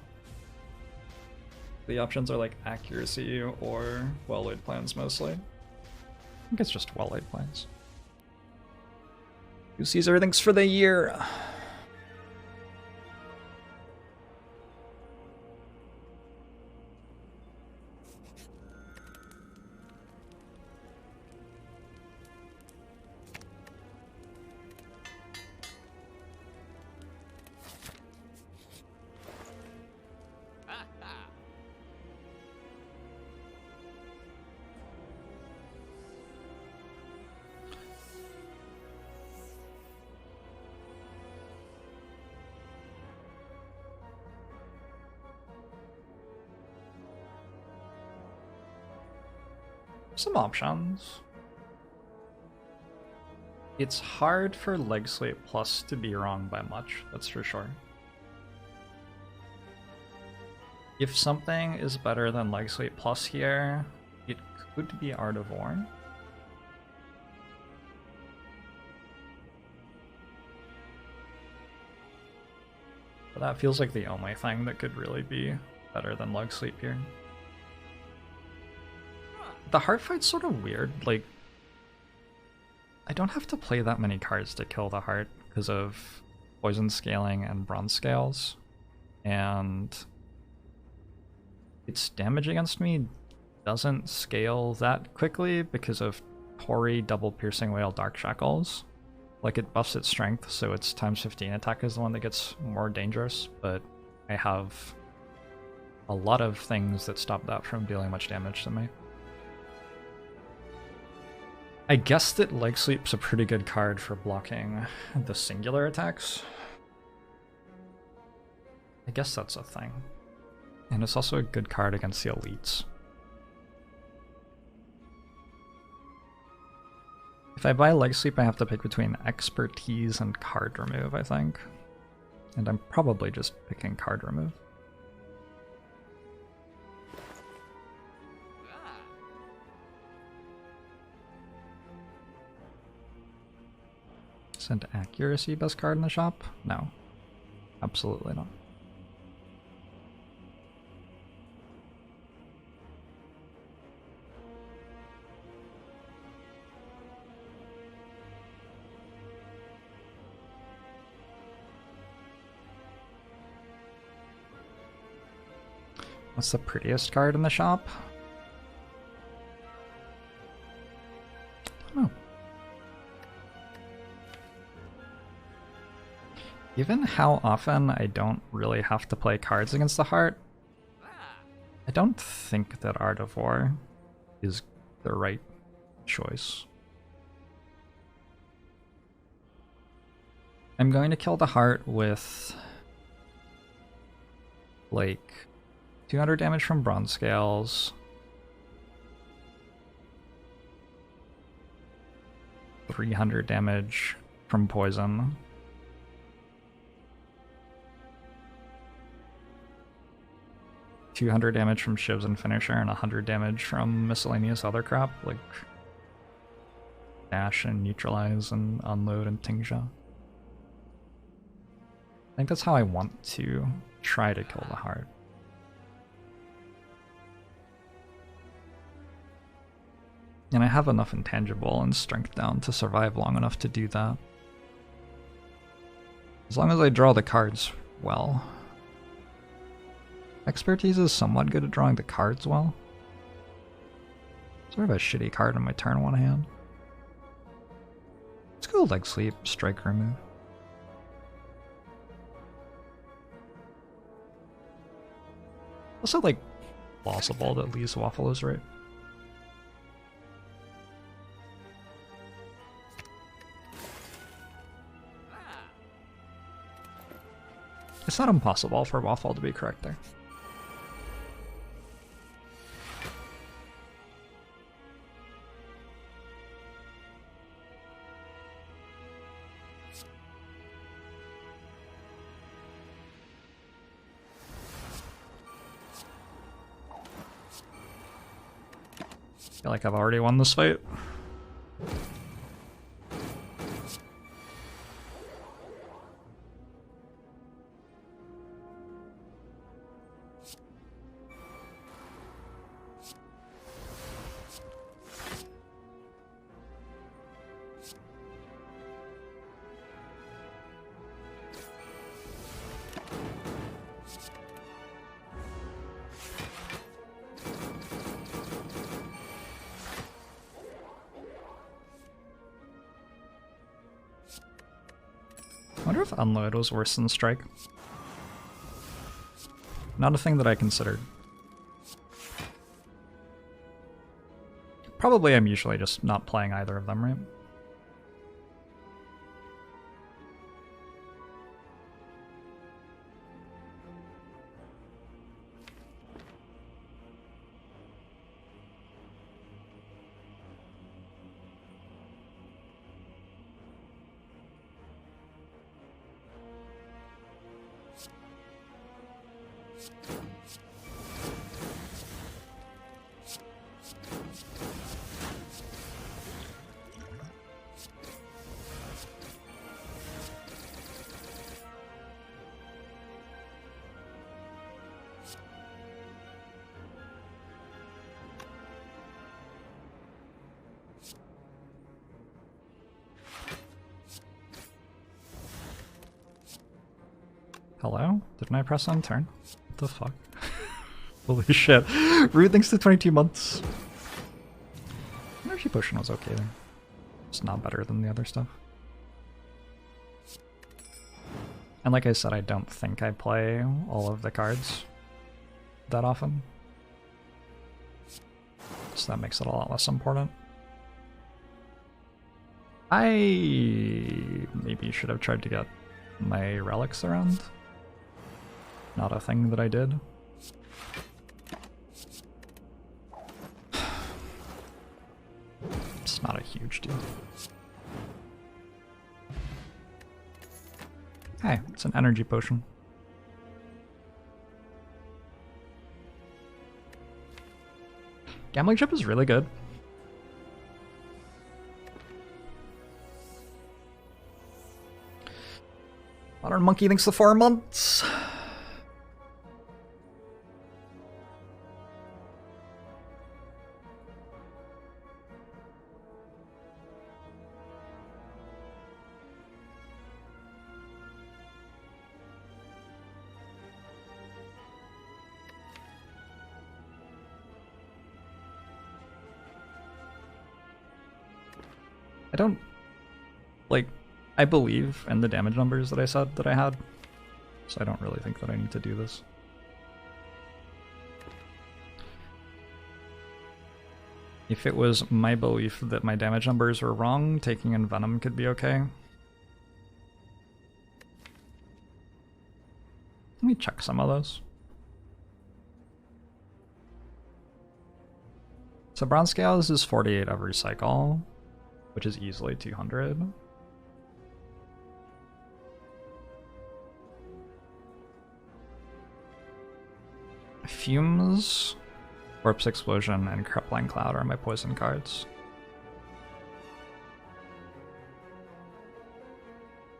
The options are like accuracy or well-laid plans mostly. I think it's just well-laid plans. Who sees everything's for the year? Some options. It's hard for Leg Slate Plus to be wrong by much, that's for sure. If something is better than Leg Slate Plus here, it could be Art of War. But that feels like the only thing that could really be better than Leg Sleep here. The heart fight's sort of weird, like, I don't have to play that many cards to kill the heart because of poison scaling and bronze scales, and its damage against me doesn't scale that quickly because of Tori double piercing whale dark shackles. Like, it buffs its strength, so its times 15 attack is the one that gets more dangerous, but I have a lot of things that stop that from dealing much damage to me. I guess that Leg Sleep's a pretty good card for blocking the singular attacks. I guess that's a thing. And it's also a good card against the elites. If I buy Leg Sleep, I have to pick between expertise and card remove, I think. And I'm probably just picking card remove. Isn't accuracy best card in the shop? No. Absolutely not. What's the prettiest card in the shop? I don't know. Given how often I don't really have to play cards against the heart, I don't think that Art of War is the right choice. I'm going to kill the heart with like 200 damage from bronze scales, 300 damage from poison, 200 damage from Shivs and Finisher, and 100 damage from miscellaneous other crap, like Dash and Neutralize and Unload and Tingsha. I think that's how I want to try to kill the heart. And I have enough intangible and strength down to survive long enough to do that. As long as I draw the cards well. Expertise is somewhat good at drawing the cards well. Sort of a shitty card in my turn one hand. Let's go Leg Sleep, Strike Remove. Also, like, plausible that Lee's Waffle is right. It's not impossible for Waffle to be correct there. I feel like I've already won this fight. wonder if Unload was worse than Strike. Not a thing that I considered. Probably I'm usually just not playing either of them, right? Hello? Didn't I press on turn? What the fuck? Holy shit. Rude thanks to 22 months. Energy Potion was okay there. It's not better than the other stuff. And like I said, I don't think I play all of the cards that often. So that makes it a lot less important. I maybe should have tried to get my relics around. Not a thing that I did. It's not a huge deal. Hey, it's an energy potion. Gambling chip is really good. Modern Monkey thinks the 4 months. I don't, like, I believe in the damage numbers that I said that I had, so I don't really think that I need to do this. If it was my belief that my damage numbers were wrong, taking in Venom could be okay. Let me check some of those. So Bronze Scales is 48 every cycle, which is easily 200. Fumes, Corpse Explosion, and Crippling Cloud are my poison cards.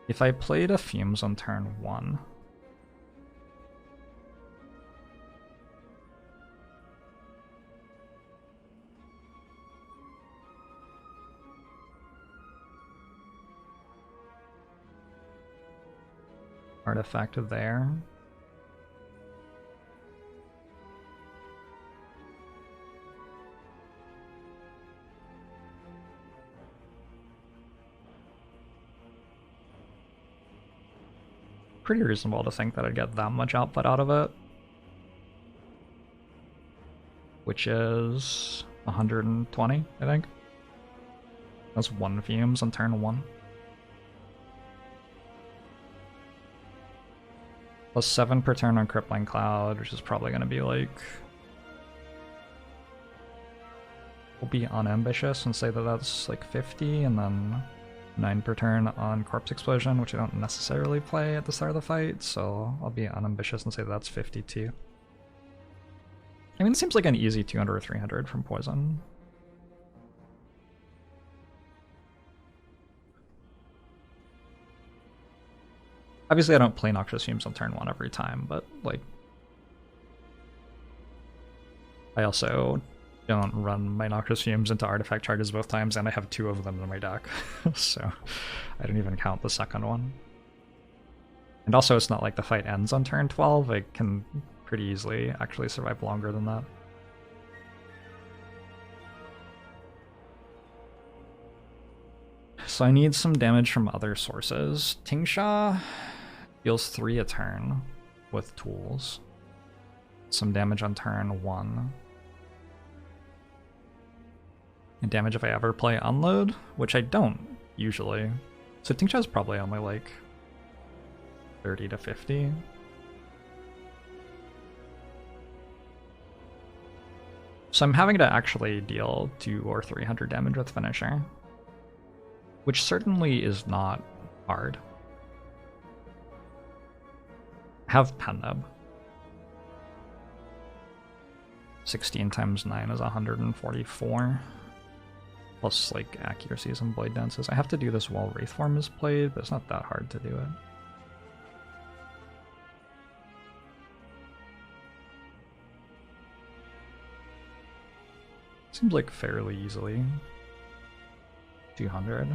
If I played a Fumes on turn 1, artifact there. Pretty reasonable to think that I'd get that much output out of it. Which is 120, I think. That's 1 Fumes on turn 1. Plus 7 per turn on Crippling Cloud, which is probably going to be like... We'll be unambitious and say that that's like 50, and then 9 per turn on Corpse Explosion, which I don't necessarily play at the start of the fight, so I'll be unambitious and say that that's 52. I mean, it seems like an easy 200 or 300 from Poison. Obviously, I don't play Noxious Fumes on turn 1 every time, but, like... I also don't run my Noxious Fumes into Artifact Charges both times, and I have 2 of them in my deck, so I didn't even count the second one. And also, it's not like the fight ends on turn 12, I can pretty easily actually survive longer than that. So I need some damage from other sources. Tingsha deals 3 a turn with tools. Some damage on turn 1. And damage if I ever play Unload, which I don't usually. So Tingsha is probably only like 30 to 50. So I'm having to actually deal 200 or 300 damage with Finisher, which certainly is not hard. Have Penneb. 16 times 9 is 144. Plus, like, accuracies and blade dances. I have to do this while Wraithform is played, but it's not that hard to do it. Seems like fairly easily. 200.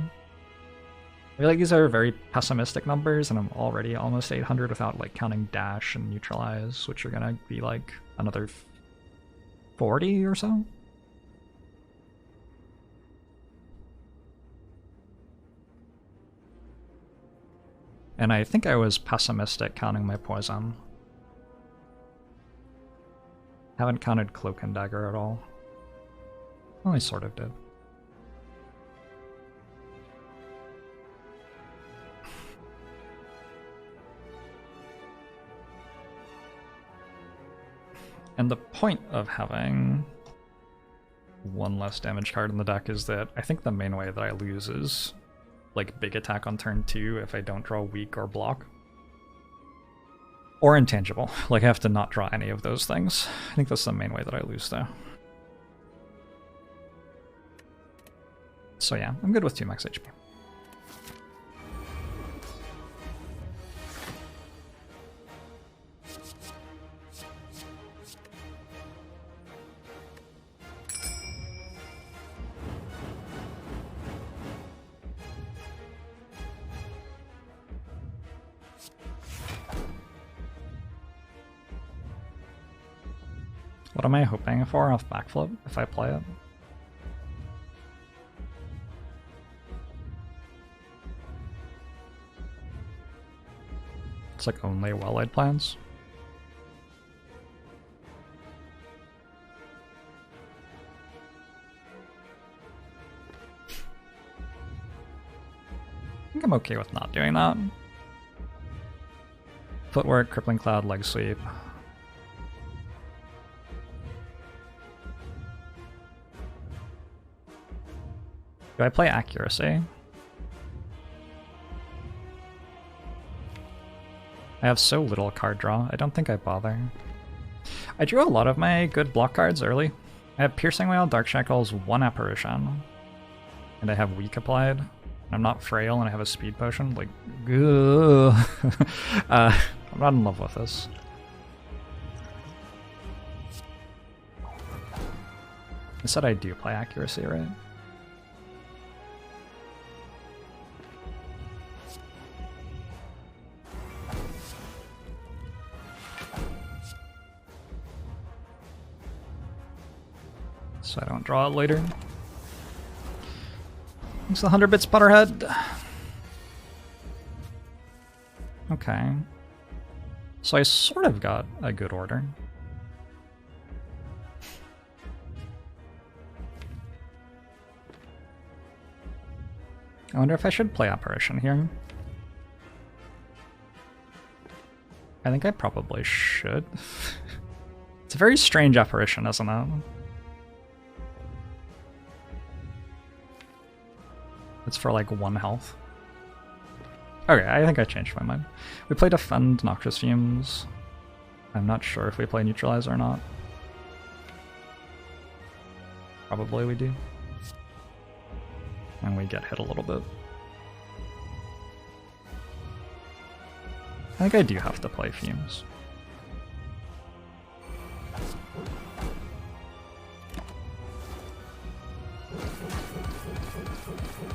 I feel like these are very pessimistic numbers, and I'm already almost 800 without like counting dash and neutralize, which are gonna be like another 40 or so. And I think I was pessimistic counting my poison. Haven't counted Cloak and Dagger at all. Well, I sort of did. And the point of having one less damage card in the deck is that I think the main way that I lose is like big attack on turn 2 if I don't draw weak or block. Or intangible. Like I have to not draw any of those things. I think that's the main way that I lose though. So yeah, I'm good with 2 max HP. What am I hoping for off backflip if I play it? It's like only well-laid plans. I think I'm okay with not doing that. Footwork, Crippling Cloud, Leg Sweep. Do I play Accuracy? I have so little card draw, I don't think I bother. I drew a lot of my good block cards early. I have Piercing Wail, Dark Shackles, 1 Apparition. And I have Weak applied. And I'm not frail and I have a speed potion. Like, I'm not in love with this. I said I do play Accuracy, right? So I don't draw it later. Thanks to the 100 bits, Butterhead. Okay. So I sort of got a good order. I wonder if I should play Apparition here. I think I probably should. It's a very strange Apparition, isn't it? It's for like 1 health. Okay, I think I changed my mind. We play Defend Noxious Fumes. I'm not sure if we play Neutralize or not. Probably we do. And we get hit a little bit. I think I do have to play Fumes.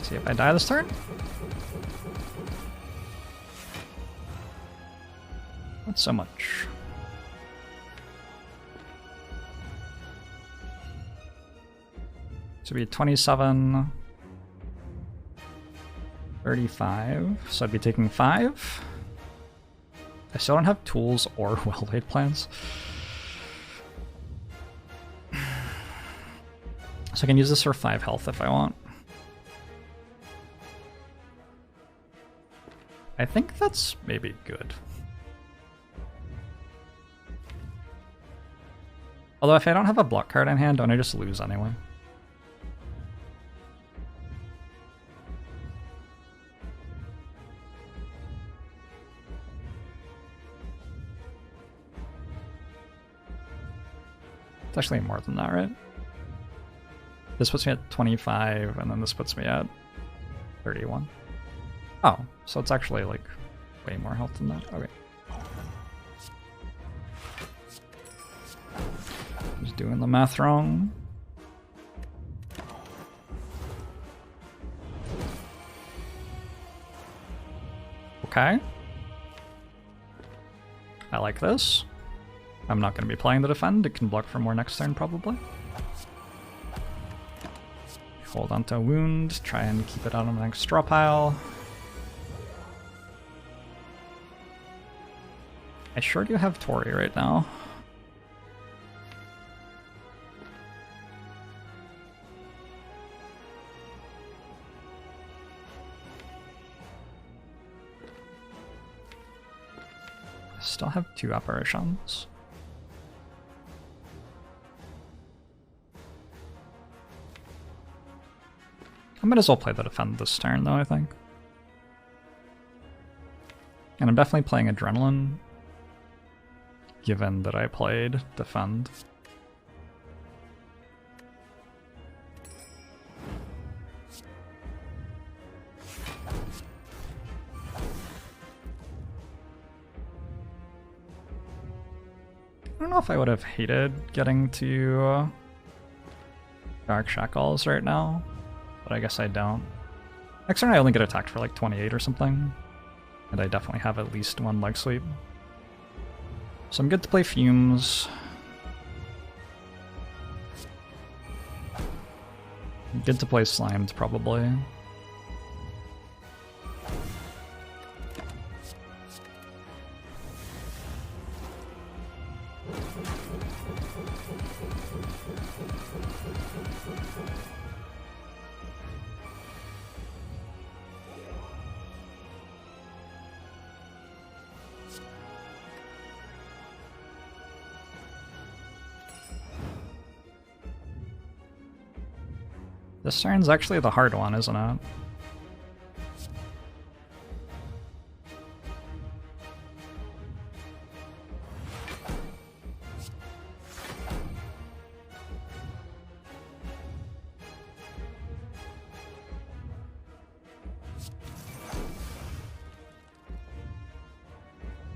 See if I die this turn. Not so much. To be 27. 35, so I'd be taking 5. I still don't have tools or well-laid plans. So I can use this for 5 health if I want. I think that's maybe good. Although if I don't have a block card in hand, don't I just lose anyway? It's actually more than that, right? This puts me at 25, and then this puts me at 31. Oh, so it's actually like way more health than that. Okay. Just doing the math wrong. Okay. I like this. I'm not going to be playing the defend. It can block for more next turn, probably. Hold on to a wound. Try and keep it out of the next straw pile. I sure do have Tori right now. I still have 2 apparitions. I might as well play the defend this turn though, I think. And I'm definitely playing Adrenaline, given that I played defend. I don't know if I would have hated getting to Dark Shackles right now, but I guess I don't. Next turn I only get attacked for like 28 or something, and I definitely have at least 1 leg sweep. So I'm good to play Fumes. I'm good to play Slimed, probably. This turn's actually the hard one, isn't it?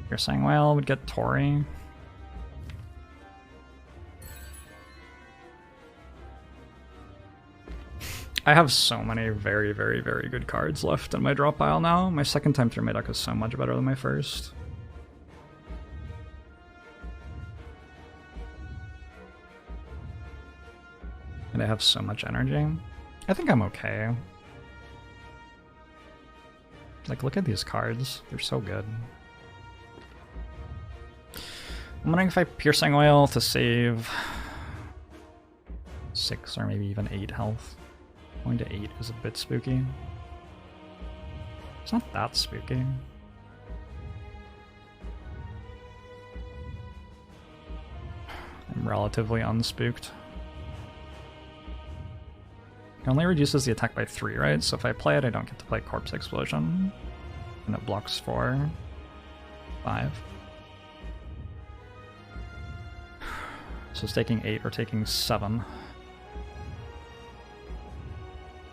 You're saying, well, we'd get Tori. I have so many very, very, very good cards left in my draw pile now. My second time through my deck is so much better than my first. And I have so much energy. I think I'm okay. Like, look at these cards. They're so good. I'm wondering if I Piercing Oil to save 6 or maybe even 8 health. Going to 8 is a bit spooky. It's not that spooky. I'm relatively unspooked. It only reduces the attack by 3, right? So if I play it, I don't get to play Corpse Explosion. And it blocks for 5. So it's taking 8 or taking 7.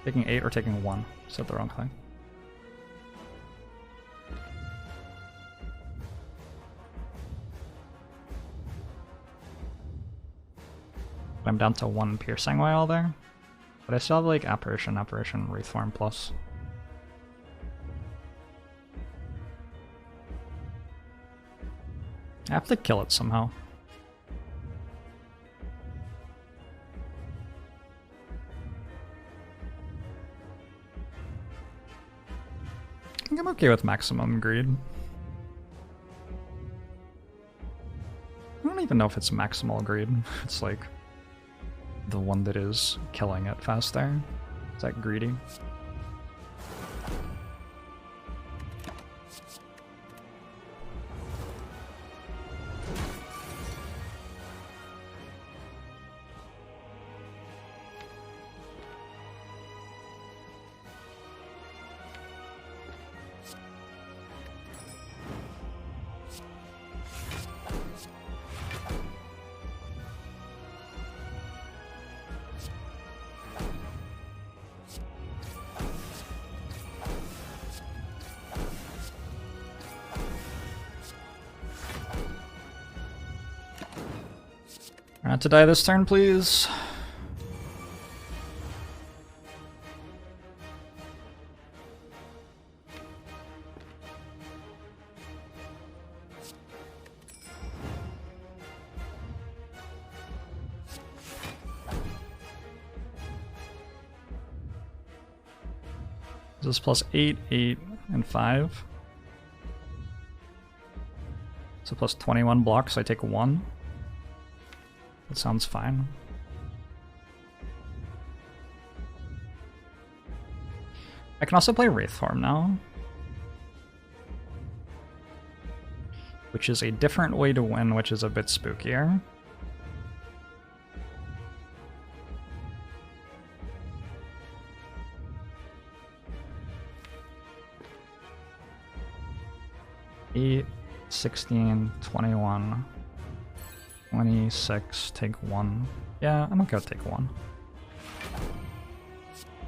Taking 8 or taking 1. Said the wrong thing. I'm down to 1 Piercing Whale there. But I still have like Apparition, Wraithform plus. I have to kill it somehow. think I'm okay with maximum greed. I don't even know if it's maximal greed. It's like the one that is killing it faster. Is that greedy? Not to die this turn, please. This is plus 8, 8, and 5. So plus 21 blocks, I take 1. That sounds fine. I can also play Wraithform now, which is a different way to win, which is a bit spookier. Eight, 16, 21. 26, take 1. Yeah, I'm okay with take 1.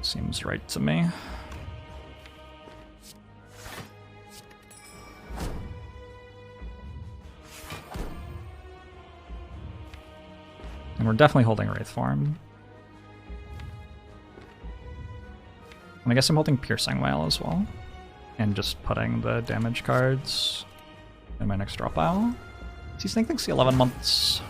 Seems right to me. And we're definitely holding Wraithform. And I guess I'm holding Piercing Whale as well. And just putting the damage cards in my next draw pile. These things think 11 months.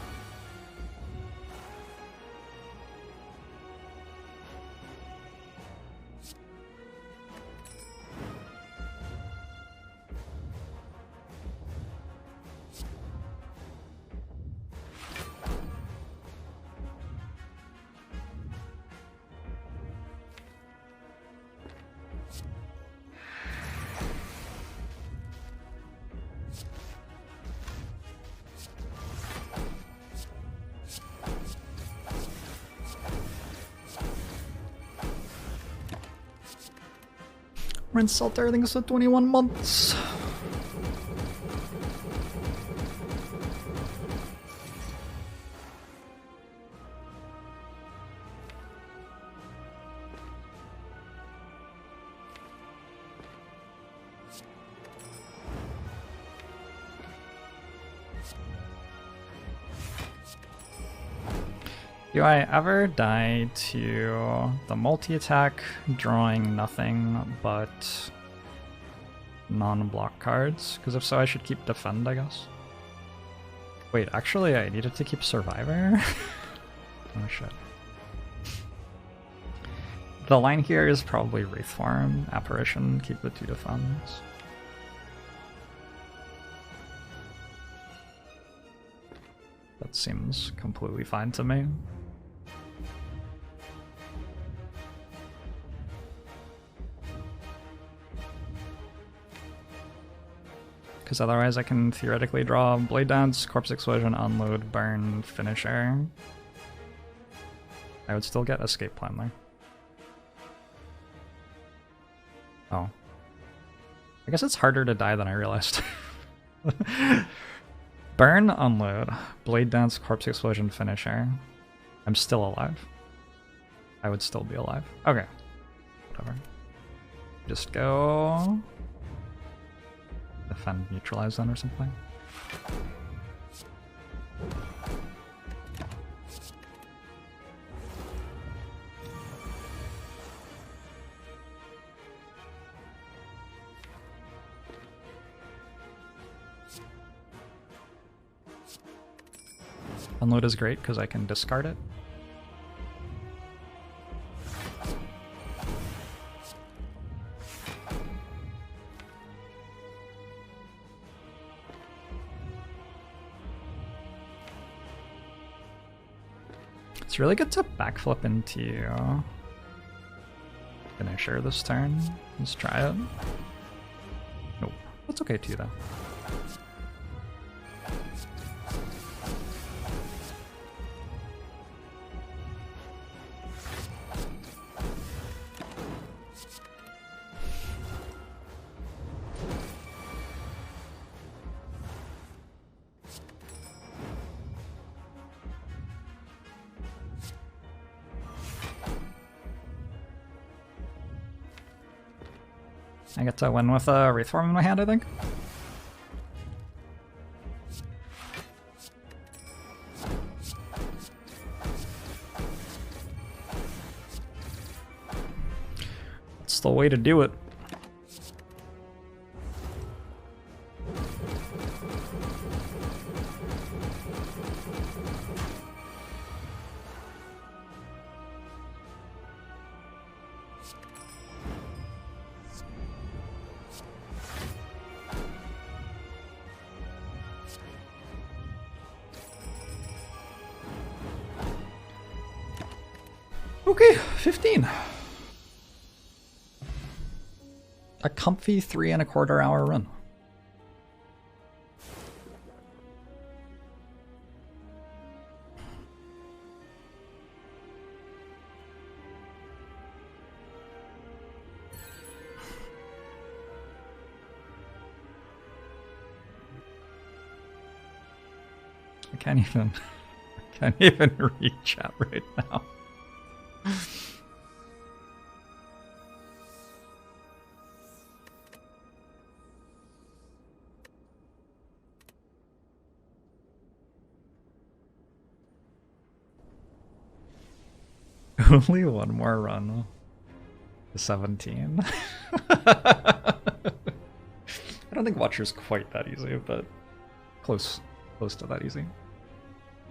Rinse salt everything's at 21 months. Do I ever die to the multi-attack, drawing nothing but non-block cards? Because if so, I should keep Defend, I guess. Wait, actually, I needed to keep Survivor? Oh shit. The line here is probably Wraithform, Apparition, keep the 2 Defends. That seems completely fine to me. Because otherwise I can theoretically draw Blade Dance, Corpse Explosion, Unload, Burn, Finisher. I would still get Escape Plan there. Oh. I guess it's harder to die than I realized. Burn, Unload, Blade Dance, Corpse Explosion, Finisher. I'm still alive. I would still be alive. Okay. Whatever. Just go... Defend, Neutralize then or something. Unload is great because I can discard it. It's really good to backflip into finisher this turn. Let's try it. Nope. That's okay too, though. I get to win with a Wraithform in my hand, I think. It's the way to do it. Okay, 15. A comfy 3¼ hour run. I can't even read chat right now. Only one more run. 17. I don't think Watcher's quite that easy, but close to that easy.